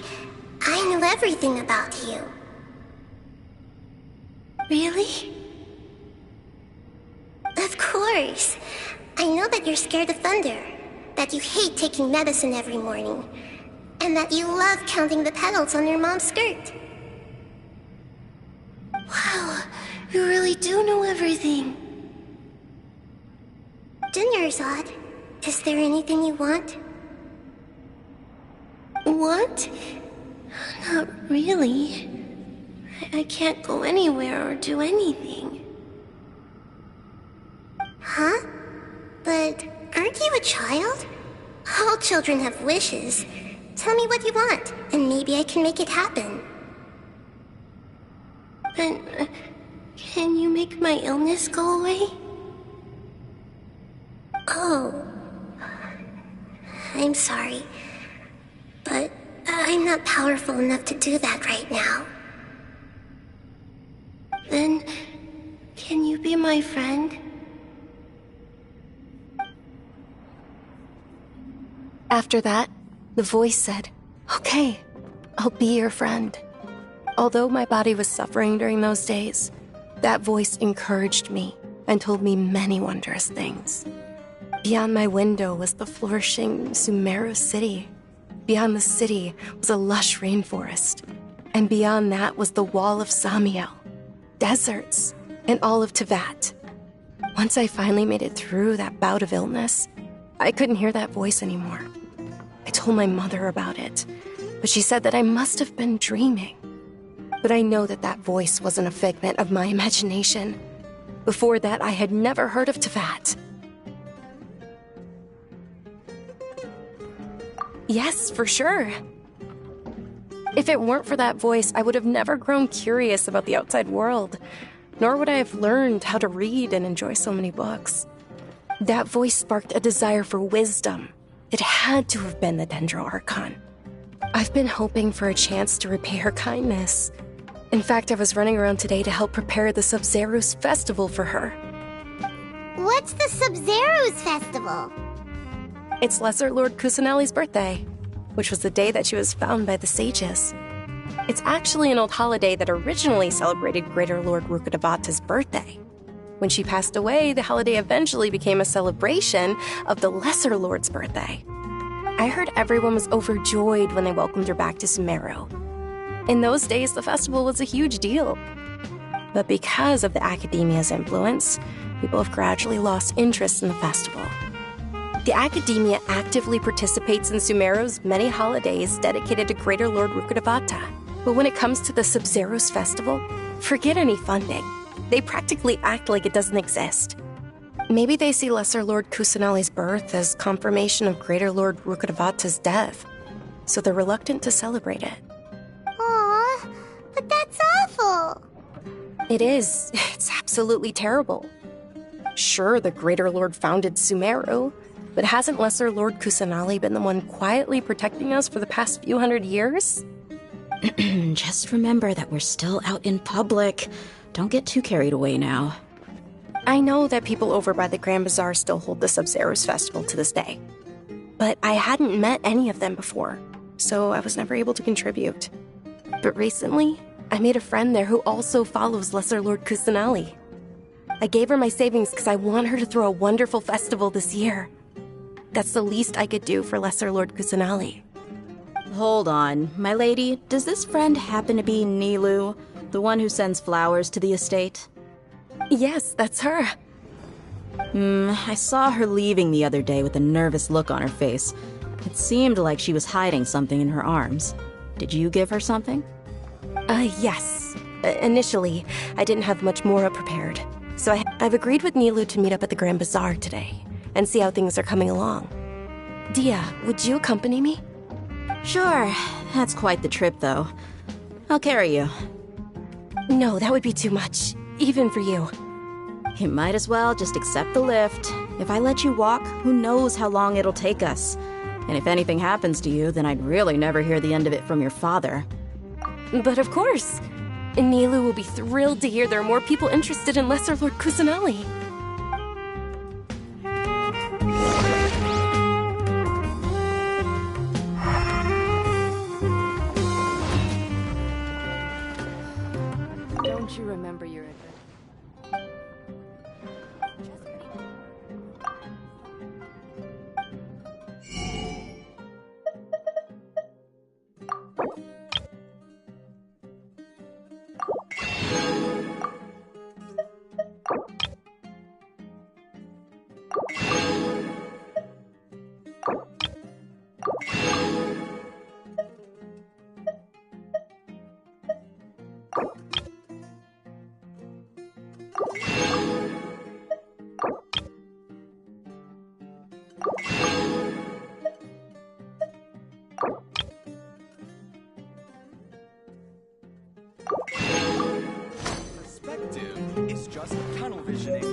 Speaker 2: I know everything about you. Really? Of course. I know that you're scared of thunder, that you hate taking medicine every morning, and that you love counting the petals on your mom's skirt. Wow, you really do know everything. Dunyarzad, is there anything you want? Want? Not really. I can't go anywhere or do anything. Huh? But aren't you a child? All children have wishes. Tell me what you want, and maybe I can make it happen. But can you make my illness go away? Oh. I'm sorry. But I'm not powerful enough to do that right now. Then, can you be my friend?
Speaker 14: After that, the voice said, "Okay, I'll be your friend." Although my body was suffering during those days, that voice encouraged me and told me many wondrous things. Beyond my window was the flourishing Sumeru city. Beyond the city was a lush rainforest. And beyond that was the wall of Samiel, deserts, and all of Tevat. Once I finally made it through that bout of illness, I couldn't hear that voice anymore. I told my mother about it, but she said that I must have been dreaming. But I know that that voice wasn't a figment of my imagination. Before that, I had never heard of Tevat. Yes, for sure. If it weren't for that voice, I would have never grown curious about the outside world, nor would I have learned how to read and enjoy so many books. That voice sparked a desire for wisdom. It had to have been the Dendro Archon. I've been hoping for a chance to repay her kindness. In fact, I was running around today to help prepare the Sub-Zerus festival for her.
Speaker 2: What's the Sub-Zerus festival?
Speaker 14: It's Lesser Lord Kusanali's birthday, which was the day that she was found by the sages. It's actually an old holiday that originally celebrated Greater Lord Rukkhadevata's birthday. When she passed away, the holiday eventually became a celebration of the Lesser Lord's birthday. I heard everyone was overjoyed when they welcomed her back to Sumeru. In those days, the festival was a huge deal. But because of the Academia's influence, people have gradually lost interest in the festival. The Academia actively participates in Sumeru's many holidays dedicated to Greater Lord Rukkhadevata. But when it comes to the Sub-Zero's festival, forget any funding. They practically act like it doesn't exist. Maybe they see Lesser Lord Kusanali's birth as confirmation of Greater Lord Rukkhadevata's death, so they're reluctant to celebrate it.
Speaker 2: Aw, but that's awful.
Speaker 14: It is. It's absolutely terrible. Sure, the Greater Lord founded Sumeru, but hasn't Lesser Lord Kusanali been the one quietly protecting us for the past few hundred years?
Speaker 16: Just remember that we're still out in public. Don't get too carried away now.
Speaker 14: I know that people over by the Grand Bazaar still hold the Sub-Zero's festival to this day. But I hadn't met any of them before, so I was never able to contribute. But recently, I made a friend there who also follows Lesser Lord Kusanali. I gave her my savings because I want her to throw a wonderful festival this year. That's the least I could do for Lesser Lord Kusanali.
Speaker 16: Hold on, my lady. Does this friend happen to be Nilu, the one who sends flowers to the estate?
Speaker 14: Yes, that's her.
Speaker 16: I saw her leaving the other day with a nervous look on her face. It seemed like she was hiding something in her arms. Did you give her something?
Speaker 14: Yes. Initially, I didn't have much Mora prepared. So I've agreed with Nilu to meet up at the Grand Bazaar today and see how things are coming along. Dia, would you accompany me?
Speaker 16: Sure. That's quite the trip, though. I'll carry you.
Speaker 14: No, that would be too much. Even for you.
Speaker 16: You might as well just accept the lift. If I let you walk, who knows how long it'll take us. And if anything happens to you, then I'd really never hear the end of it from your father.
Speaker 14: But of course. Nilu will be thrilled to hear there are more people interested in Lesser Lord Kusanali.
Speaker 1: Don't you remember your adventure?
Speaker 9: Perspective is just tunnel visioning.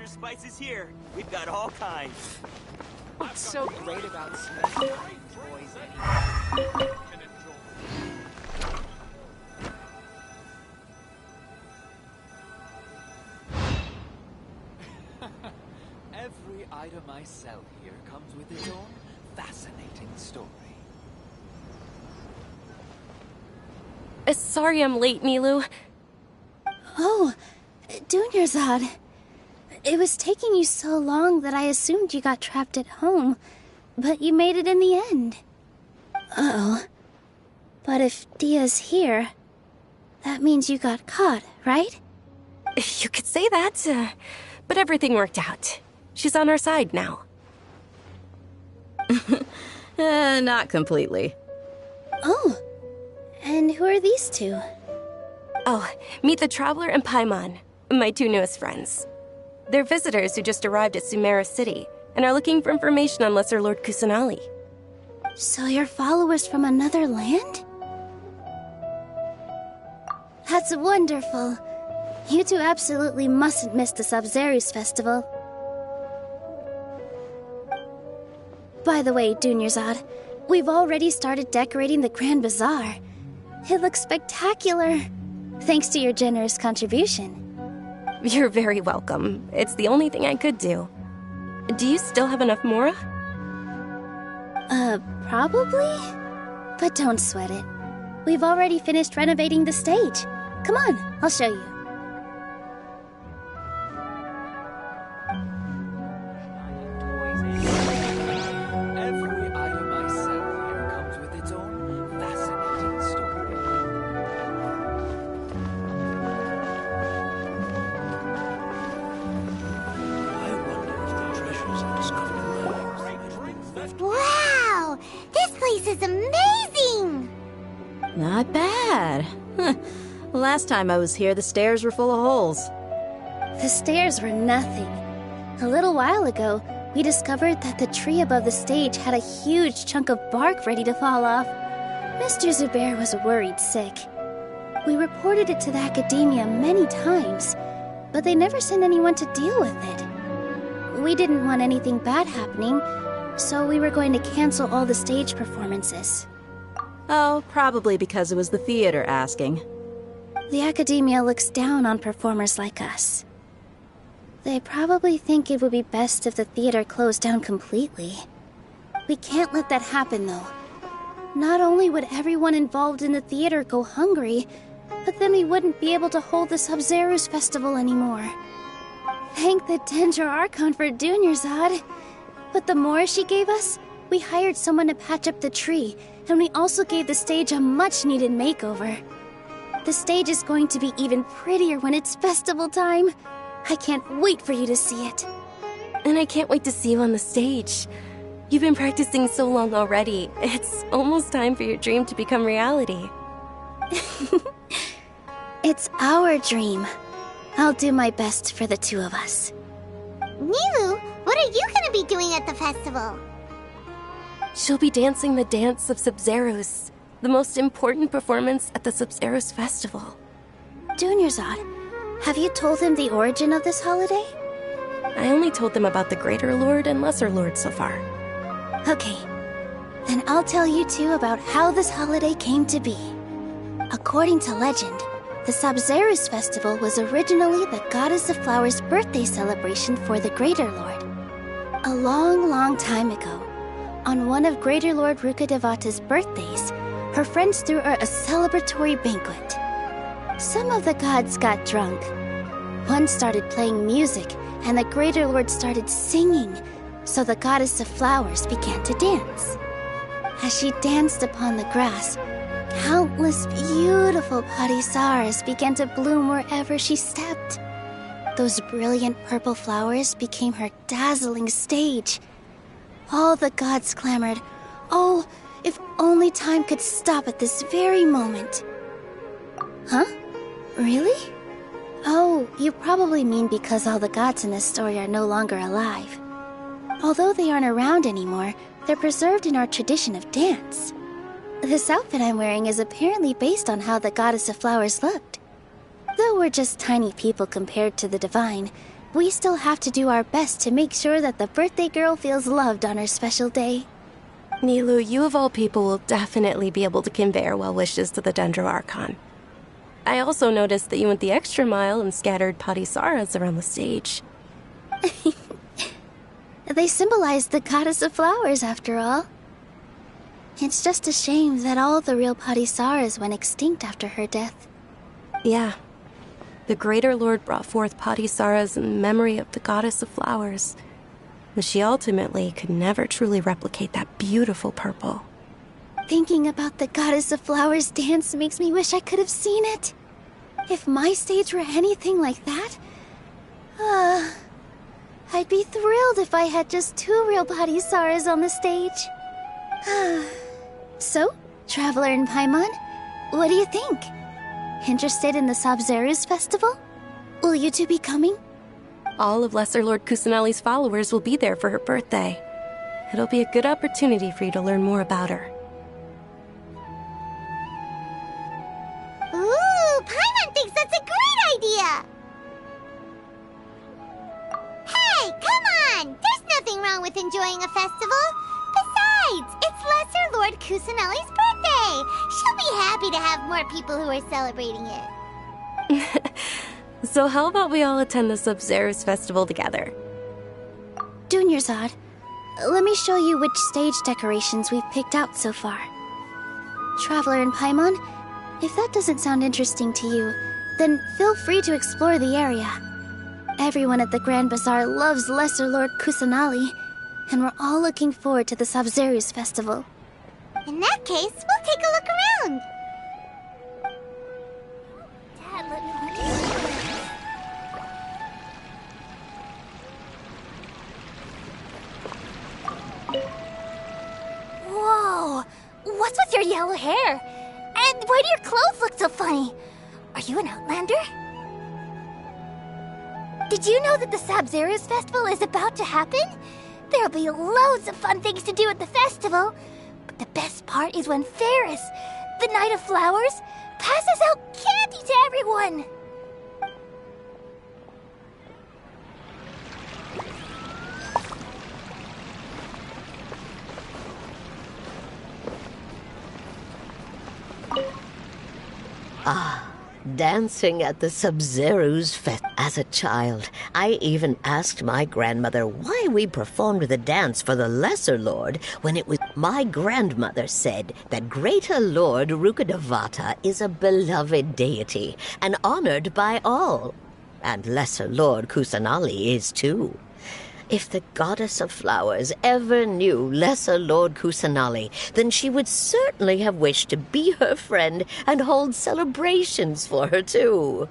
Speaker 18: your spices here. We've got all kinds.
Speaker 19: What's so great about special toys anyway? Every item I sell here comes with its own fascinating story.
Speaker 14: Sorry I'm late, Nilu.
Speaker 2: Oh, Dunyarzad. It was taking you so long that I assumed you got trapped at home, but you made it in the end. Uh-oh. But if Dia's here, that means you got caught, right?
Speaker 14: You could say that, but everything worked out. She's on our side now.
Speaker 16: Not completely.
Speaker 2: Oh, and who are these two?
Speaker 14: Oh, meet the Traveler and Paimon, my two newest friends. They're visitors who just arrived at Sumeru City and are looking for information on Lesser Lord Kusanali.
Speaker 2: So you're followers from another land? That's wonderful. You two absolutely mustn't miss the Sub-Zerus festival. By the way, Dunyarzad, we've already started decorating the Grand Bazaar. It looks spectacular, thanks to your generous contribution.
Speaker 14: You're very welcome. It's the only thing I could do. Do you still have enough Mora?
Speaker 2: Probably? But don't sweat it. We've already finished renovating the stage. Come on, I'll show you.
Speaker 19: Every item I sell here comes with its own fascinating story.
Speaker 13: I wonder if the treasures are discovered.
Speaker 2: Wow! This place is amazing!
Speaker 16: Not bad. Last time I was here, the stairs were full of holes.
Speaker 2: The stairs were nothing. A little while ago, we discovered that the tree above the stage had a huge chunk of bark ready to fall off. Mr. Zubair was worried sick. We reported it to the academia many times, but they never sent anyone to deal with it. We didn't want anything bad happening, so we were going to cancel all the stage performances.
Speaker 16: Oh, probably because it was the theater asking.
Speaker 2: The academia looks down on performers like us. They probably think it would be best if the theater closed down completely. We can't let that happen, though. Not only would everyone involved in the theater go hungry, but then we wouldn't be able to hold the Sub-Zerus festival anymore. Thank the Dendro Archon for Dunyarzad. But the more she gave us, we hired someone to patch up the tree, and we also gave the stage a much-needed makeover. The stage is going to be even prettier when it's festival time. I can't wait for you to see it.
Speaker 14: And I can't wait to see you on the stage. You've been practicing so long already. It's almost time for your dream to become reality.
Speaker 2: It's our dream. I'll do my best for the two of us.
Speaker 20: Nilu, what are you gonna be doing at the festival?
Speaker 14: She'll be dancing the dance of Sub-Zerus, the most important performance at the Sub-Zerus festival.
Speaker 2: Dunyarzad, have you told him the origin of this holiday?
Speaker 14: I only told them about the Greater Lord and Lesser Lord so far.
Speaker 2: Okay, then I'll tell you two about how this holiday came to be. According to legend, the Sub-Zerus festival was originally the Goddess of Flowers' birthday celebration for the Greater Lord. A long, long time ago, on one of Greater Lord Rukkhadevata's birthdays, her friends threw her a celebratory banquet. Some of the gods got drunk. One started playing music, and the Greater Lord started singing, so the Goddess of Flowers began to dance. As she danced upon the grass, countless beautiful parisaras began to bloom wherever she stepped. Those brilliant purple flowers became her dazzling stage. All the gods clamored, "Oh, if only time could stop at this very moment." Huh? Really? Oh, you probably mean because all the gods in this story are no longer alive. Although they aren't around anymore, they're preserved in our tradition of dance. This outfit I'm wearing is apparently based on how the Goddess of Flowers looked. Though we're just tiny people compared to the divine, we still have to do our best to make sure that the birthday girl feels loved on her special day.
Speaker 14: Nilou, you of all people will definitely be able to convey our well wishes to the Dendro Archon. I also noticed that you went the extra mile and scattered Patisaras around the stage.
Speaker 2: They symbolize the goddess of flowers, after all. It's just a shame that all the real Patisaras went extinct after her death.
Speaker 14: Yeah. The Greater Lord brought forth Patisaras in memory of the goddess of flowers, but she ultimately could never truly replicate that beautiful purple.
Speaker 2: Thinking about the goddess of flowers dance makes me wish I could have seen it. If my stage were anything like that, I'd be thrilled if I had just 2 real Patisaras on the stage. So, Traveler and Paimon, what do you think? Interested in the Sabzeruz festival? Will you two be coming?
Speaker 14: All of Lesser Lord Kusanali's followers will be there for her birthday. It'll be a good opportunity for you to learn more about her.
Speaker 20: Ooh, Paimon thinks that's a great idea! Hey, come on! There's nothing wrong with enjoying a festival. Besides, it's Lesser Lord Kusanali's birthday. She'll be happy to have more people who are celebrating it.
Speaker 14: So how about we all attend the Sabzeruz festival together?
Speaker 2: Dunyarzad, let me show you which stage decorations we've picked out so far. Traveler and Paimon, if that doesn't sound interesting to you, then feel free to explore the area. Everyone at the Grand Bazaar loves Lesser Lord Kusanali, and we're all looking forward to the Sabzeruz festival.
Speaker 20: In that case, we'll take a look around. Dad, let me
Speaker 2: Whoa! What's with your yellow hair? And why do your clothes look so funny? Are you an Outlander? Did you know that the Sabzeruz festival is about to happen? There'll be loads of fun things to do at the festival. But the best part is when Ferris, the Knight of Flowers, passes out candy to everyone.
Speaker 21: Ah, dancing at the Sabzeruz Fest. As a child, I even asked my grandmother why we performed the dance for the Lesser Lord when it was... My grandmother said that Greater Lord Rukkhadevata is a beloved deity and honored by all. And Lesser Lord Kusanali is too. If the goddess of flowers ever knew Lesser Lord Kusanali, then she would certainly have wished to be her friend and hold celebrations for her too.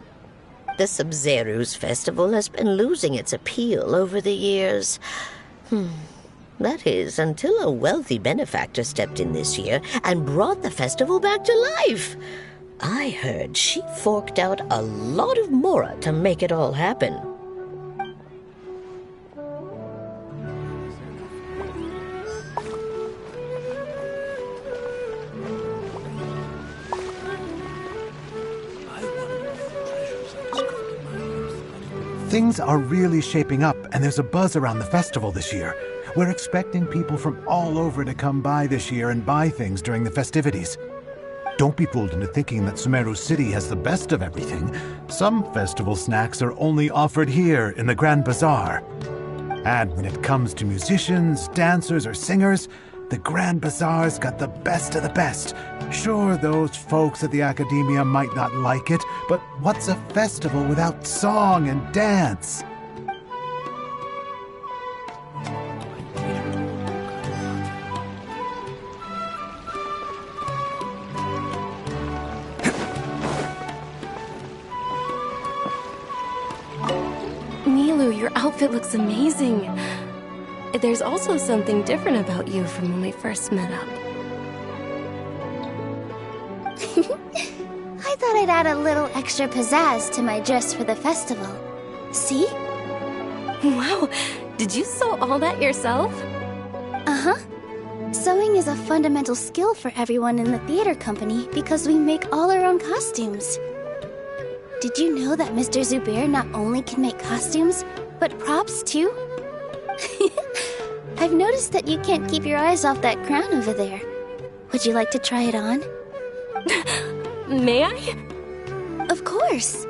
Speaker 21: The Sabzeruz festival has been losing its appeal over the years. That is, until a wealthy benefactor stepped in this year and brought the festival back to life. I heard she forked out a lot of mora to make it all happen.
Speaker 5: Things are really shaping up, and there's a buzz around the festival this year. We're expecting people from all over to come by this year and buy things during the festivities. Don't be fooled into thinking that Sumeru City has the best of everything. Some festival snacks are only offered here in the Grand Bazaar. And when it comes to musicians, dancers, or singers, the Grand Bazaar's got the best of the best. Sure, those folks at the Academia might not like it, but what's a festival without song and dance?
Speaker 14: Nilou, your outfit looks amazing. There's also something different about you from when we first met up.
Speaker 2: I thought I'd add a little extra pizzazz to my dress for the festival. See?
Speaker 14: Wow, did you sew all that yourself?
Speaker 2: Uh-huh. Sewing is a fundamental skill for everyone in the theater company because we make all our own costumes. Did you know that Mr. Zubair not only can make costumes,
Speaker 8: But props, too? I've noticed that you can't keep your eyes off that crown over there. Would you like to try it on?
Speaker 14: May I?
Speaker 8: Of course.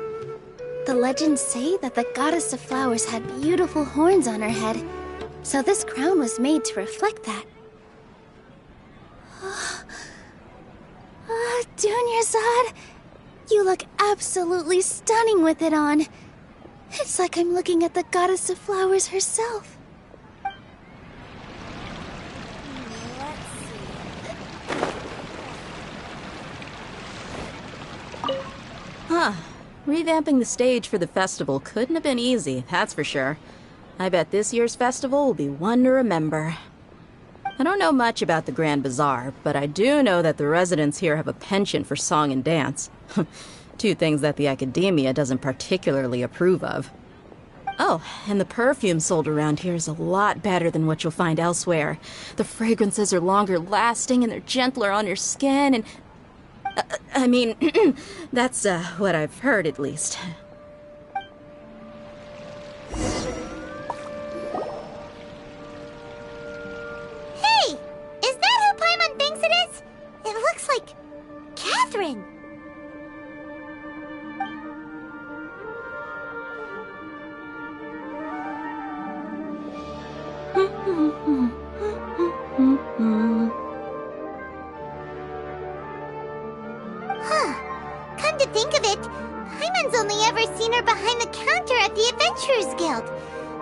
Speaker 8: The legends say that the goddess of flowers had beautiful horns on her head, so this crown was made to reflect that. Dunyarzad, you look absolutely stunning with it on. It's like I'm looking at the goddess of flowers herself.
Speaker 16: Huh. Revamping the stage for the festival couldn't have been easy, that's for sure. I bet this year's festival will be one to remember. I don't know much about the Grand Bazaar, but I do know that the residents here have a penchant for song and dance. Two things that the academia doesn't particularly approve of. Oh, and the perfume sold around here is a lot better than what you'll find elsewhere. The fragrances are longer lasting and they're gentler on your skin and... I mean, that's what I've heard at least.
Speaker 20: Hey! Is that who Paimon thinks it is? It looks like... Catherine! Come to think of it, Paimon's only ever seen her behind the counter at the Adventurers Guild.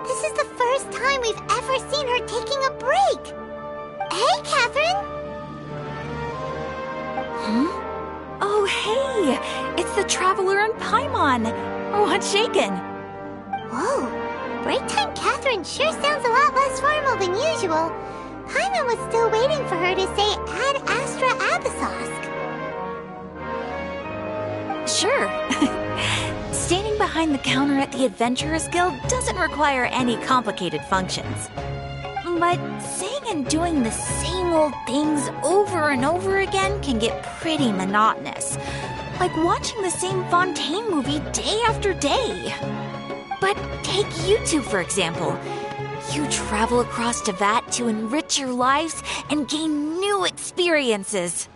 Speaker 20: This is the first time we've ever seen her taking a break. Hey, Catherine!
Speaker 12: Huh? Oh, hey! It's the Traveler and Paimon! What's shaken?
Speaker 20: Whoa, break time Catherine sure sounds a lot less formal than usual. Paimon was still waiting for her to say Ad Astra Abyssosque.
Speaker 12: Sure. Standing behind the counter at the Adventurers Guild doesn't require any complicated functions. But saying and doing the same old things over and over again can get pretty monotonous. Like watching the same Fontaine movie day after day. But take you two, for example. You travel across Teyvat to enrich your lives and gain new experiences.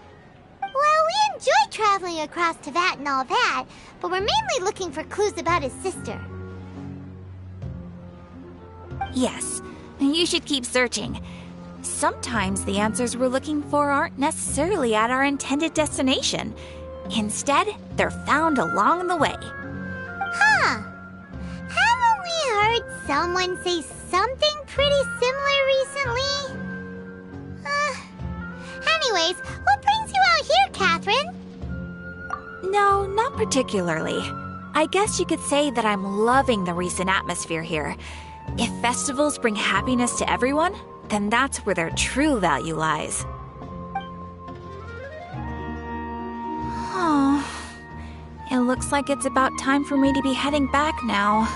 Speaker 20: Well, we enjoy traveling across Teyvat and all that, but we're mainly looking for clues about his sister.
Speaker 12: Yes, you should keep searching. Sometimes the answers we're looking for aren't necessarily at our intended destination. Instead, they're found along the way.
Speaker 20: Huh. Haven't we heard someone say something pretty similar recently? Anyways, what brings you out here, Catherine?
Speaker 12: No, not particularly. I guess you could say that I'm loving the recent atmosphere here. If festivals bring happiness to everyone, then that's where their true value lies. Oh, it looks like it's about time for me to be heading back now.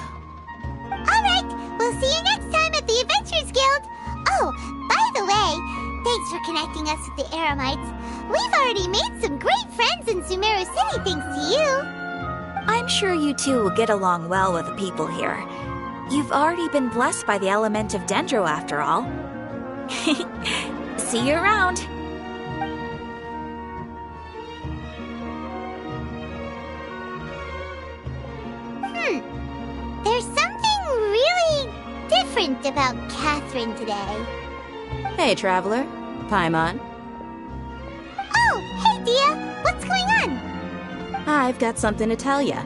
Speaker 20: Alright, we'll see you next time at the Adventurers Guild. Oh, by the way, thanks for connecting us with the Eremites. We've already made some great friends in Sumeru City thanks to you.
Speaker 12: I'm sure you two will get along well with the people here. You've already been blessed by the element of Dendro after all. See you around.
Speaker 20: There's something really different about Catherine today.
Speaker 16: Hey, Traveler. Paimon.
Speaker 20: Oh, hey, Dia. What's going on?
Speaker 16: I've got something to tell ya.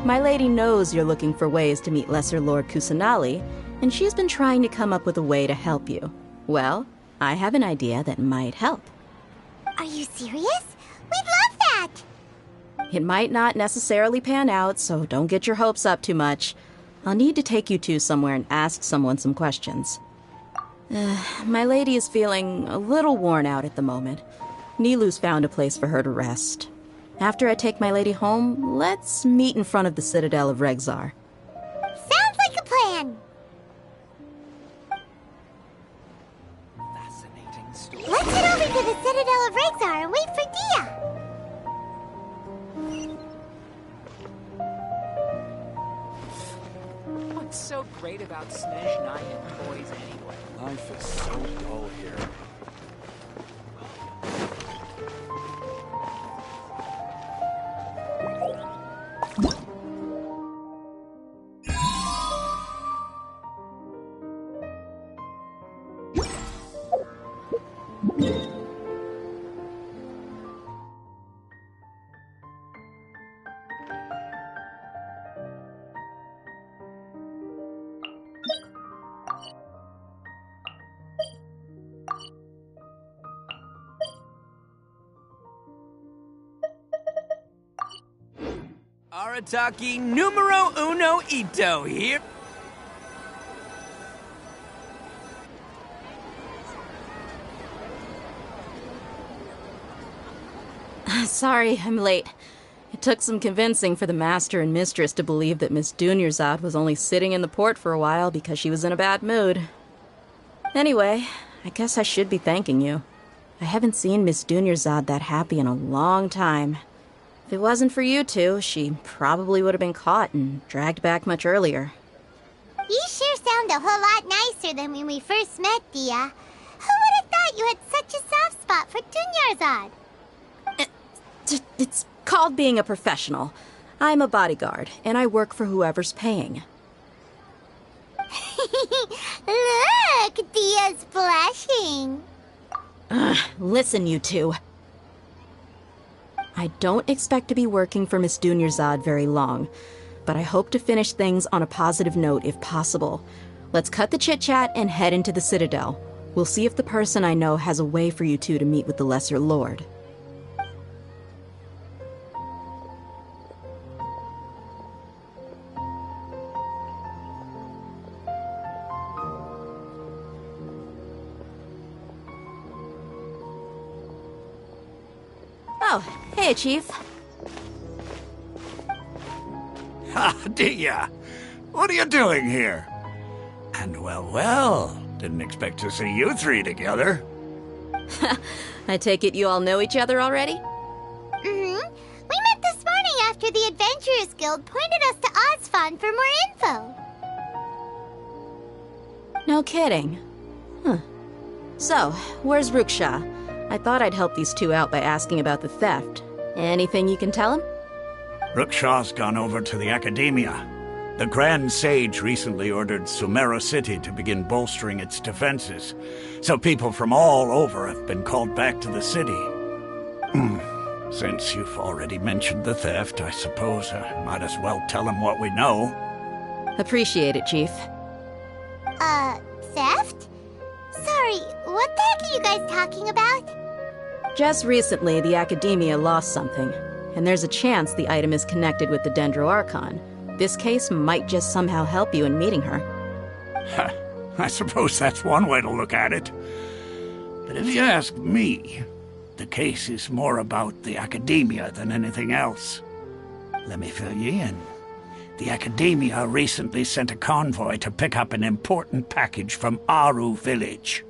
Speaker 16: My lady knows you're looking for ways to meet Lesser Lord Kusanali, and she's been trying to come up with a way to help you. Well, I have an idea that might help.
Speaker 20: Are you serious? We'd love that!
Speaker 16: It might not necessarily pan out, so don't get your hopes up too much. I'll need to take you two somewhere and ask someone some questions. My lady is feeling a little worn out at the moment. Nilu's found a place for her to rest. After I take my lady home, let's meet in front of the Citadel of Regzar.
Speaker 20: Sounds like a plan!
Speaker 19: Fascinating story.
Speaker 20: Let's head over to the Citadel of Regzar and wait for Dia!
Speaker 19: I'm so great about Snezh Night and toys anyway?
Speaker 15: Life is so dull here.
Speaker 4: Arataki numero uno ito here.
Speaker 16: Sorry, I'm late. It took some convincing for the master and mistress to believe that Miss Dunyarzad was only sitting in the port for a while because she was in a bad mood. Anyway, I guess I should be thanking you. I haven't seen Miss Dunyarzad that happy in a long time. If it wasn't for you two, she probably would have been caught and dragged back much earlier.
Speaker 20: You sure sound a whole lot nicer than when we first met, Dia. Who would have thought you had such a soft spot for Dunyarzad?
Speaker 16: It's called being a professional. I'm a bodyguard, and I work for whoever's paying.
Speaker 20: Look, Dia's blushing.
Speaker 16: Listen, you two. I don't expect to be working for Miss Dunyarzad very long, but I hope to finish things on a positive note if possible. Let's cut the chit-chat and head into the Citadel. We'll see if the person I know has a way for you two to meet with the Lesser Lord. Oh, hey, Chief.
Speaker 13: Ha, Dia! What are you doing here? And well, didn't expect to see you three together.
Speaker 16: I take it you all know each other already?
Speaker 20: Mm-hmm. We met this morning after the Adventurers Guild pointed us to Ozfon for more info.
Speaker 16: No kidding. Huh. So, where's Ruksha? I thought I'd help these two out by asking about the theft. Anything you can tell him?
Speaker 13: Ruksha's gone over to the Academia. The Grand Sage recently ordered Sumeru City to begin bolstering its defenses, so people from all over have been called back to the city. Since you've already mentioned the theft, I suppose I might as well tell him what we know.
Speaker 16: Appreciate it, Chief.
Speaker 20: Theft? Sorry, what the heck are you guys talking about?
Speaker 16: Just recently, the Academia lost something, and there's a chance the item is connected with the Dendro Archon. This case might just somehow help you in meeting her.
Speaker 13: I suppose that's one way to look at it. But if you ask me, the case is more about the Academia than anything else. Let me fill you in. The Academia recently sent a convoy to pick up an important package from Aru village.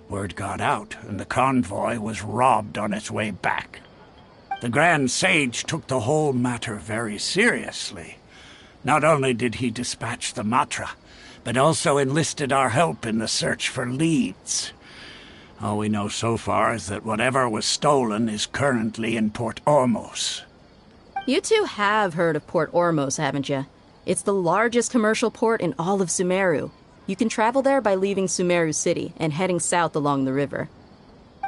Speaker 13: Word got out, and the convoy was robbed on its way back. The Grand Sage took the whole matter very seriously. Not only did he dispatch the Matra, but also enlisted our help in the search for leads. All we know so far is that whatever was stolen is currently in Port Ormos.
Speaker 16: You two have heard of Port Ormos, haven't you? It's the largest commercial port in all of Sumeru. You can travel there by leaving Sumeru City and heading south along the river.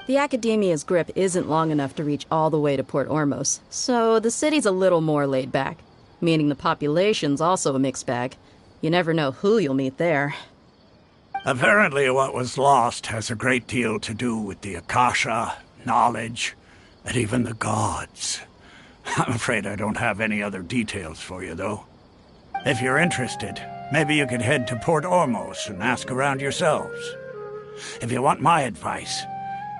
Speaker 16: The Academia's grip isn't long enough to reach all the way to Port Ormos, so the city's a little more laid back, meaning the population's also a mixed bag. You never know who you'll meet there.
Speaker 13: Apparently what was lost has a great deal to do with the Akasha, knowledge, and even the gods. I'm afraid I don't have any other details for you, though. If you're interested, maybe you could head to Port Ormos and ask around yourselves. If you want my advice,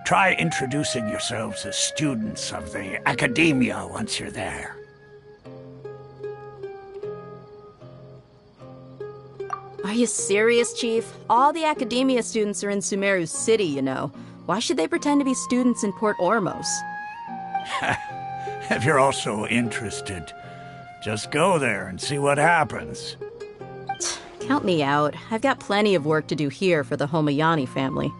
Speaker 13: try introducing yourselves as students of the Academia once you're there.
Speaker 16: Are you serious, Chief? All the Academia students are in Sumeru City, you know. Why should they pretend to be students in Port Ormos?
Speaker 13: If you're also interested, just go there and see what happens.
Speaker 16: Count me out. I've got plenty of work to do here for the Homayani family.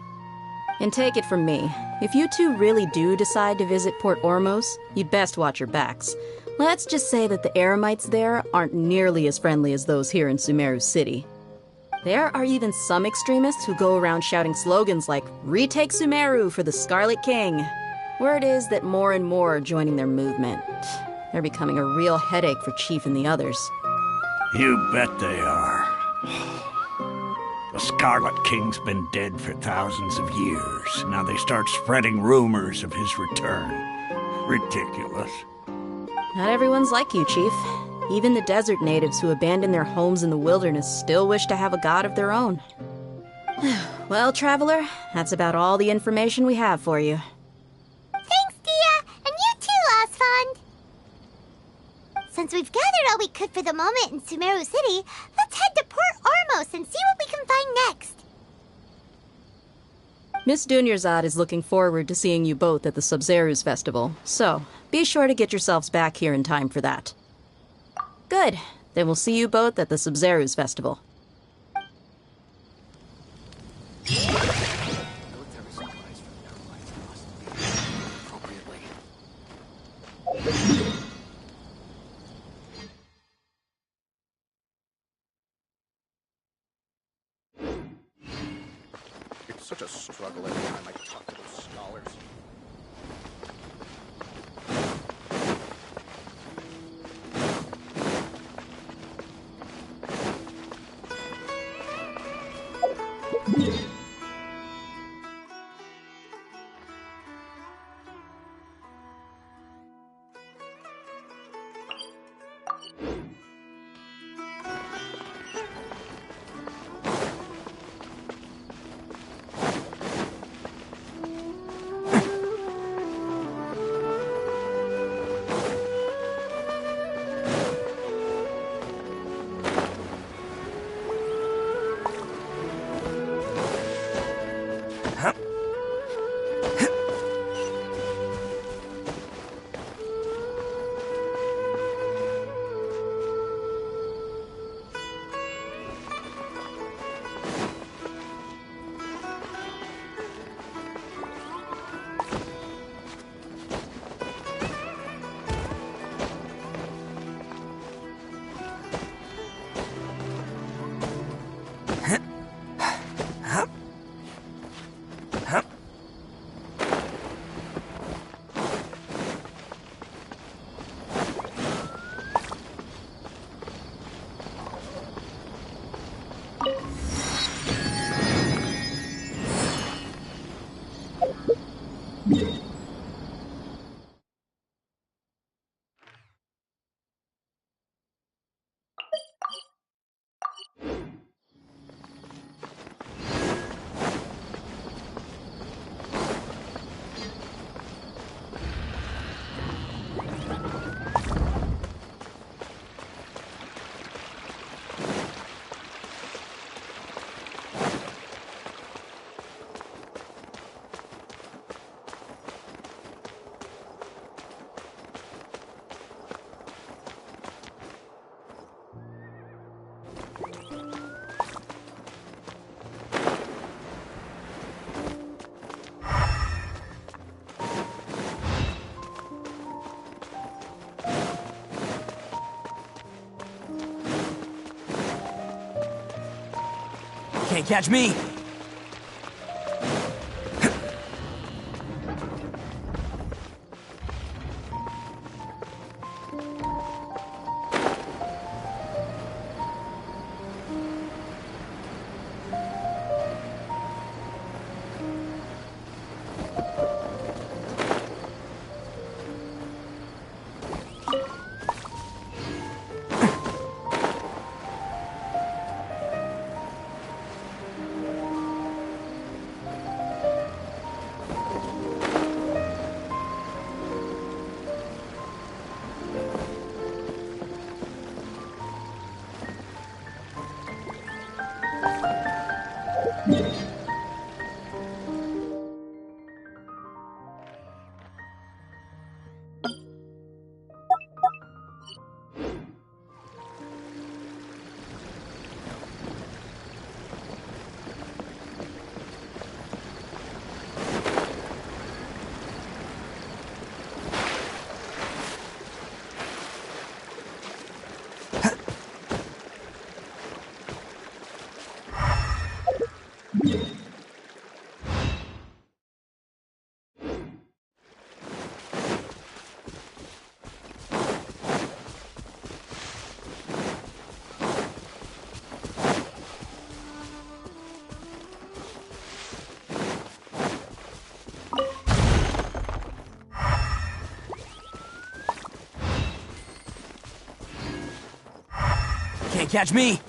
Speaker 16: And take it from me, if you two really do decide to visit Port Ormos, you'd best watch your backs. Let's just say that the Eremites there aren't nearly as friendly as those here in Sumeru City. There are even some extremists who go around shouting slogans like, "Retake Sumeru for the Scarlet King." Word is that more and more are joining their movement. They're becoming a real headache for Chief and the others.
Speaker 13: You bet they are. The Scarlet King's been dead for thousands of years. Now they start spreading rumors of his return. Ridiculous.
Speaker 16: Not everyone's like you, Chief. Even the desert natives who abandoned their homes in the wilderness still wish to have a god of their own. Well, Traveler, that's about all the information we have for you.
Speaker 2: Thanks, Dia! And you too, Osfond! Since we've gathered all we could for the moment in Sumeru City, let's head to Port Ormos and see what we can find next.
Speaker 16: Miss Dunyarzad is looking forward to seeing you both at the Sub-Zerus Festival, so be sure to get yourselves back here in time for that. Good. Then we'll see you both at the Sub-Zerus Festival.
Speaker 9: It's such a struggle every time I talk to those scholars.
Speaker 4: Can't catch me! Can't catch me!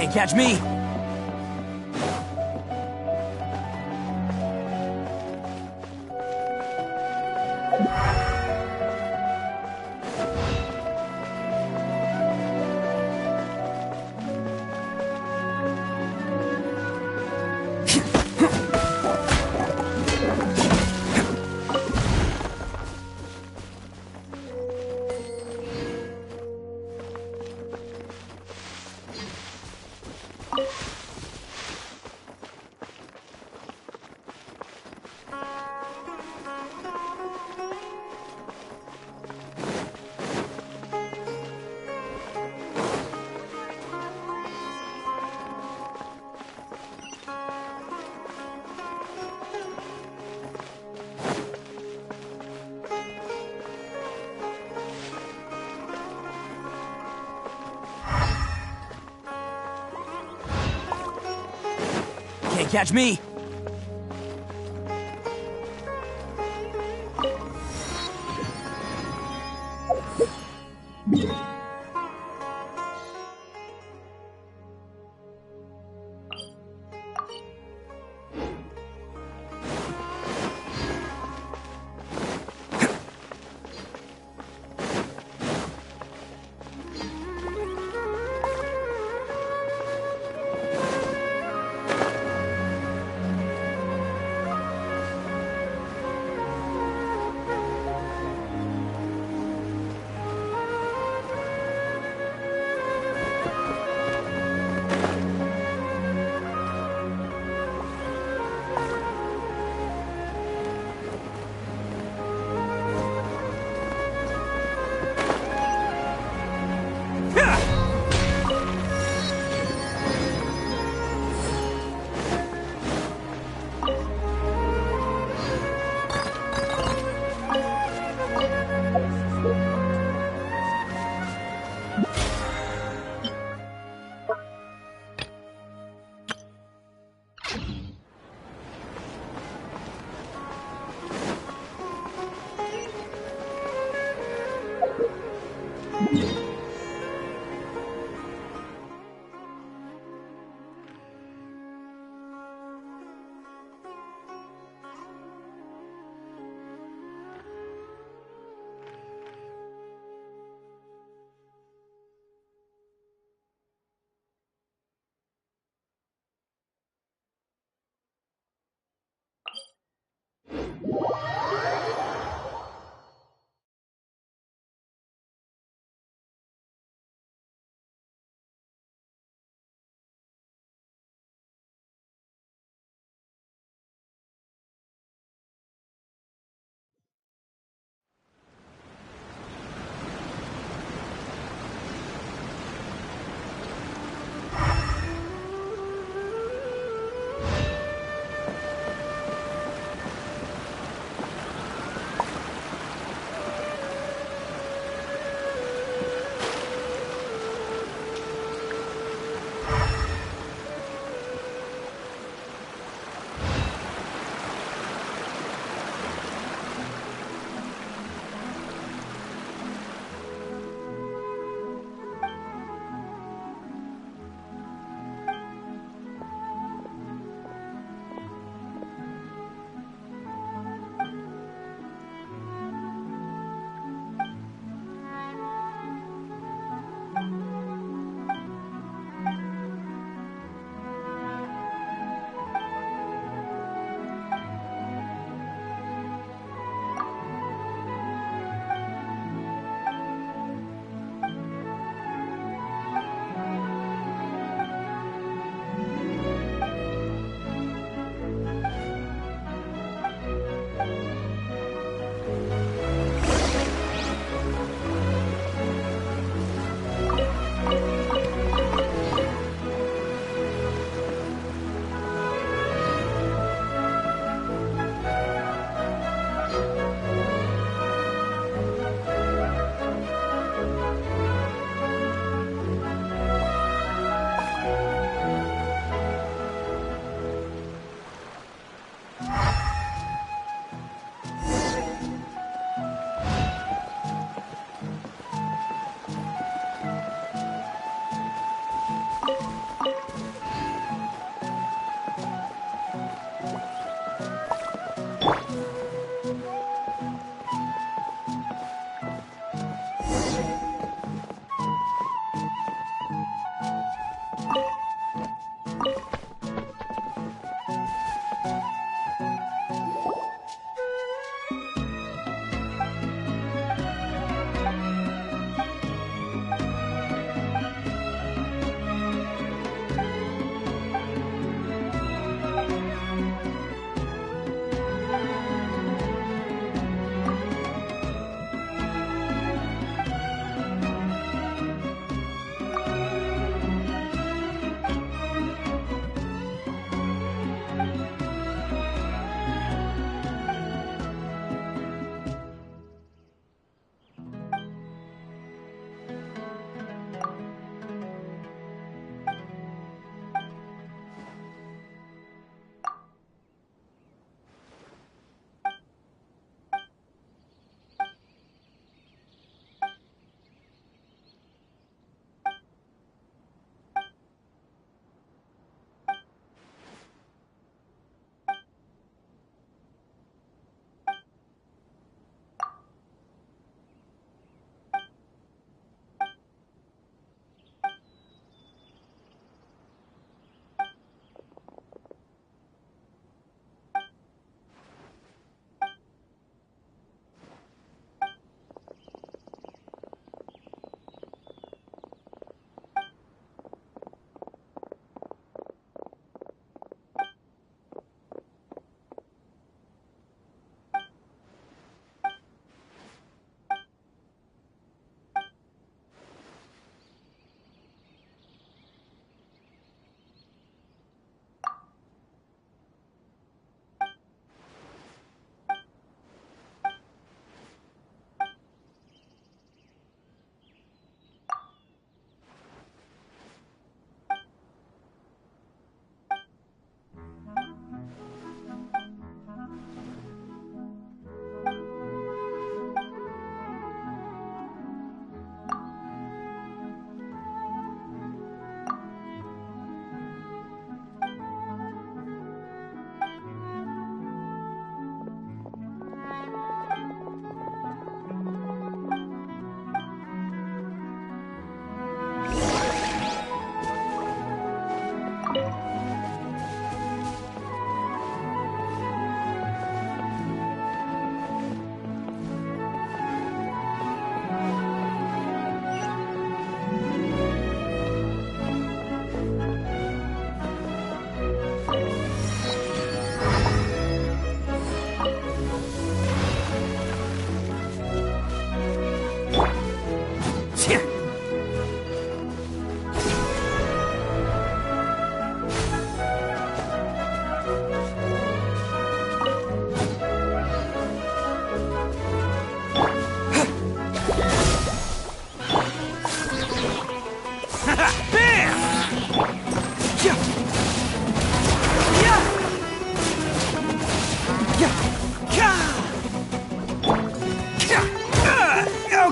Speaker 4: Can't catch me! Can't catch me!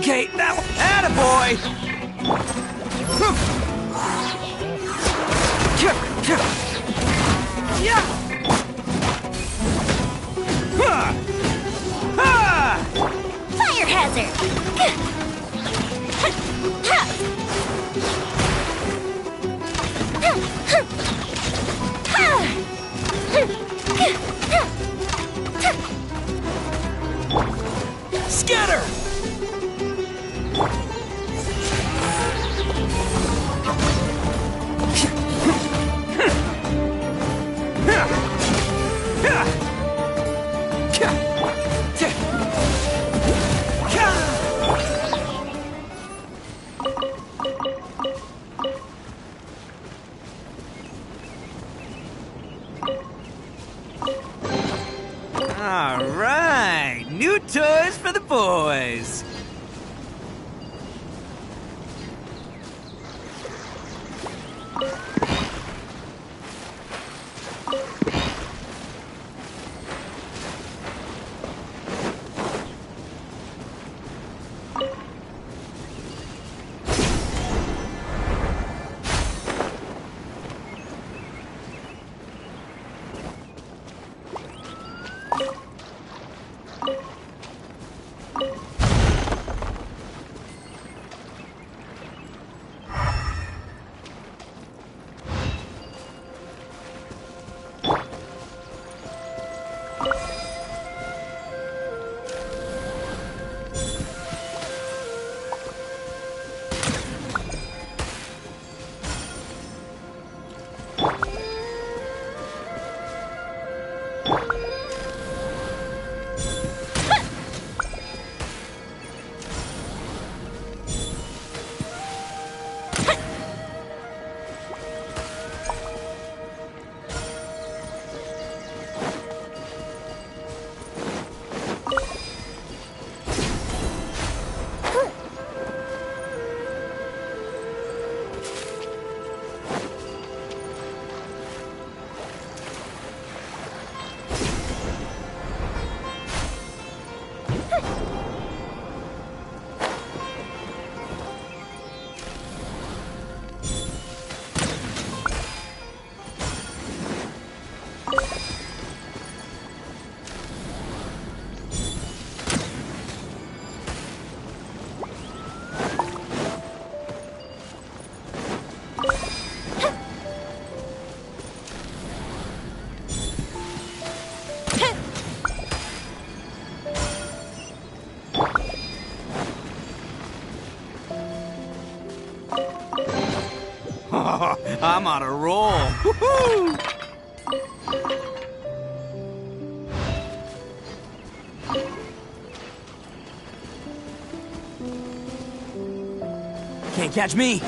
Speaker 4: Okay, that one. Attaboy! Yeah!
Speaker 2: Fire hazard!
Speaker 4: Scatter! All right, new toys for the boys. I'm on a roll. Woohoo! Can't catch me.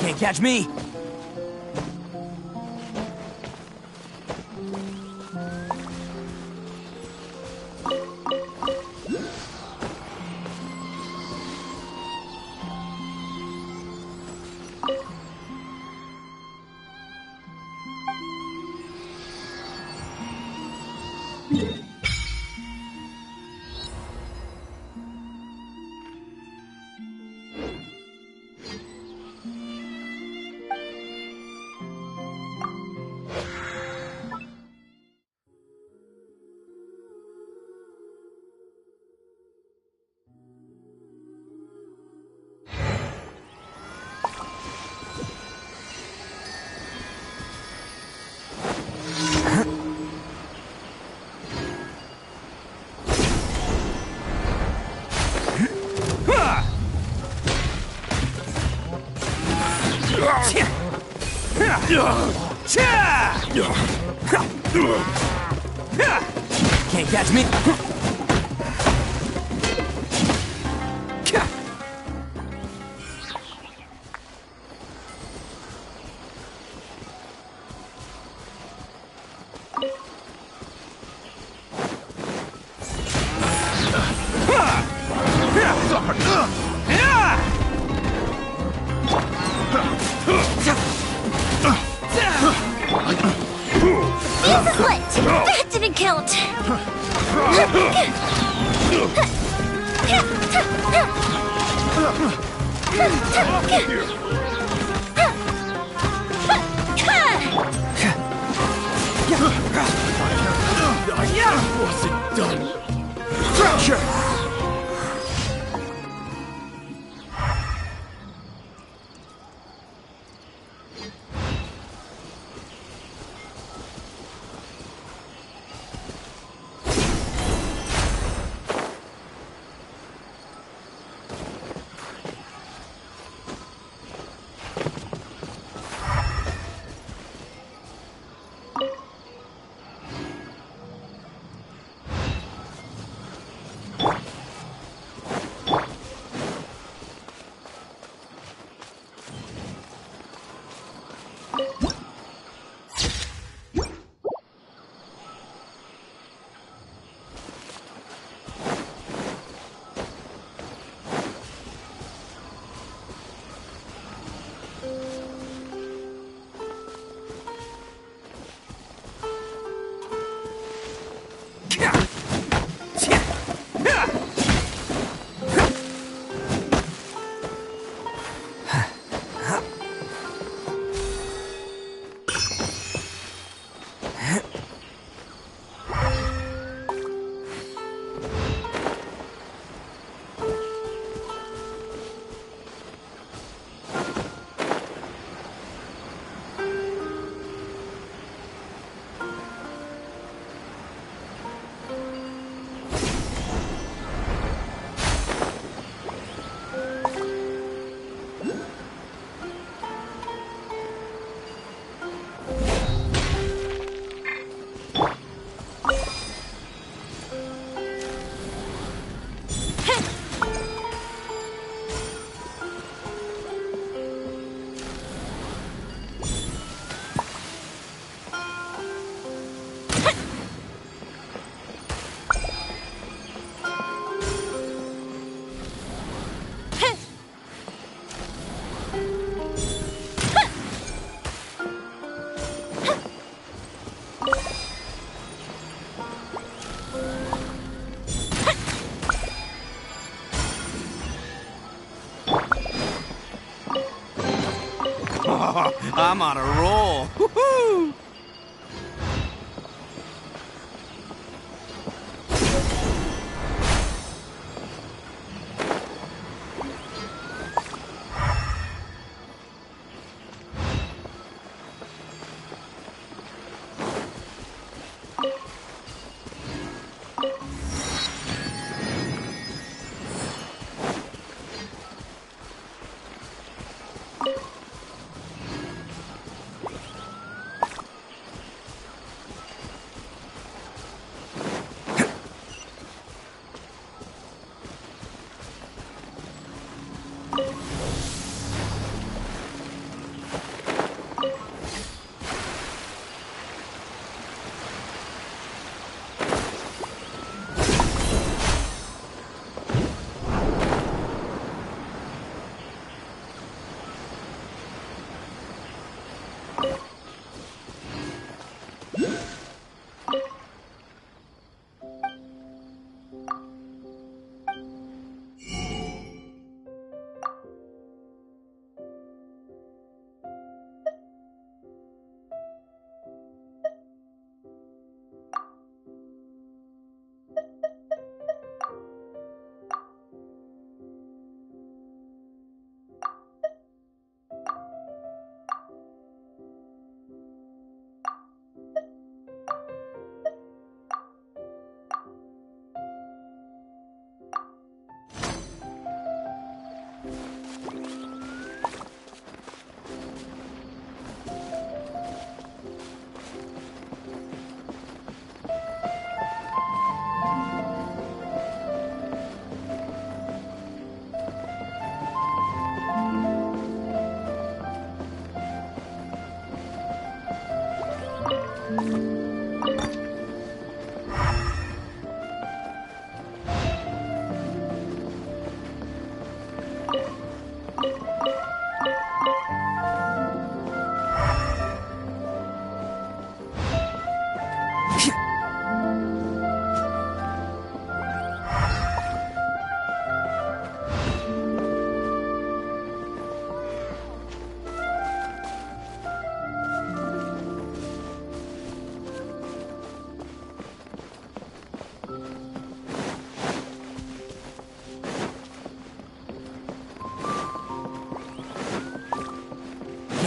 Speaker 4: Can't catch me! Can't catch me!
Speaker 2: That didn't count!
Speaker 19: Wasn't done.
Speaker 4: Fracture! I'm on a roll. Woohoo!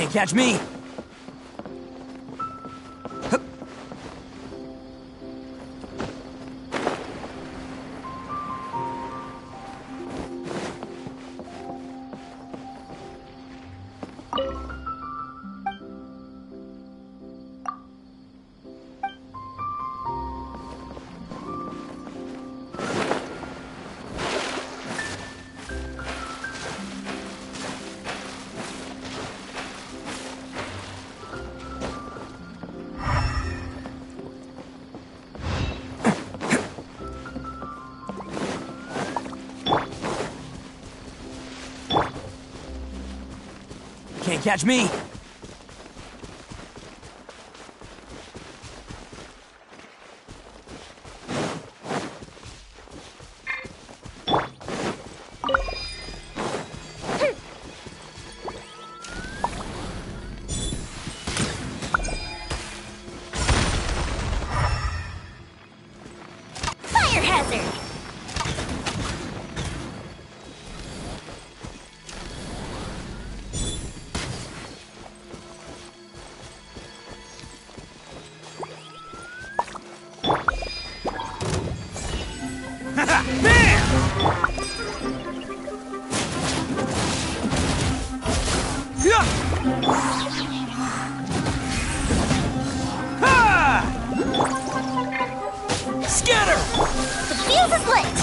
Speaker 4: Can't catch me! Can't catch me!
Speaker 2: Fire hazard!
Speaker 4: Scatter!
Speaker 2: The fuse is lit!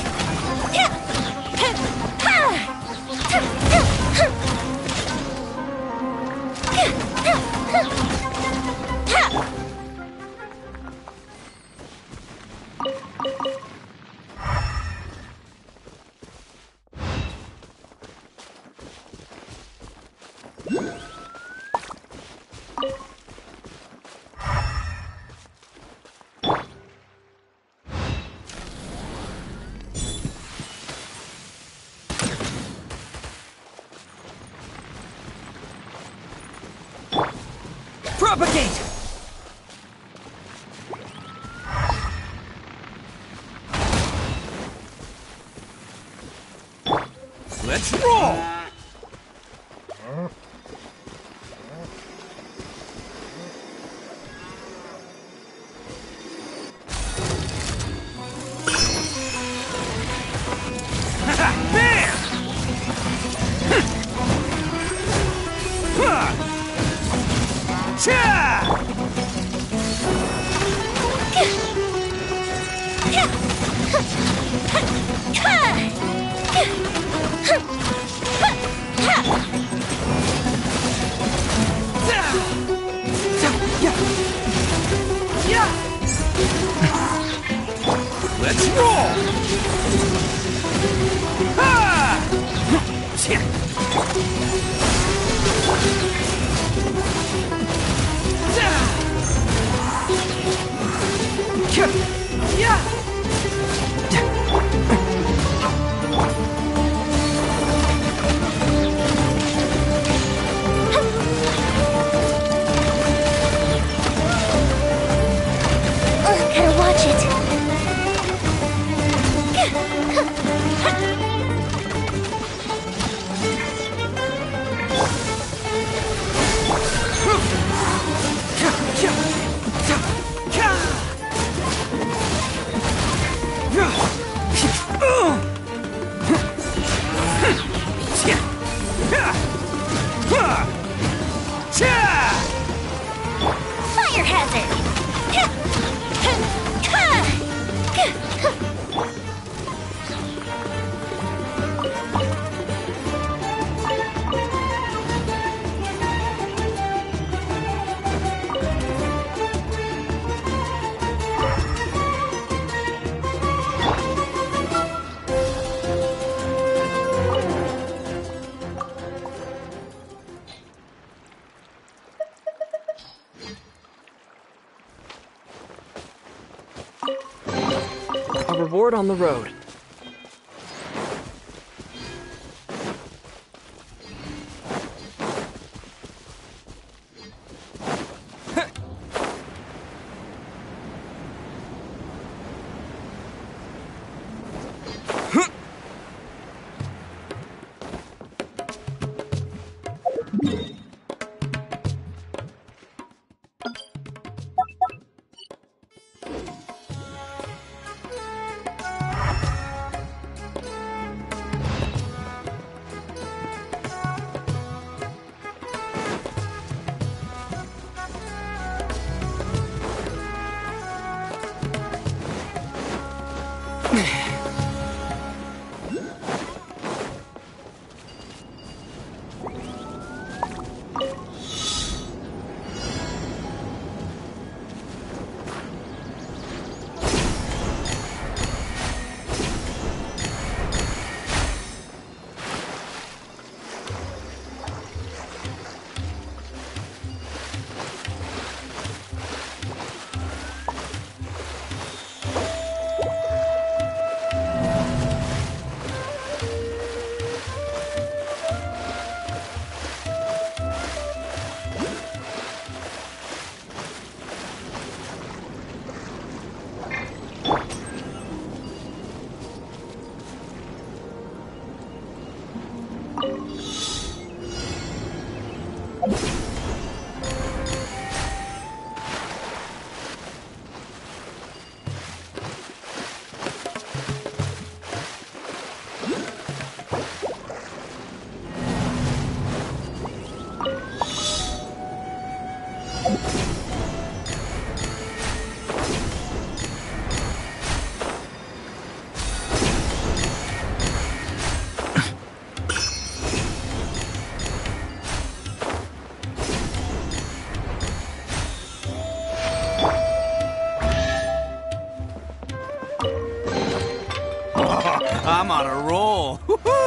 Speaker 4: Propagate! Let's roll! Bam! Cha! Let's roll! Ha!
Speaker 2: Gotta watch it. Fire hazard!
Speaker 19: A reward on the road.
Speaker 4: I'm on a roll. Woo-hoo!